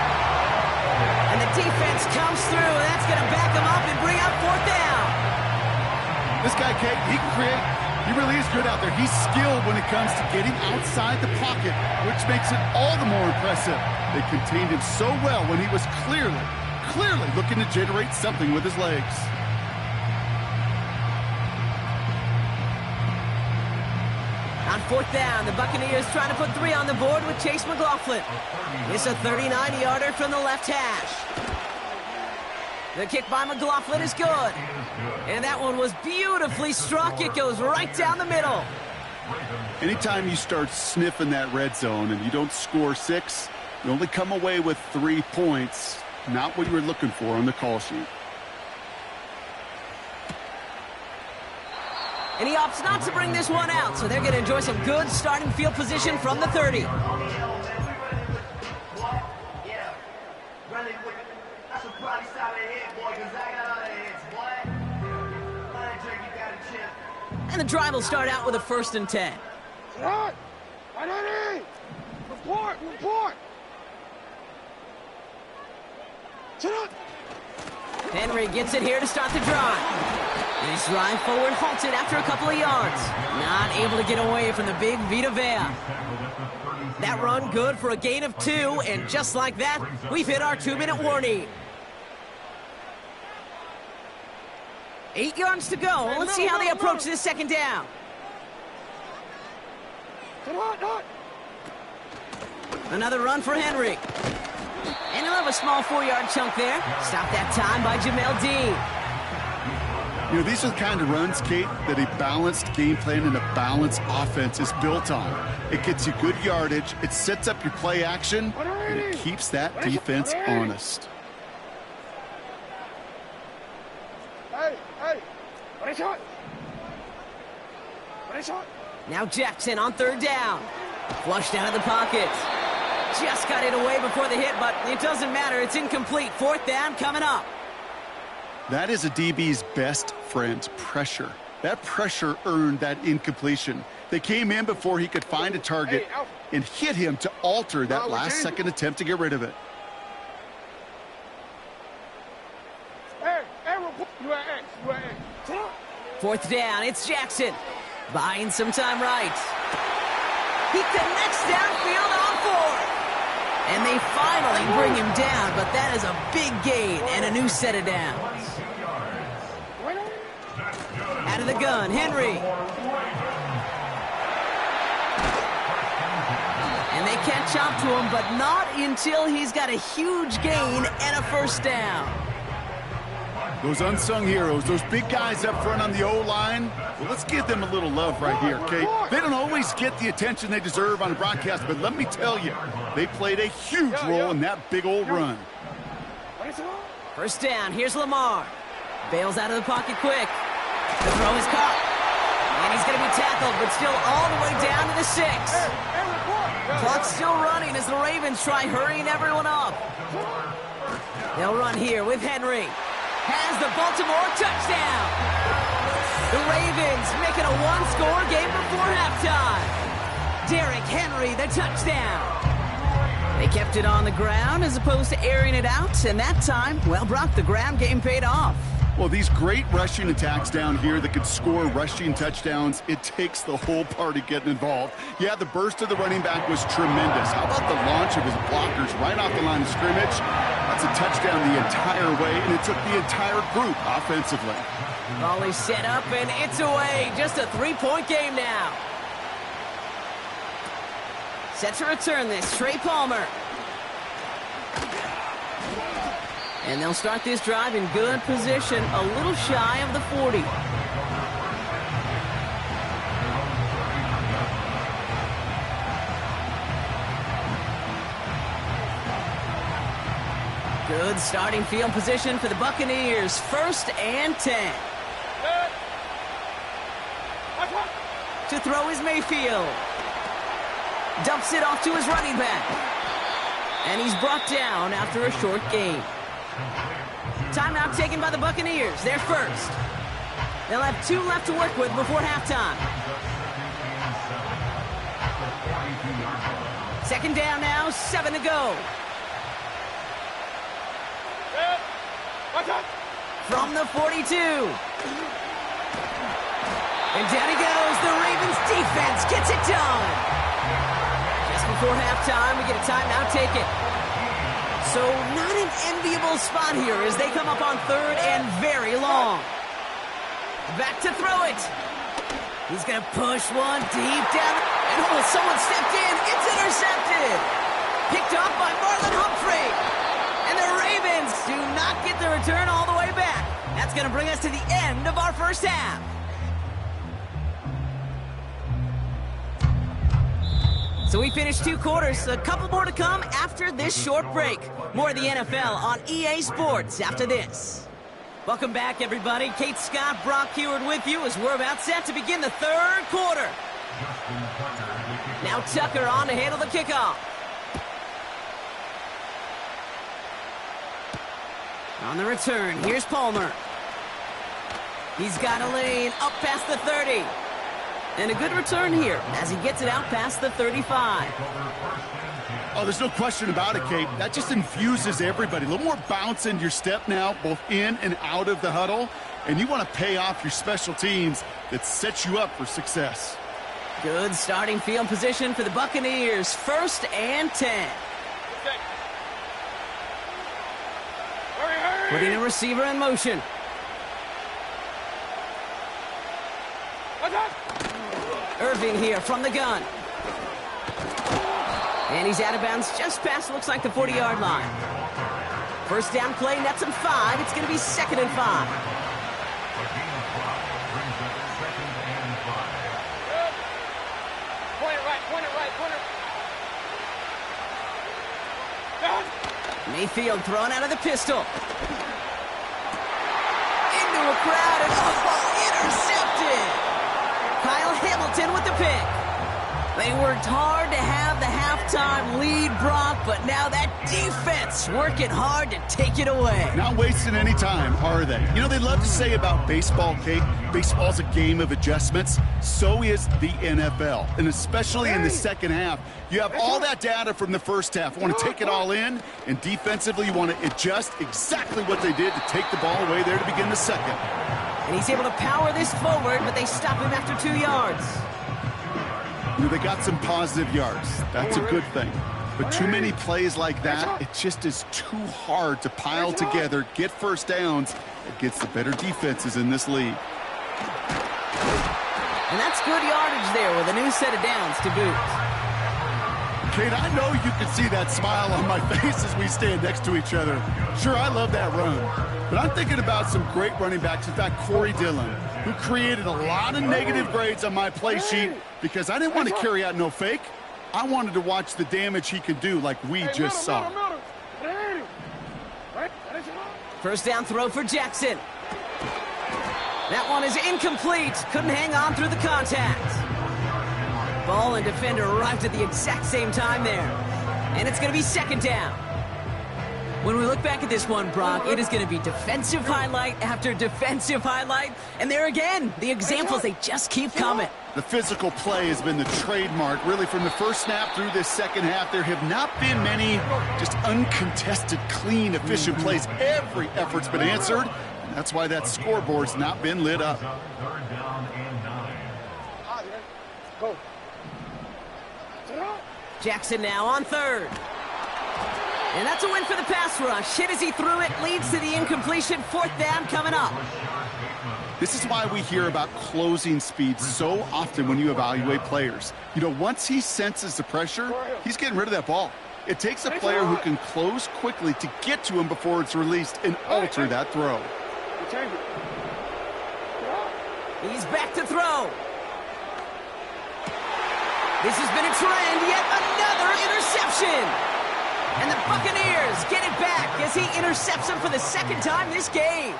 S11: And the defense comes through, and that's going to back them up and bring up fourth down.
S12: This guy, Kate, he can create. He really is good out there. He's skilled when it comes to getting outside the pocket, which makes it all the more impressive. They contained him so well when he was clearly looking to generate something with his legs.
S11: On fourth down, the Buccaneers trying to put 3 on the board with Chase McLaughlin. It's a 39-yarder from the left hash. The kick by McLaughlin is good. And that one was beautifully struck. It goes right down the middle.
S12: Anytime you start sniffing that red zone and you don't score 6, you only come away with 3 points. Not what you were looking for on the call sheet.
S11: And he opts not to bring this one out, so they're going to enjoy some good starting field position from the 30. And the drive will start out with a 1st and 10.
S4: Report!
S11: Henry gets it here to start the drive. His drive forward halted after a couple of yards. Not able to get away from the big Vita Vea. That run good for a gain of 2, and just like that, we've hit our 2-minute warning. 8 yards to go. Let's see how they approach this second down. Another run for Henry. And he'll have a small 4-yard chunk there. Stopped that time by Jamel Dean.
S12: You know, these are the kind of runs, Kate, that a balanced game plan and a balanced offense is built on. It gets you good yardage, it sets up your play action, and it keeps that defense honest.
S11: Now Jackson on 3rd down. Flushed out of the pocket. Just got it away before the hit, but it doesn't matter. It's incomplete. 4th down coming up.
S12: That is a DB's best friend, pressure. That pressure earned that incompletion. They came in before he could find a target and hit him to alter that last-second attempt to get rid of it.
S11: Fourth down, it's Jackson. Buying some time right. He connects downfield on 4th. And they finally bring him down, but that is a big gain and a new set of downs. Out of the gun, Henry. And they catch up to him, but not until he's got a huge gain and a 1st down.
S12: Those unsung heroes, those big guys up front on the O-line, well, let's give them a little love right here, okay? They don't always get the attention they deserve on the broadcast, but let me tell you, they played a huge role in that big old run.
S11: 1st down, here's Lamar. Bails out of the pocket quick. The throw is caught. And he's going to be tackled, but still all the way down to the 6. Clock's still running as the Ravens try hurrying everyone up. They'll run here with Henry. Has the Baltimore touchdown. The Ravens making a 1-score game before halftime. Derrick Henry, the touchdown. They kept it on the ground as opposed to airing it out, and that time, well, Brock, the ground game paid off.
S12: Well, these great rushing attacks down here that could score rushing touchdowns, it takes the whole party getting involved. Yeah, the burst of the running back was tremendous. How about the launch of his blockers right off the line of scrimmage? That's a touchdown the entire way, and it took the entire group offensively.
S11: Volley set up, and it's away. Just a three-point game now. Set to return this, Trey Palmer. And they'll start this drive in good position, a little shy of the 40. Good starting field position for the Buccaneers. 1st and 10. To throw is Mayfield. Dumps it off to his running back. And he's brought down after a short gain. Timeout taken by the Buccaneers. They're first. They'll have 2 left to work with before halftime. 2nd down now, 7 to go. From the 42. And down he goes. The Ravens defense gets it done. Just before halftime, we get a timeout taken. So not an enviable spot here as they come up on 3rd and very long. Back to throw it. He's going to push one deep down. And someone stepped in. It's intercepted. Picked off by Marlon Humphrey. And the Ravens do not get the return all the way back. That's going to bring us to the end of our first half. So we finished 2 quarters. A couple more to come after this short break. More of the NFL on EA Sports after this. Welcome back, everybody. Kate Scott, Brock Huard with you as we're about set to begin the 3rd quarter. Now Tucker on to handle the kickoff. On the return, here's Palmer. He's got a lane up past the 30. And a good return here as he gets it out past the 35.
S12: Oh, there's no question about it, Kate. That just infuses everybody. A little more bounce in your step now, both in and out of the huddle. And you want to pay off your special teams that sets you up for success.
S11: Good starting field position for the Buccaneers. 1st and 10. Putting a receiver in motion. Irving here from the gun. And he's out of bounds just past, looks like, the 40-yard line. 1st down play, nets him 5. It's going to be 2nd and 5. Mayfield thrown out of the pistol. Into a crowd and intercepted. Kyle Hamilton with the pick. They worked hard to have the halftime lead, Brock, but now that defense working hard to take it away.
S12: Not wasting any time, are they? You know, they love to say about baseball, Kate, baseball's a game of adjustments. So is the NFL, and especially in the second half. You have all that data from the first half. You want to take it all in, and defensively you want to adjust exactly what they did to take the ball away there to begin the second.
S11: And he's able to power this forward, but they stop him after 2 yards.
S12: You know, they got some positive yards. That's a good thing. But too many plays like that, it just is too hard to pile together, get first downs against the better defenses in this league.
S11: And that's good yardage there with a new set of downs to boot.
S12: Kate, I know you can see that smile on my face as we stand next to each other. Sure, I love that run. But I'm thinking about some great running backs. In fact, Corey Dillon, who created a lot of negative grades on my play sheet because I didn't want to carry out no fake. I wanted to watch the damage he could do like we just saw.
S11: 1st down throw for Jackson. That one is incomplete. Couldn't hang on through the contact. Ball and defender arrived at the exact same time there. And it's going to be 2nd down. When we look back at this one, Brock, it is going to be defensive highlight after defensive highlight. And there again, the examples, they just keep coming.
S12: The physical play has been the trademark. Really, from the first snap through this second half, there have not been many just uncontested, clean, efficient plays. Every effort's been answered. And that's why that scoreboard's not been lit up.
S4: Go.
S11: Jackson now on 3rd. And that's a win for the pass rush. Hit as he threw it, leads to the incompletion. 4th down coming up.
S12: This is why we hear about closing speed so often when you evaluate players. You know, once he senses the pressure, he's getting rid of that ball. It takes a player who can close quickly to get to him before it's released and alter that throw.
S11: He's back to throw. This has been a trend, yet another interception. And the Buccaneers get it back as he intercepts him for the second time this game.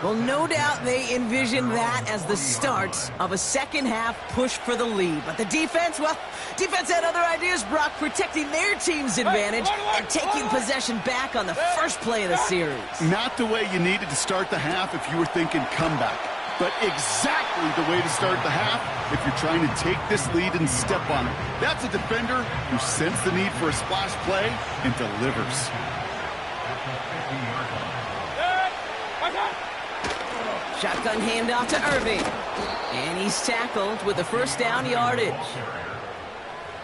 S11: Well, no doubt they envisioned that as the start of a second-half push for the lead. But the defense, well, defense had other ideas, Brock, protecting their team's advantage and taking possession back on the first play of the series.
S12: Not the way you needed to start the half if you were thinking comeback, but exactly the way to start the half if you're trying to take this lead and step on it. That's a defender who sensed the need for a splash play and delivers.
S11: Shotgun handoff to Irving. And he's tackled with the first down yardage.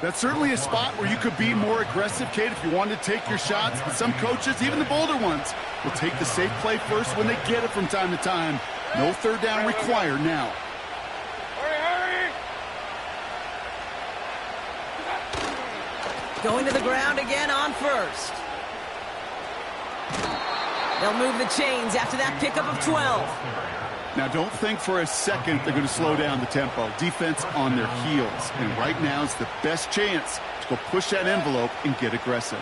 S12: That's certainly a spot where you could be more aggressive, Kate, if you wanted to take your shots. But some coaches, even the bolder ones, will take the safe play first when they get it from time to time. No third down required now.
S4: Hurry!
S11: Going to the ground again on first. They'll move the chains after that pickup of 12.
S12: Now, don't think for a second they're going to slow down the tempo. Defense on their heels. And right now is the best chance to go push that envelope and get aggressive.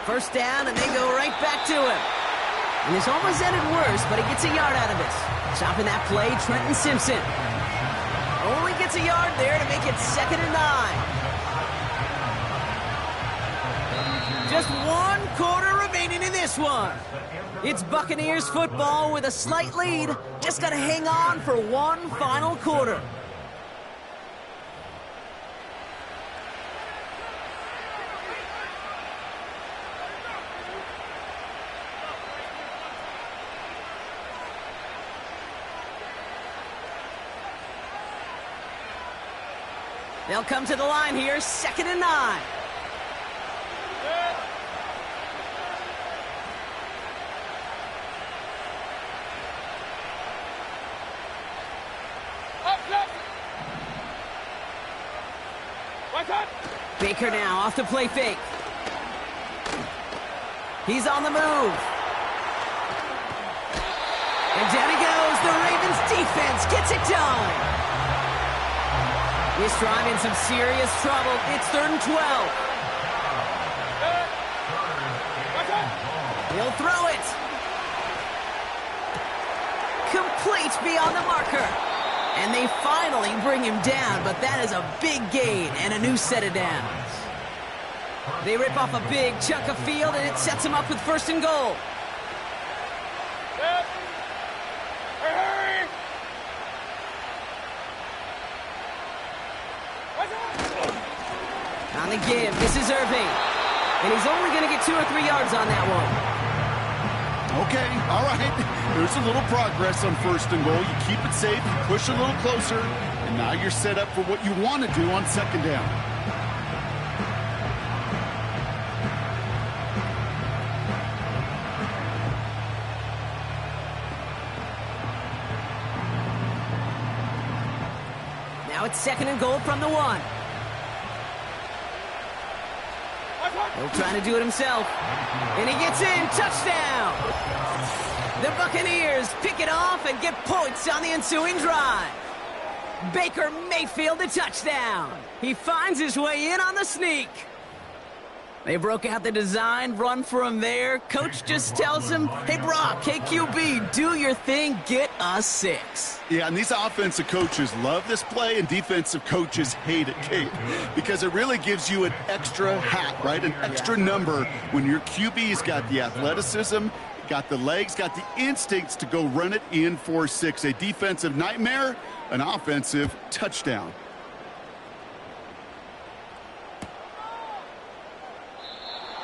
S11: First down, and they go right back to him. And this almost ended worse, but he gets a yard out of it. Stopping that play, Trenton Simpson. Only gets a yard there to make it 2nd and 9. Just 1 quarter remaining in this one. It's Buccaneers football with a slight lead. Just got to hang on for one final quarter. They'll come to the line here, 2nd and 9. Baker now off the play fake. He's on the move. And down he goes. The Ravens defense gets it done. This drive in some serious trouble. It's 3rd and 12. He'll throw it. Complete beyond the marker. And they finally bring him down, but that is a big gain and a new set of downs. They rip off a big chunk of field, and it sets him up with 1st and goal.
S4: Hurry!
S11: On the give, this is Irving. And he's only going to get 2 or 3 yards on that one.
S12: Okay, all right. There's a little progress on 1st and goal. You keep it safe, you push a little closer, and now you're set up for what you want to do on 2nd down.
S11: Now it's 2nd and goal from the 1. He'll try to do it himself. And he gets in. Touchdown! The Buccaneers pick it off and get points on the ensuing drive. Baker Mayfield the touchdown. He finds his way in on the sneak. They broke out the design, run for him there. Coach just tells him, hey, Brock, hey, QB, do your thing, get a 6.
S12: Yeah, and these offensive coaches love this play, and defensive coaches hate it, Kate, because it really gives you an extra hat, right, an extra number when your QB's got the athleticism, got the legs, got the instincts to go run it in for 6. A defensive nightmare, an offensive touchdown.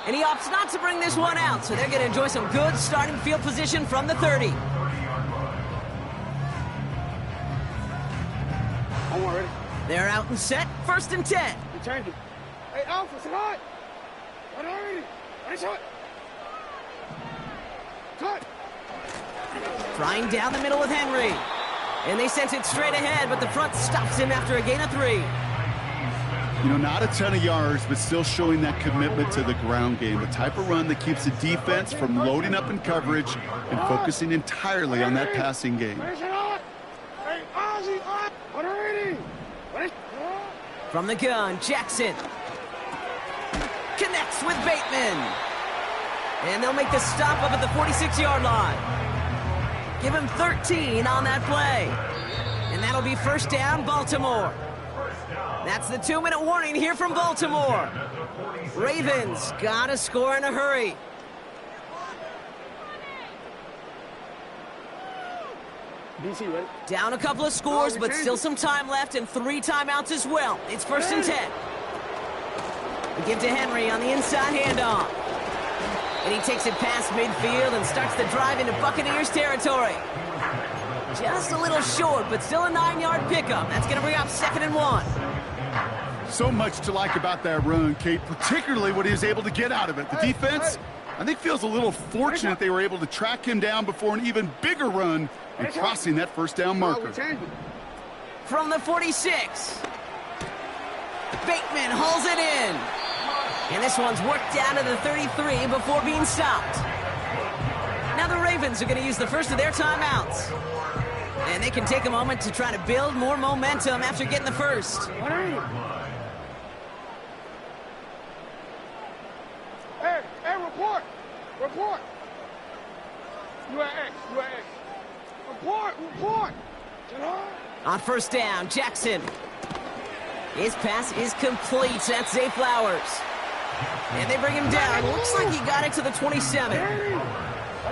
S11: And he opts not to bring this one out, so they're going to enjoy some good starting field position from the 30.
S4: I'm already.
S11: They're out and set, 1st and 10.
S4: Return. Hey, Alpha, say hi.
S11: Trying down the middle with Henry. And they sent it straight ahead, but the front stops him after a gain of 3.
S12: You know, not a ton of yards, but still showing that commitment to the ground game. The type of run that keeps the defense from loading up in coverage and focusing entirely on that passing game.
S11: From the gun, Jackson connects with Bateman. And they'll make the stop up at the 46-yard line. Give him 13 on that play. And that'll be first down, Baltimore. That's the 2-minute warning here from Baltimore. Ravens gotta score in a hurry. Down a couple of scores, but still some time left and 3 timeouts as well. It's 1st and 10. We give to Henry on the inside handoff. And he takes it past midfield and starts the drive into Buccaneers territory. Just a little short, but still a 9-yard pickup. That's going to bring up 2nd and 1.
S12: So much to like about that run, Kate, particularly what he was able to get out of it. The defense, I think, feels a little fortunate they were able to track him down before an even bigger run and crossing that first down marker.
S11: From the 46, Bateman hauls it in. And this one's worked down to the 33 before being stopped. Now the Ravens are going to use the first of their timeouts. And they can take a moment to try to build more momentum after getting the first.
S4: Hey, report! Report! You at X. Report!
S11: On first down, Jackson. His pass is complete. That's Zay Flowers. And they bring him down. Looks like he got it to the 27.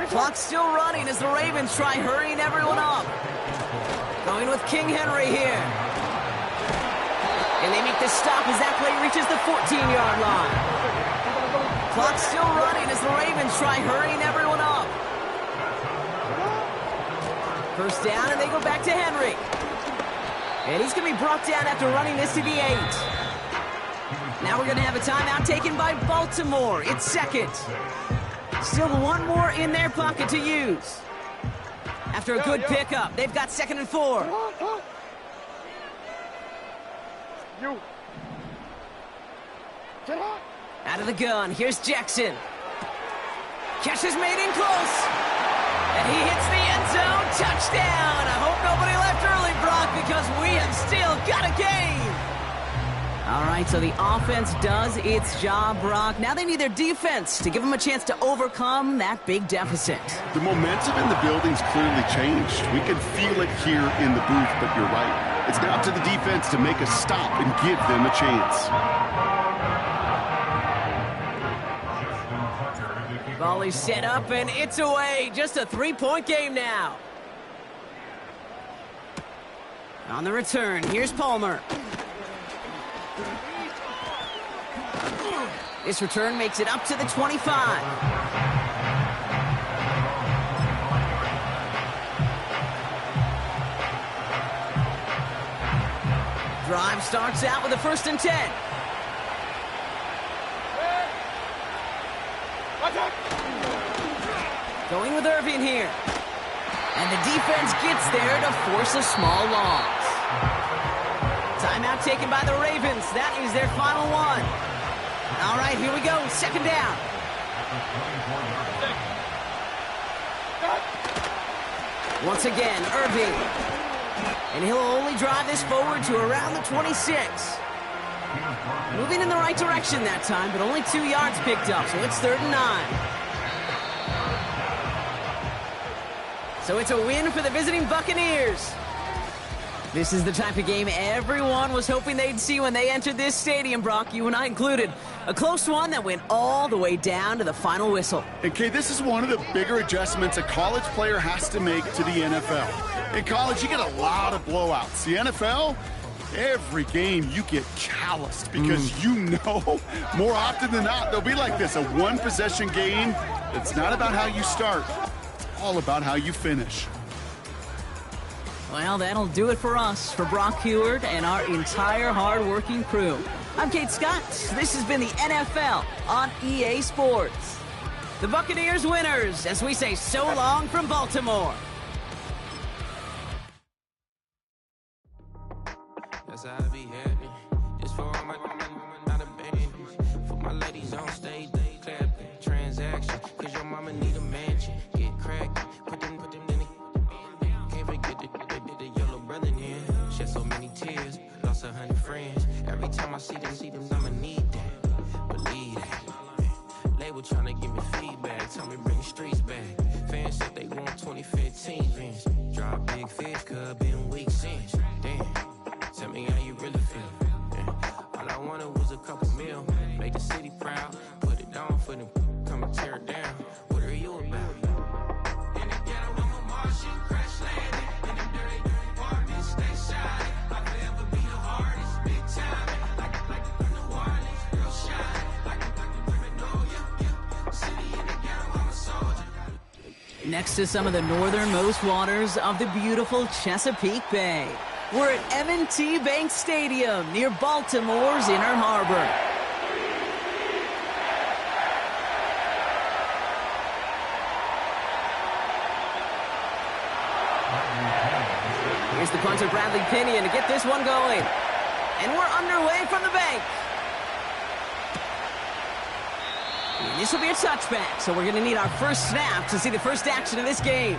S11: Clock's still running as the Ravens try hurrying everyone up. Going with King Henry here. And they make the stop as that play reaches the 14-yard line. Clock's still running as the Ravens try hurrying everyone up. First down, and they go back to Henry. And he's going to be brought down after running this to the 8. Now we're going to have a timeout taken by Baltimore. It's 2nd. Still one more in their pocket to use. After a good pickup, they've got 2nd and 4. Out of the gun, here's Jackson. Catch is made in close. And he hits the end zone. Touchdown. I hope nobody left early, Brock, because we have still got a game. All right, so the offense does its job, Brock. Now they need their defense to give them a chance to overcome that big deficit.
S12: The momentum in the building's clearly changed. We can feel it here in the booth, but you're right. It's now up to the defense to make a stop and give them a chance.
S11: Volley set up, and it's away. Just a 3-point game now. On the return, here's Palmer. This return makes it up to the 25. Drive starts out with a 1st and 10. Going with Irving here. And the defense gets there to force a small loss. Timeout taken by the Ravens. That is their final one. All right, here we go. 2nd down. Once again, Irving. And he'll only drive this forward to around the 26. Moving in the right direction that time, but only 2 yards picked up, so it's 3rd and 9. So it's a win for the visiting Buccaneers. This is the type of game everyone was hoping they'd see when they entered this stadium, Brock, you and I included. A close one that went all the way down to the final whistle.
S12: And, Kay, this is one of the bigger adjustments a college player has to make to the NFL. In college, you get a lot of blowouts. The NFL, every game you get calloused because you know more often than not they'll be like this, a one-possession game. It's not about how you start. It's all about how you finish.
S11: Well, that'll do it for us, for Brock Huard and our entire hard-working crew. I'm Kate Scott. This has been the NFL on EA Sports. The Buccaneers winners, as we say so long from Baltimore.
S13: That's how I be happening. Just for all my not a band. For my ladies on stage, they clapping. Transaction, cause your mama need a mansion. Get cracked, put them in the. Can't forget the yellow brother in. Shed so many tears, lost 100 friends. Every time I see them, I'ma need that. Believe that. Label tryna give me feedback, tell me bring the streets back. Fans said they want 2015 Vince. Drop big fish, cuz been weak since. Damn. Tell me how you really feel. Yeah. All I wanted was a couple mil. Make the city proud. Put it on for them. Come and tear it down. What are you about? In the ghetto, I'm a Martian. Crash landing. In them dirty apartments. Stay shiny. I'll forever be the hardest. Big time. Like New Orleans. Real shine. Like the women know you. City in the ghetto, I'm a soldier.
S11: Next to some of the northernmost waters of the beautiful Chesapeake Bay. We're at M&T Bank Stadium near Baltimore's Inner Harbor. Here's the punter, Bradley Pinion, to get this one going. And we're underway from the bank. And this will be a touchback, so we're going to need our first snap to see the first action of this game.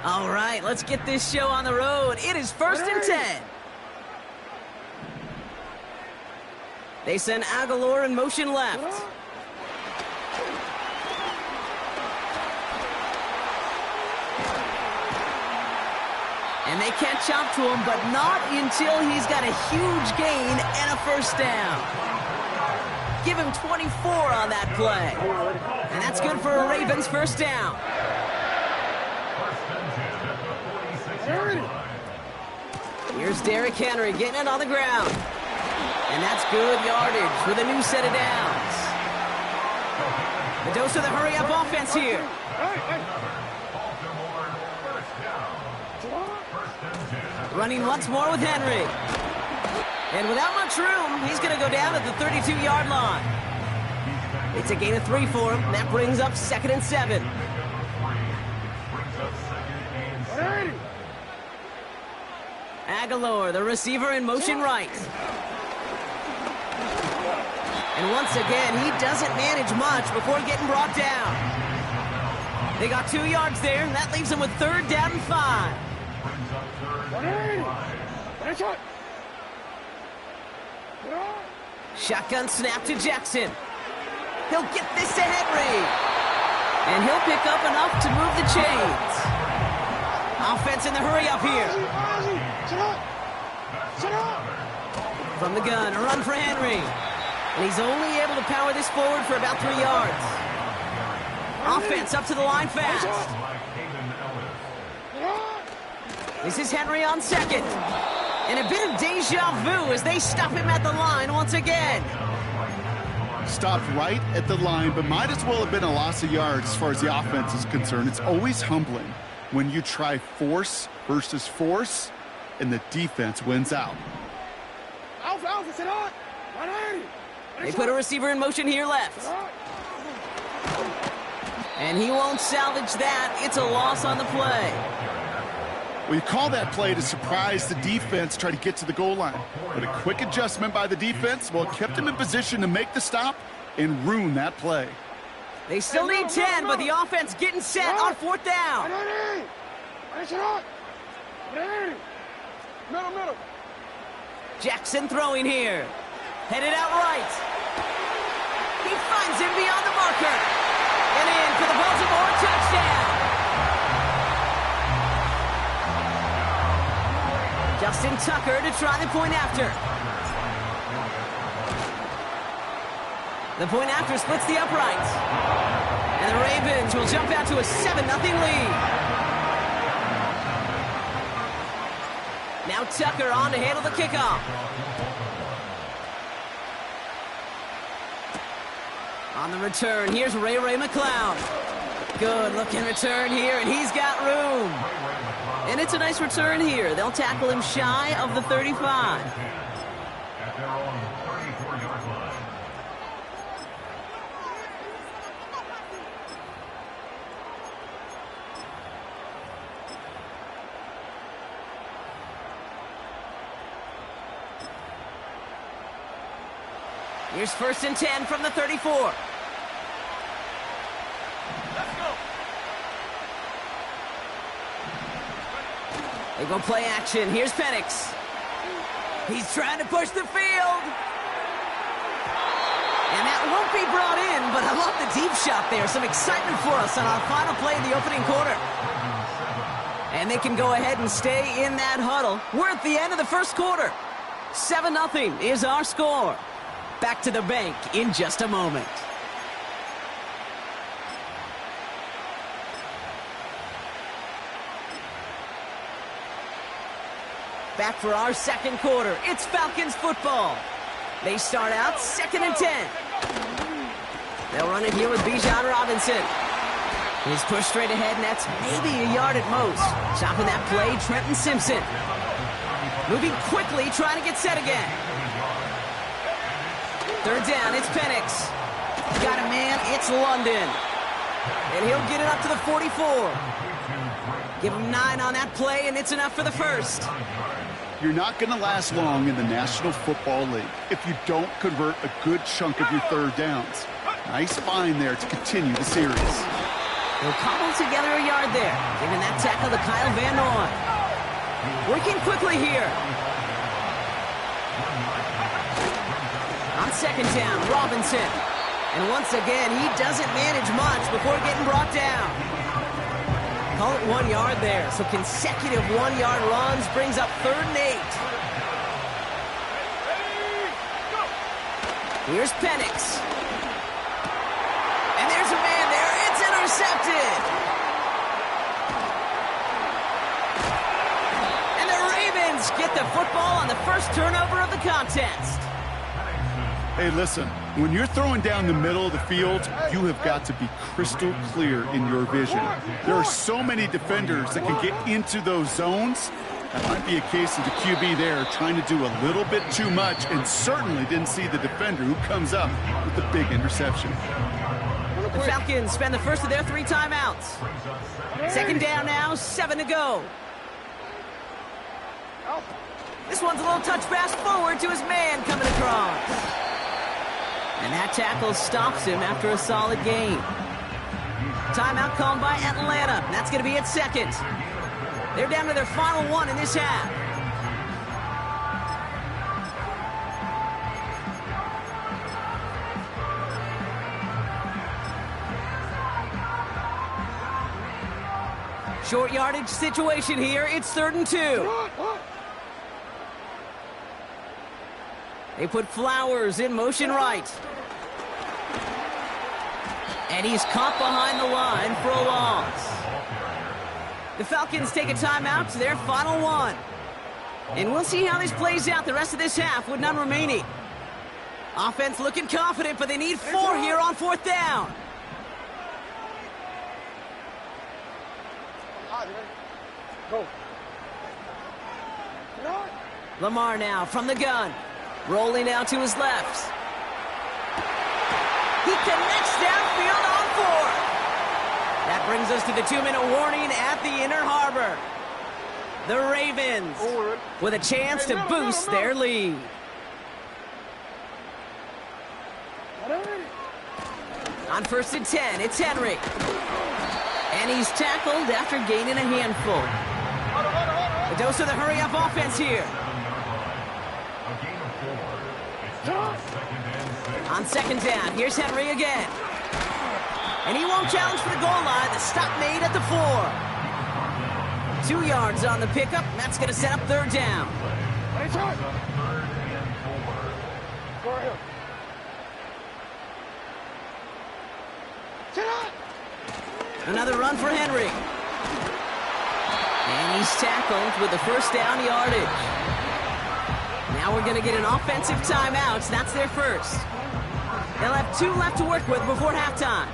S11: All right, let's get this show on the road. It is 1st and 10. They send Aguilar in motion left. And they catch up to him, but not until he's got a huge gain and a first down. Give him 24 on that play. And that's good for a Ravens first down. Here's Derrick Henry getting it on the ground. And that's good yardage with a new set of downs. The dose of the hurry-up offense here. Running once more with Henry. And without much room, he's going to go down at the 32-yard line. It's a gain of 3 for him. That brings up 2nd and 7. Aguilar, the receiver in motion right. And once again, he doesn't manage much before getting brought down. They got 2 yards there, and that leaves them with 3rd down and 5. Shotgun snap to Jackson. He'll get this to Henry. And he'll pick up enough to move the chains. Offense in the hurry up here. From the gun, a run for Henry. And he's only able to power this forward for about 3 yards. Offense up to the line fast. This is Henry on 2nd. And a bit of deja vu as they stop him at the line once again.
S12: Stopped right at the line, but might as well have been a loss of yards as far as the offense is concerned. It's always humbling when you try force versus force, and the defense wins out.
S11: They put a receiver in motion here left. And he won't salvage that. It's a loss on the play.
S12: Well, you call that play to surprise the defense, try to get to the goal line. But a quick adjustment by the defense, well, it kept him in position to make the stop and ruin that play.
S11: They still need 10, but the offense getting set on 4th down. Jackson throwing here. Headed out right. He finds him beyond the marker. And in for the Baltimore touchdown. Justin Tucker to try the point after. The point after splits the uprights. And the Ravens will jump out to a 7-0 lead. Now Tucker on to handle the kickoff. On the return, here's Ray McCloud. Good-looking return here, and he's got room. And it's a nice return here. They'll tackle him shy of the 35.
S8: At their own 34-yard line.
S11: Here's 1st and 10 from the 34. They go play action. Here's Penix. He's trying to push the field. And that won't be brought in, but I love the deep shot there. Some excitement for us on our final play of the opening quarter. And they can go ahead and stay in that huddle. We're at the end of the first quarter. 7-0 is our score. Back to the bank in just a moment. Back for our second quarter. It's Falcons football. They start out 2nd and 10. They'll run it here with Bijan Robinson. He's pushed straight ahead, and that's maybe a yard at most. Stopping that play, Trenton Simpson. Moving quickly, trying to get set again. 3rd down, it's Penix. Got a man, it's London. And he'll get it up to the 44. Give him 9 on that play, and it's enough for the first.
S12: You're not going to last long in the National Football League if you don't convert a good chunk of your 3rd downs. Nice find there to continue the series.
S11: They'll cobble together a yard there, giving that tackle to Kyle Van Noy. Working quickly here. On 2nd down, Robinson. And once again, he doesn't manage much before getting brought down. Call it 1 yard there. So consecutive 1-yard runs brings up 3rd and 8. Here's Penix. And there's a man there. It's intercepted. And the Ravens get the football on the first turnover of the contest.
S12: Hey, listen, when you're throwing down the middle of the field, you have got to be crystal clear in your vision. There are so many defenders that can get into those zones. That might be a case of the QB there trying to do a little bit too much and certainly didn't see the defender who comes up with the big interception.
S11: The Falcons spend the first of their 3 timeouts. 2nd down now, 7 to go. This one's a little touch pass forward to his man coming across. And that tackle stops him after a solid gain. Timeout called by Atlanta. That's going to be at 2nd. They're down to their final 1 in this half. Short yardage situation here. It's 3rd and 2. They put Flowers in motion right. And he's caught behind the line for a loss. The Falcons take a timeout to their final 1. And we'll see how this plays out the rest of this half with none remaining. Offense looking confident, but they need 4 here on 4th down.
S4: Go.
S11: Lamar now from the gun. Rolling out to his left. He connects downfield on 4. That brings us to the 2-minute warning at the Inner Harbor. The Ravens with a chance to boost their lead. On 1st and 10, it's Henry. And he's tackled after gaining a handful. A dose of the hurry-up offense here. On 2nd down, here's Henry again. And he won't challenge for the goal line. The stop made at the 4. 2 yards on the pickup, and that's going to set up 3rd down. Another run for Henry. And he's tackled with the 1st down yardage. Now we're going to get an offensive timeout. That's their first. They'll have 2 left to work with before halftime.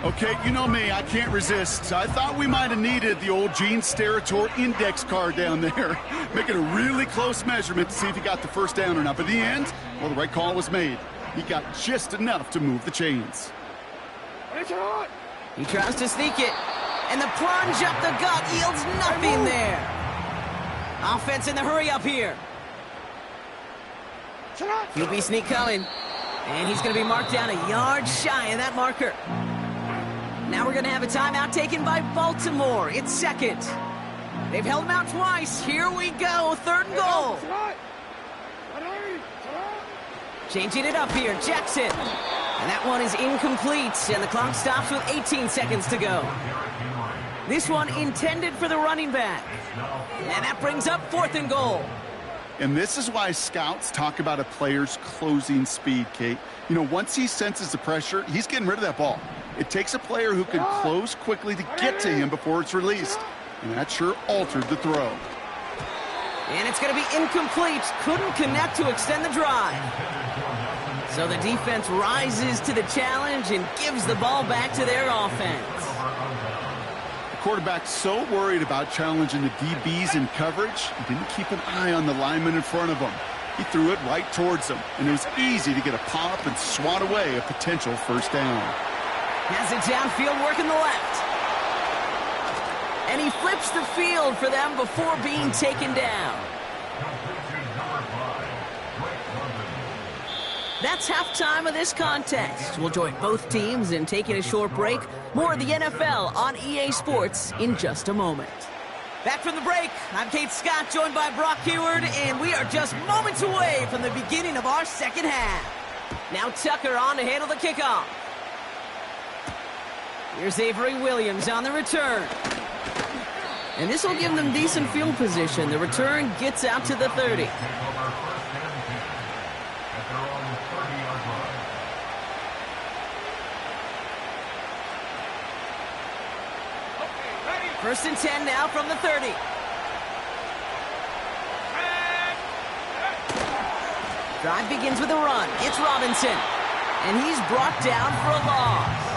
S12: Okay, you know me, I can't resist. I thought we might have needed the old Gene Steratore index card down there. Making a really close measurement to see if he got the first down or not. But in the end, well, the right call was made. He got just enough to move the chains.
S11: He tries to sneak it. And the plunge up the gut yields nothing there. Offense in the hurry up here. QB sneak coming. And he's going to be marked down a yard shy of that marker. Now we're going to have a timeout taken by Baltimore. It's second. They've held him out twice. Here we go. Third and goal. Changing it up here. Jackson. And that one is incomplete. And the clock stops with 18 seconds to go. This one intended for the running back. And that brings up fourth and goal.
S12: And this is why scouts talk about a player's closing speed, Kate. You know, once he senses the pressure, he's getting rid of that ball. It takes a player who can close quickly to get to him before it's released. And that sure altered the throw.
S11: And it's going to be incomplete. Couldn't connect to extend the drive. So the defense rises to the challenge and gives the ball back to their offense.
S12: The quarterback's so worried about challenging the DBs in coverage, he didn't keep an eye on the lineman in front of him. He threw it right towards him, and it was easy to get a pop and swat away a potential first down.
S11: Has it downfield, working the left. And he flips the field for them before being taken down. That's halftime of this contest. We'll join both teams in taking a short break. More of the NFL on EA Sports in just a moment. Back from the break, I'm Kate Scott, joined by Brock Huard, and we are just moments away from the beginning of our second half. Now Tucker on to handle the kickoff. Here's Avery Williams on the return. And this will give them decent field position. The return gets out to the 30. First and 10 now from the 30. Drive begins with a run. It's Robinson. And he's brought down for a loss.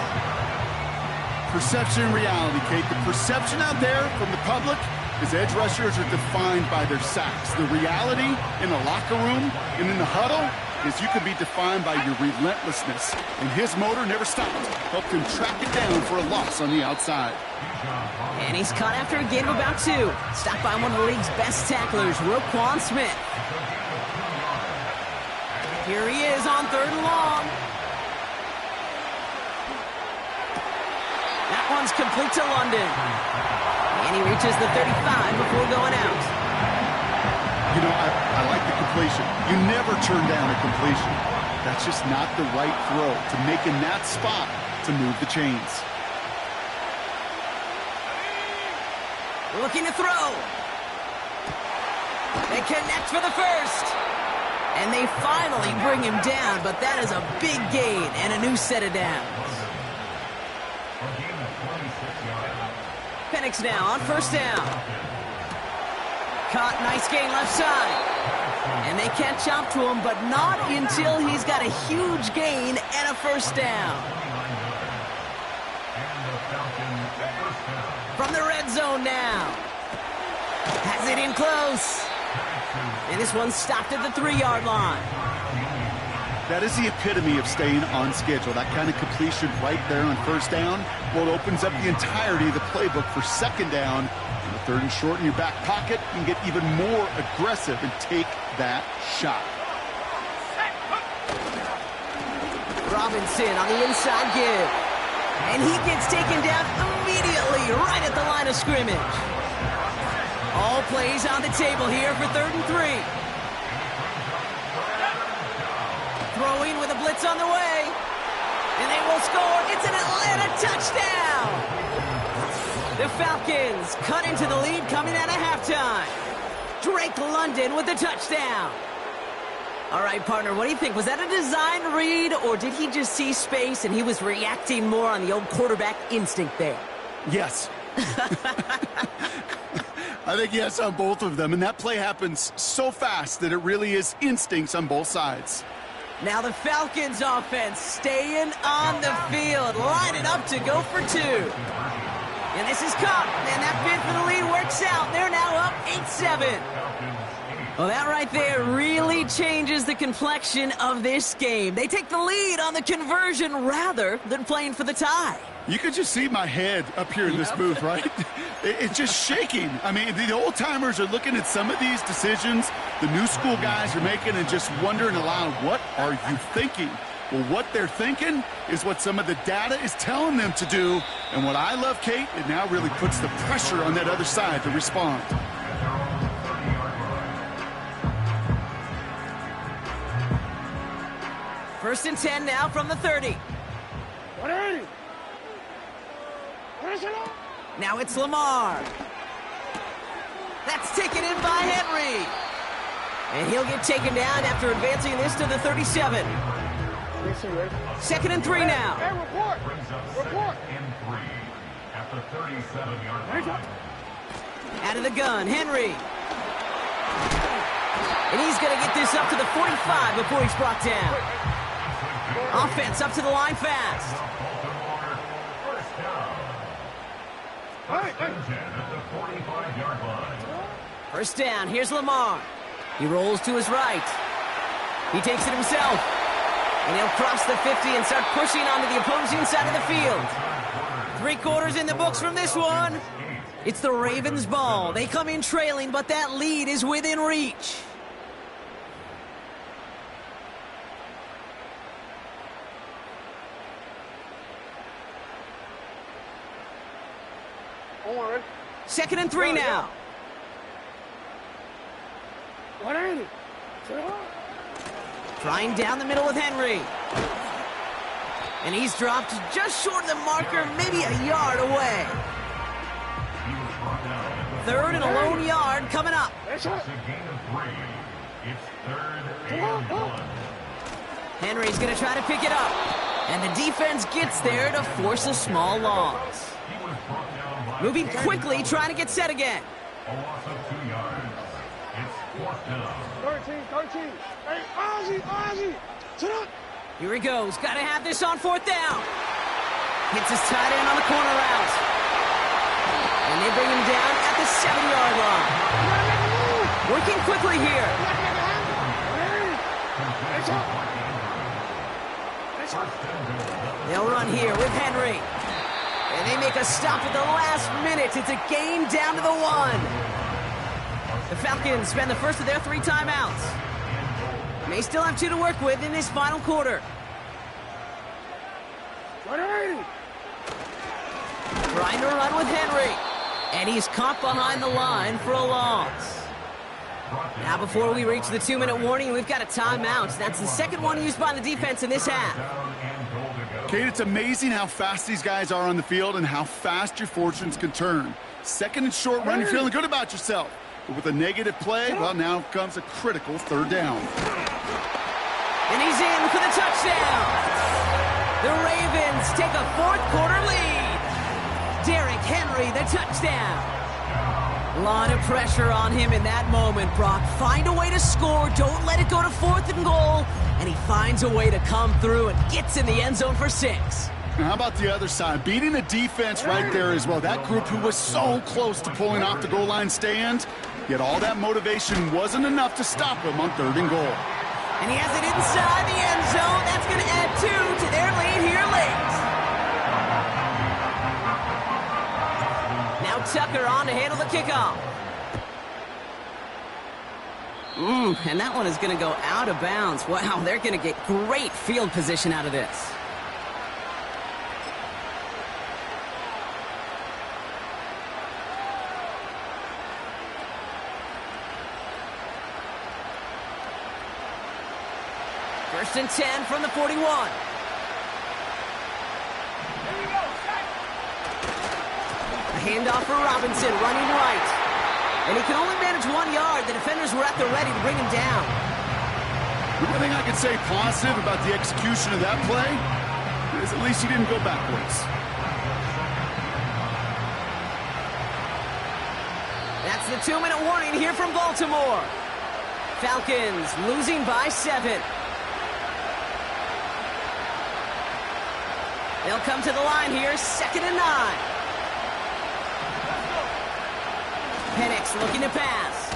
S12: Perception and reality, Kate. The perception out there from the public is edge rushers are defined by their sacks. The reality in the locker room and in the huddle is you can be defined by your relentlessness. And his motor never stopped. Helped him track it down for a loss on the outside.
S11: And he's caught after a gain of about 2. Stopped by one of the league's best tacklers, Roquan Smith. Here he is on third and long. That one's complete to London. And he reaches the 35 before going out.
S12: You know, I like the completion. You never turn down a completion. That's just not the right throw to make in that spot to move the chains.
S11: Looking to throw. They connect for the first. And they finally bring him down, but that is a big gain and a new set of downs. Penix now on first down. Caught, nice gain left side. And they catch up to him, but not until he's got a huge gain and a first down. From the red zone now. Has it in close. And this one's stopped at the 3-yard line.
S12: That is the epitome of staying on schedule. That kind of completion right there on first down. Well, it opens up the entirety of the playbook for second down. And the third and short in your back pocket, you can get even more aggressive and take that shot.
S11: Robinson on the inside give. And he gets taken down immediately right at the line of scrimmage. All plays on the table here for 3rd and 3. Throwing with a blitz on the way. And they will score. It's an Atlanta touchdown. The Falcons cut into the lead coming out of halftime. Drake London with the touchdown. All right, partner, what do you think? Was that a design read, or did he just see space and he was reacting more on the old quarterback instinct there?
S12: Yes. I think yes on both of them, and that play happens so fast that it really is instincts on both sides.
S11: Now the Falcons offense staying on the field, lining up to go for two. And this is Kupp, and that fifth for the lead works out. They're now up 8-7. Well, that right there really changes the complexion of this game. They take the lead on the conversion rather than playing for the tie.
S12: You could just see my head up here in this booth, right? It's just shaking. I mean, the old-timers are looking at some of these decisions the new school guys are making and just wondering aloud, what are you thinking? Well, what they're thinking is what some of the data is telling them to do. And what I love, Kate, it now really puts the pressure on that other side to respond.
S11: First and 10 now from the 30. Now it's Lamar. That's taken in by Henry. And he'll get taken down after advancing this to the 37. Second and 3 now.
S8: Hey, report. And 3 at the 37-yard line.
S11: Out of the gun, Henry. And he's going to get this up to the 45 before he's brought down. Offense up to the line fast. First down, here's Lamar. He rolls to his right. He takes it himself. And he'll cross the 50 and start pushing onto the opposing side of the field. 3 quarters in the books from this one. It's the Ravens' ball. They come in trailing, but that lead is within reach. Second and 3 now. Trying down the middle with Henry. And he's dropped just short of the marker, maybe a yard away. Third and a lone yard coming up.
S8: It's a gain of 3. It's 3rd and 1.
S11: Henry's going to try to pick it up. And the defense gets there to force a small loss. Moving quickly, trying to get set again.
S8: A loss of 2 yards. It's 4th down.
S4: 13. Hey, Ozzie, sit up.
S11: Here he goes. Got to have this on 4th down. Hits his tight end on the corner route. And they bring him down at the 7-yard line. Working quickly here. They'll run here with Henry. And they make a stop at the last minute. It's a game down to the 1. The Falcons spend the first of their 3 timeouts. They still have 2 to work with in this final quarter. Trying to run with Henry. And he's caught behind the line for a loss. Now before we reach the 2-minute warning, we've got a timeout. That's the second one used by the defense in this half.
S12: Kate, it's amazing how fast these guys are on the field and how fast your fortunes can turn. Second and short run, you're feeling good about yourself. But with a negative play, well, now comes a critical 3rd down.
S11: And he's in for the touchdown. The Ravens take a 4th quarter lead. Derrick Henry, the touchdown. A lot of pressure on him in that moment, Brock. Find a way to score. Don't let it go to 4th and goal. And he finds a way to come through and gets in the end zone for 6.
S12: Now, how about the other side? Beating the defense right there as well. That group who was so close to pulling off the goal line stand, yet all that motivation wasn't enough to stop him on 3rd and goal.
S11: And he has it inside the end zone. That's going to add 2 to their lead here late. Now Tucker on to handle the kickoff. And that one is going to go out of bounds. Wow, they're going to get great field position out of this. First and 10 from the 41. A handoff for Robinson, running right. And he can only manage 1 yard. The defenders were at the ready to bring him down.
S12: The only thing I can say positive about the execution of that play is at least he didn't go backwards.
S11: That's the 2-minute warning here from Baltimore. Falcons losing by 7. They'll come to the line here, 2nd and 9. Penix looking to pass.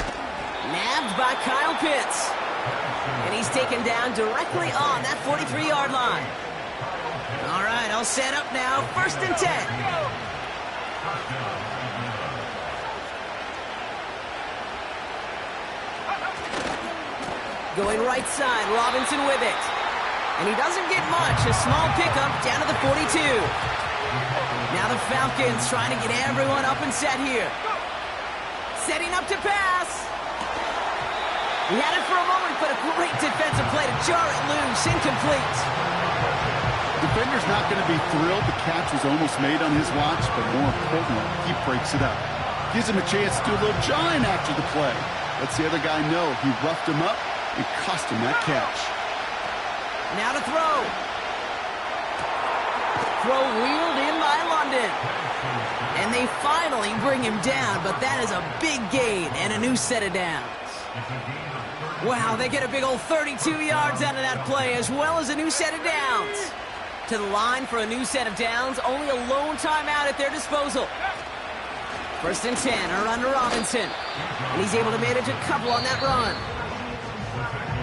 S11: Nabbed by Kyle Pitts. And he's taken down directly on that 43-yard line. All right, all set up now. 1st and 10. Going right side, Robinson with it. And he doesn't get much. A small pickup down to the 42. Now the Falcons trying to get everyone up and set here. Setting up to pass. He had it for a moment, but a great defensive play to jar it loose. Incomplete.
S12: The defender's not going to be thrilled the catch was almost made on his watch, but more importantly, he breaks it up. Gives him a chance to do a little jawing after the play. Lets the other guy know he roughed him up and cost him that catch.
S11: Now to throw. Throw wheeled in by London. And they finally bring him down, but that is a big gain and a new set of downs. Wow, they get a big old 32 yards out of that play, as well as a new set of downs. To the line for a new set of downs, only a lone timeout at their disposal. 1st and 10, a run to Robinson. And he's able to manage a couple on that run.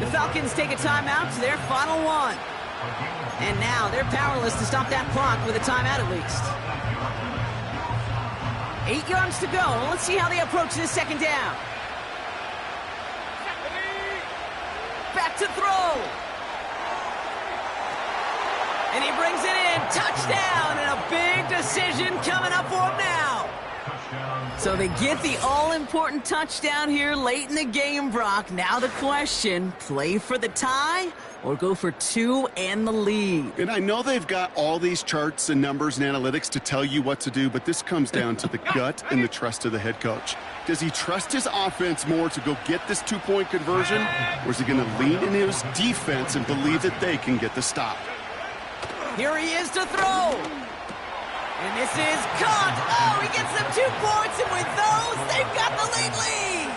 S11: The Falcons take a timeout to their final one. And now they're powerless to stop that clock with a timeout at least. 8 yards to go. Let's see how they approach this 2nd down. Back to throw. And he brings it in. Touchdown, and a big decision coming up for him now. So they get the all-important touchdown here late in the game, Brock. Now the question, play for the tie or go for 2 and the lead?
S12: And I know they've got all these charts and numbers and analytics to tell you what to do, but this comes down to the gut and the trust of the head coach. Does he trust his offense more to go get this 2-point conversion, or is he going to lean in his defense and believe that they can get the stop?
S11: Here he is to throw. And this is caught. Oh, he gets them 2 points, and with those, they've got the lead.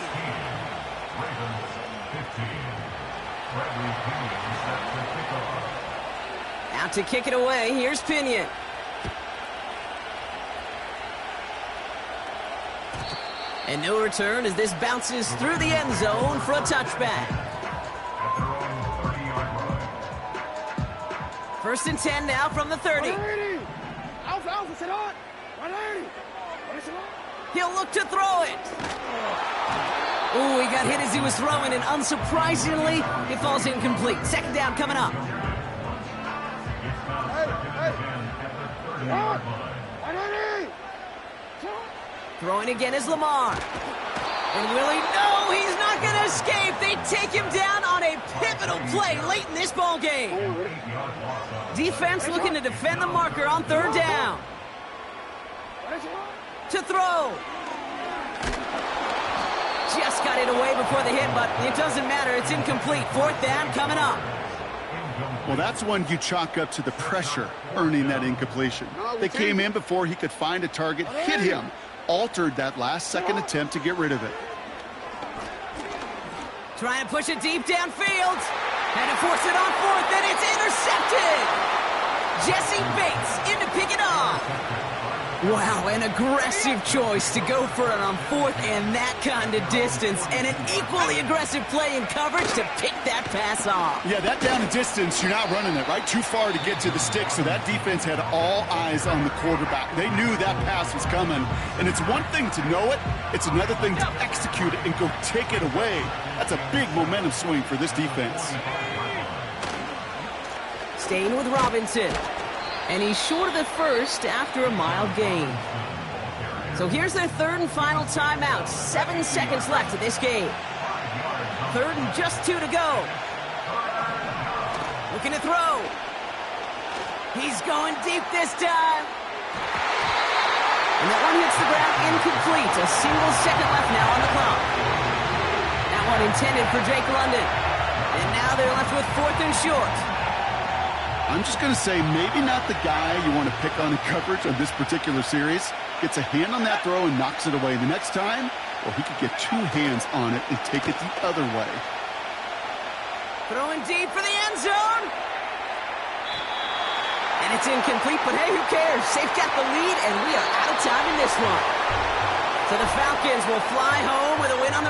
S11: Out to kick it away, here's Pinion. And no return as this bounces through the end zone for a touchback. 1st and 10 now from the 30. He'll look to throw it. Ooh, he got hit as he was throwing, and unsurprisingly, it falls incomplete. 2nd down coming up. Throwing again is Lamar. And will he? No, he's not going to escape. They take him down on a pivotal play late in this ball game. Defense looking to defend the marker on 3rd down. To throw. Just got it away before the hit, but it doesn't matter. It's incomplete. 4th down coming up.
S12: Well, that's one you chalk up to the pressure earning that incompletion. They came in before he could find a target, hit him, altered that last-second attempt to get rid of it.
S11: Trying to push it deep downfield. And to force it on 4th, and it's intercepted. Jesse Bates in to pick it off. Wow, an aggressive choice to go for it on 4th and that kind of distance, and an equally aggressive play in coverage to pick that pass off.
S12: Yeah, that down and distance, you're not running it, right? Too far to get to the stick, so that defense had all eyes on the quarterback. They knew that pass was coming, and it's one thing to know it, it's another thing to execute it and go take it away. That's a big momentum swing for this defense.
S11: Staying with Robinson. And he's short of the first after a mild gain. So here's their 3rd and final timeout. 7 seconds left of this game. 3rd and just 2 to go. Looking to throw. He's going deep this time. And that one hits the ground incomplete. A single second left now on the clock. That one intended for Jake London. And now they're left with 4th and short.
S12: I'm just going to say maybe not the guy you want to pick on in coverage on this particular series. Gets a hand on that throw and knocks it away. The next time, well, he could get 2 hands on it and take it the other way.
S11: Throwing deep for the end zone. And it's incomplete, but hey, who cares? They've got the lead, and we are out of time in this one. So the Falcons will fly home with a win on the